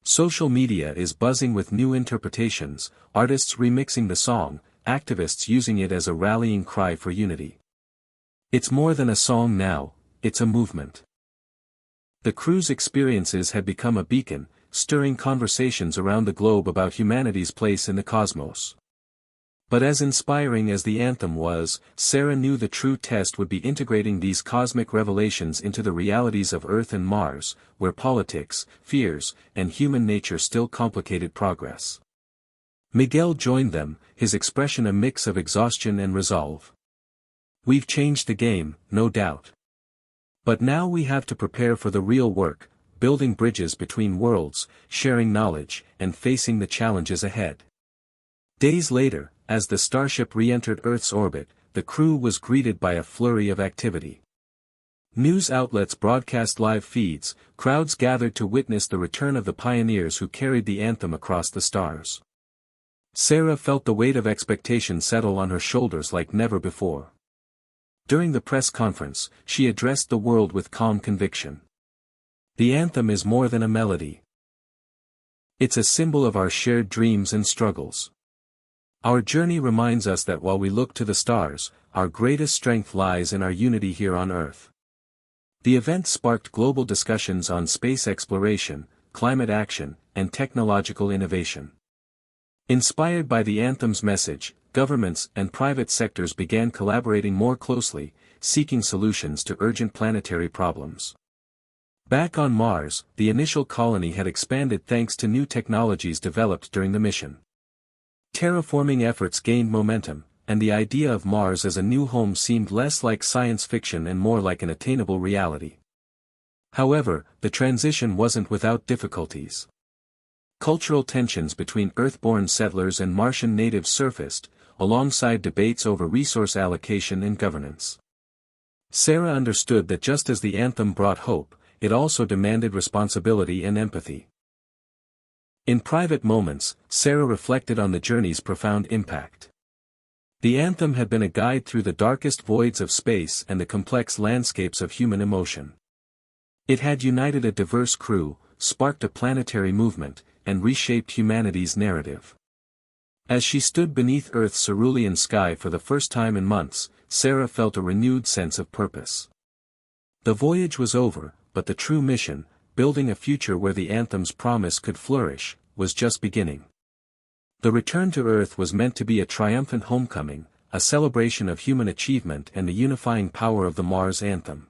Social media is buzzing with new interpretations, artists remixing the song, activists using it as a rallying cry for unity. It's more than a song now, it's a movement. The crew's experiences had become a beacon, stirring conversations around the globe about humanity's place in the cosmos. But as inspiring as the anthem was, Sarah knew the true test would be integrating these cosmic revelations into the realities of Earth and Mars, where politics, fears, and human nature still complicated progress. Miguel joined them, his expression a mix of exhaustion and resolve. We've changed the game, no doubt. But now we have to prepare for the real work, building bridges between worlds, sharing knowledge, and facing the challenges ahead. Days later, as the starship re-entered Earth's orbit, the crew was greeted by a flurry of activity. News outlets broadcast live feeds, crowds gathered to witness the return of the pioneers who carried the anthem across the stars. Sarah felt the weight of expectation settle on her shoulders like never before. During the press conference, she addressed the world with calm conviction. The anthem is more than a melody. It's a symbol of our shared dreams and struggles. Our journey reminds us that while we look to the stars, our greatest strength lies in our unity here on Earth. The event sparked global discussions on space exploration, climate action, and technological innovation. Inspired by the anthem's message, governments and private sectors began collaborating more closely, seeking solutions to urgent planetary problems. Back on Mars, the initial colony had expanded thanks to new technologies developed during the mission. Terraforming efforts gained momentum, and the idea of Mars as a new home seemed less like science fiction and more like an attainable reality. However, the transition wasn't without difficulties. Cultural tensions between Earth-born settlers and Martian natives surfaced, alongside debates over resource allocation and governance. Sarah understood that just as the anthem brought hope, it also demanded responsibility and empathy. In private moments, Sarah reflected on the journey's profound impact. The anthem had been a guide through the darkest voids of space and the complex landscapes of human emotion. It had united a diverse crew, sparked a planetary movement, and reshaped humanity's narrative. As she stood beneath Earth's cerulean sky for the first time in months, Sarah felt a renewed sense of purpose. The voyage was over, but the true mission, building a future where the anthem's promise could flourish, was just beginning. The return to Earth was meant to be a triumphant homecoming, a celebration of human achievement and the unifying power of the Mars anthem.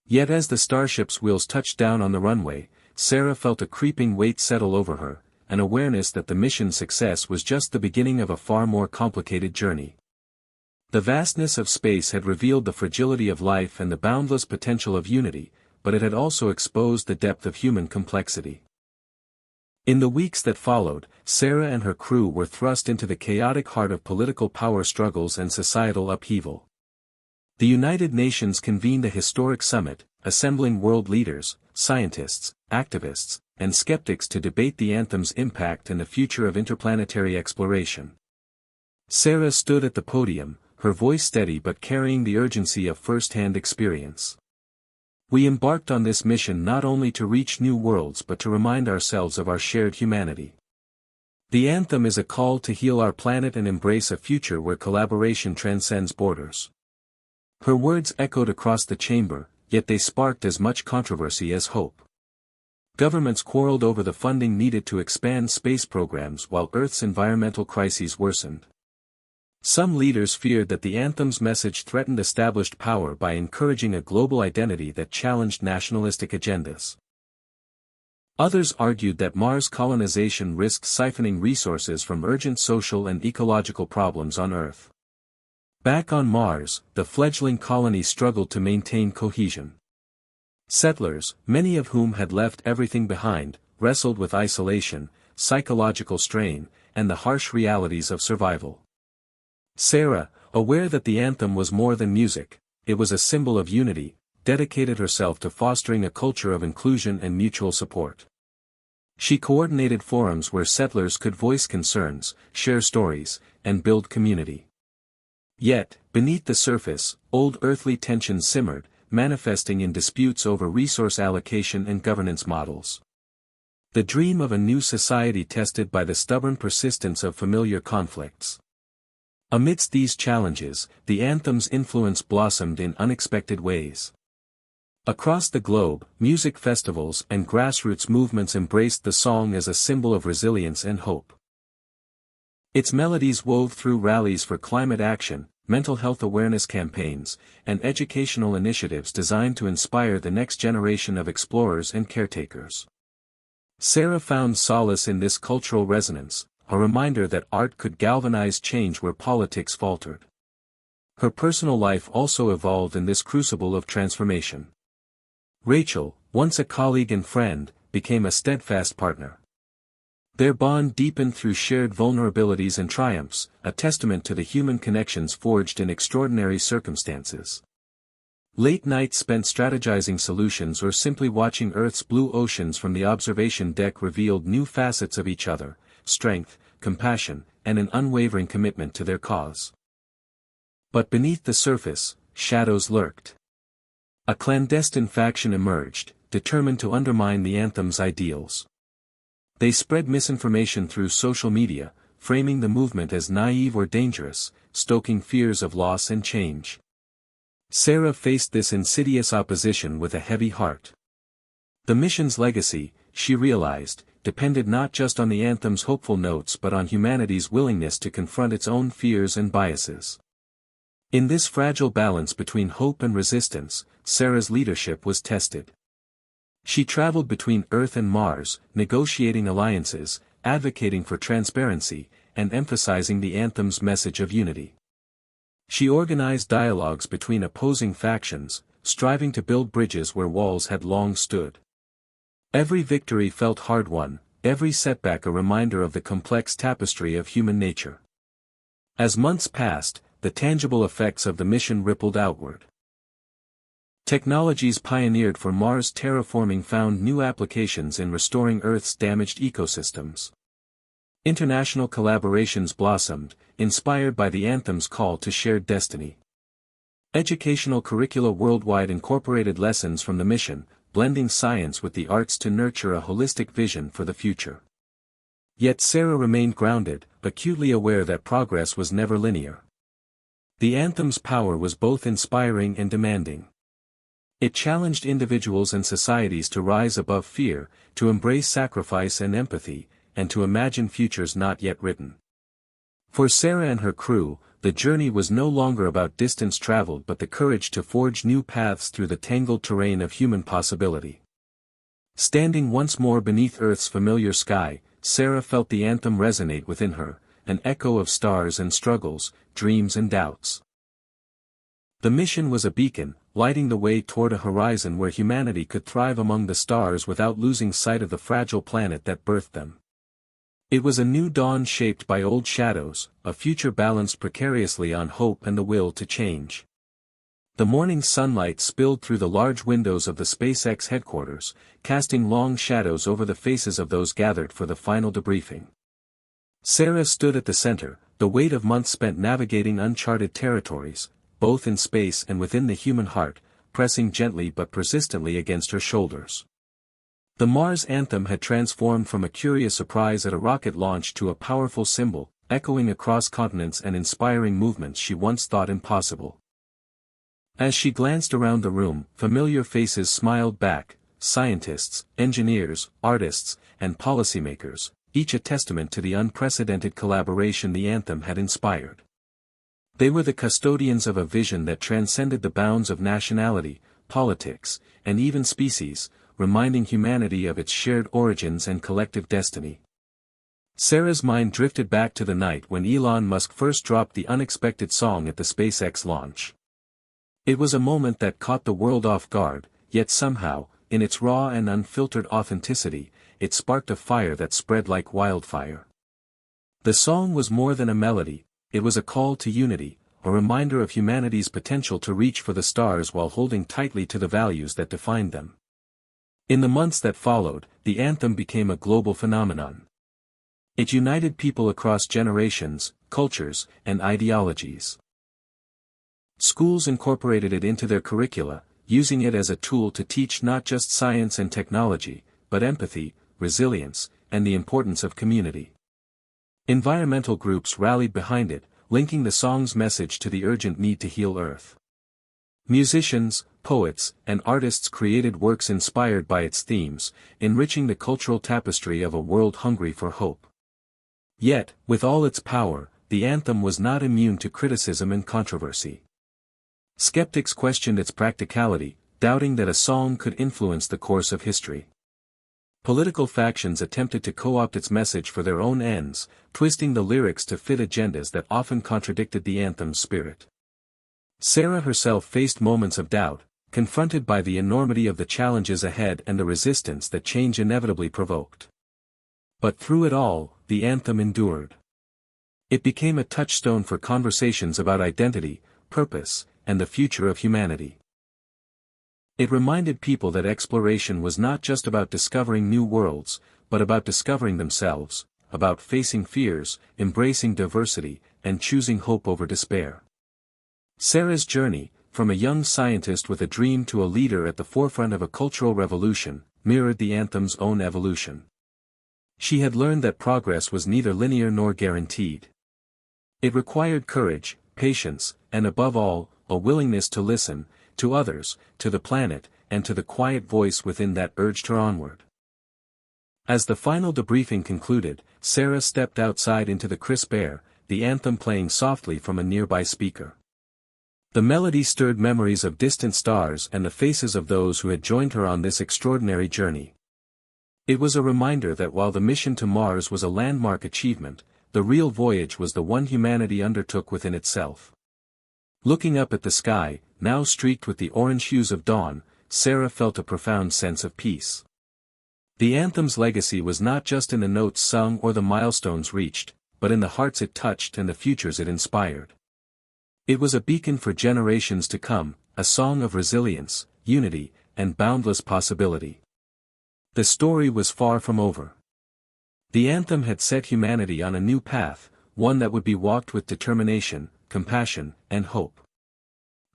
Yet as the starship's wheels touched down on the runway, Sarah felt a creeping weight settle over her, an awareness that the mission's success was just the beginning of a far more complicated journey. The vastness of space had revealed the fragility of life and the boundless potential of unity, but it had also exposed the depth of human complexity. In the weeks that followed, Sarah and her crew were thrust into the chaotic heart of political power struggles and societal upheaval. The United Nations convened a historic summit, assembling world leaders, scientists, activists, and skeptics to debate the anthem's impact and the future of interplanetary exploration. Sarah stood at the podium, her voice steady but carrying the urgency of first-hand experience. We embarked on this mission not only to reach new worlds but to remind ourselves of our shared humanity. The anthem is a call to heal our planet and embrace a future where collaboration transcends borders. Her words echoed across the chamber, yet they sparked as much controversy as hope. Governments quarreled over the funding needed to expand space programs while Earth's environmental crises worsened. Some leaders feared that the anthem's message threatened established power by encouraging a global identity that challenged nationalistic agendas. Others argued that Mars colonization risked siphoning resources from urgent social and ecological problems on Earth. Back on Mars, the fledgling colony struggled to maintain cohesion. Settlers, many of whom had left everything behind, wrestled with isolation, psychological strain, and the harsh realities of survival. Sarah, aware that the anthem was more than music, it was a symbol of unity, dedicated herself to fostering a culture of inclusion and mutual support. She coordinated forums where settlers could voice concerns, share stories, and build community. Yet, beneath the surface, old earthly tensions simmered, manifesting in disputes over resource allocation and governance models. The dream of a new society tested by the stubborn persistence of familiar conflicts. Amidst these challenges, the anthem's influence blossomed in unexpected ways. Across the globe, music festivals and grassroots movements embraced the song as a symbol of resilience and hope. Its melodies wove through rallies for climate action, mental health awareness campaigns, and educational initiatives designed to inspire the next generation of explorers and caretakers. Sarah found solace in this cultural resonance, a reminder that art could galvanize change where politics faltered. Her personal life also evolved in this crucible of transformation. Rachel, once a colleague and friend, became a steadfast partner. Their bond deepened through shared vulnerabilities and triumphs, a testament to the human connections forged in extraordinary circumstances. Late nights spent strategizing solutions or simply watching Earth's blue oceans from the observation deck revealed new facets of each other: strength, compassion, and an unwavering commitment to their cause. But beneath the surface, shadows lurked. A clandestine faction emerged, determined to undermine the Anthem's ideals. They spread misinformation through social media, framing the movement as naive or dangerous, stoking fears of loss and change. Sarah faced this insidious opposition with a heavy heart. The mission's legacy, she realized, depended not just on the Anthem's hopeful notes but on humanity's willingness to confront its own fears and biases. In this fragile balance between hope and resistance, Sarah's leadership was tested. She traveled between Earth and Mars, negotiating alliances, advocating for transparency, and emphasizing the Anthem's message of unity. She organized dialogues between opposing factions, striving to build bridges where walls had long stood. Every victory felt hard-won, every setback a reminder of the complex tapestry of human nature. As months passed, the tangible effects of the mission rippled outward. Technologies pioneered for Mars terraforming found new applications in restoring Earth's damaged ecosystems. International collaborations blossomed, inspired by the Anthem's call to shared destiny. Educational curricula worldwide incorporated lessons from the mission, blending science with the arts to nurture a holistic vision for the future. Yet Sarah remained grounded, acutely aware that progress was never linear. The Anthem's power was both inspiring and demanding. It challenged individuals and societies to rise above fear, to embrace sacrifice and empathy, and to imagine futures not yet written. For Sarah and her crew, the journey was no longer about distance traveled but the courage to forge new paths through the tangled terrain of human possibility. Standing once more beneath Earth's familiar sky, Sarah felt the Anthem resonate within her, an echo of stars and struggles, dreams and doubts. The mission was a beacon, lighting the way toward a horizon where humanity could thrive among the stars without losing sight of the fragile planet that birthed them. It was a new dawn shaped by old shadows, a future balanced precariously on hope and the will to change. The morning sunlight spilled through the large windows of the SpaceX headquarters, casting long shadows over the faces of those gathered for the final debriefing. Sarah stood at the center, the weight of months spent navigating uncharted territories, both in space and within the human heart, pressing gently but persistently against her shoulders. The Mars Anthem had transformed from a curious surprise at a rocket launch to a powerful symbol, echoing across continents and inspiring movements she once thought impossible. As she glanced around the room, familiar faces smiled back: scientists, engineers, artists, and policymakers, each a testament to the unprecedented collaboration the Anthem had inspired. They were the custodians of a vision that transcended the bounds of nationality, politics, and even species, reminding humanity of its shared origins and collective destiny. Sarah's mind drifted back to the night when Elon Musk first dropped the unexpected song at the SpaceX launch. It was a moment that caught the world off guard, yet somehow, in its raw and unfiltered authenticity, it sparked a fire that spread like wildfire. The song was more than a melody. It was a call to unity, a reminder of humanity's potential to reach for the stars while holding tightly to the values that defined them. In the months that followed, the Anthem became a global phenomenon. It united people across generations, cultures, and ideologies. Schools incorporated it into their curricula, using it as a tool to teach not just science and technology, but empathy, resilience, and the importance of community. Environmental groups rallied behind it, linking the song's message to the urgent need to heal Earth. Musicians, poets, and artists created works inspired by its themes, enriching the cultural tapestry of a world hungry for hope. Yet, with all its power, the Anthem was not immune to criticism and controversy. Skeptics questioned its practicality, doubting that a song could influence the course of history. Political factions attempted to co-opt its message for their own ends, twisting the lyrics to fit agendas that often contradicted the Anthem's spirit. Sarah herself faced moments of doubt, confronted by the enormity of the challenges ahead and the resistance that change inevitably provoked. But through it all, the anthem endured. It became a touchstone for conversations about identity, purpose, and the future of humanity. It reminded people that exploration was not just about discovering new worlds, but about discovering themselves, about facing fears, embracing diversity, and choosing hope over despair. Sarah's journey, from a young scientist with a dream to a leader at the forefront of a cultural revolution, mirrored the anthem's own evolution. She had learned that progress was neither linear nor guaranteed. It required courage, patience, and above all, a willingness to listen, to others, to the planet, and to the quiet voice within that urged her onward. As the final debriefing concluded, Sarah stepped outside into the crisp air, the anthem playing softly from a nearby speaker. The melody stirred memories of distant stars and the faces of those who had joined her on this extraordinary journey. It was a reminder that while the mission to Mars was a landmark achievement, the real voyage was the one humanity undertook within itself. Looking up at the sky, now streaked with the orange hues of dawn, Sarah felt a profound sense of peace. The anthem's legacy was not just in the notes sung or the milestones reached, but in the hearts it touched and the futures it inspired. It was a beacon for generations to come, a song of resilience, unity, and boundless possibility. The story was far from over. The anthem had set humanity on a new path, one that would be walked with determination, compassion, and hope.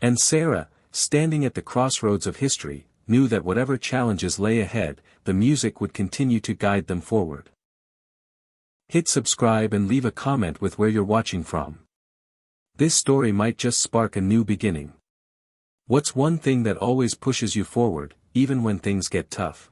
And Sarah, standing at the crossroads of history, knew that whatever challenges lay ahead, the music would continue to guide them forward. Hit subscribe and leave a comment with where you're watching from. This story might just spark a new beginning. What's one thing that always pushes you forward, even when things get tough?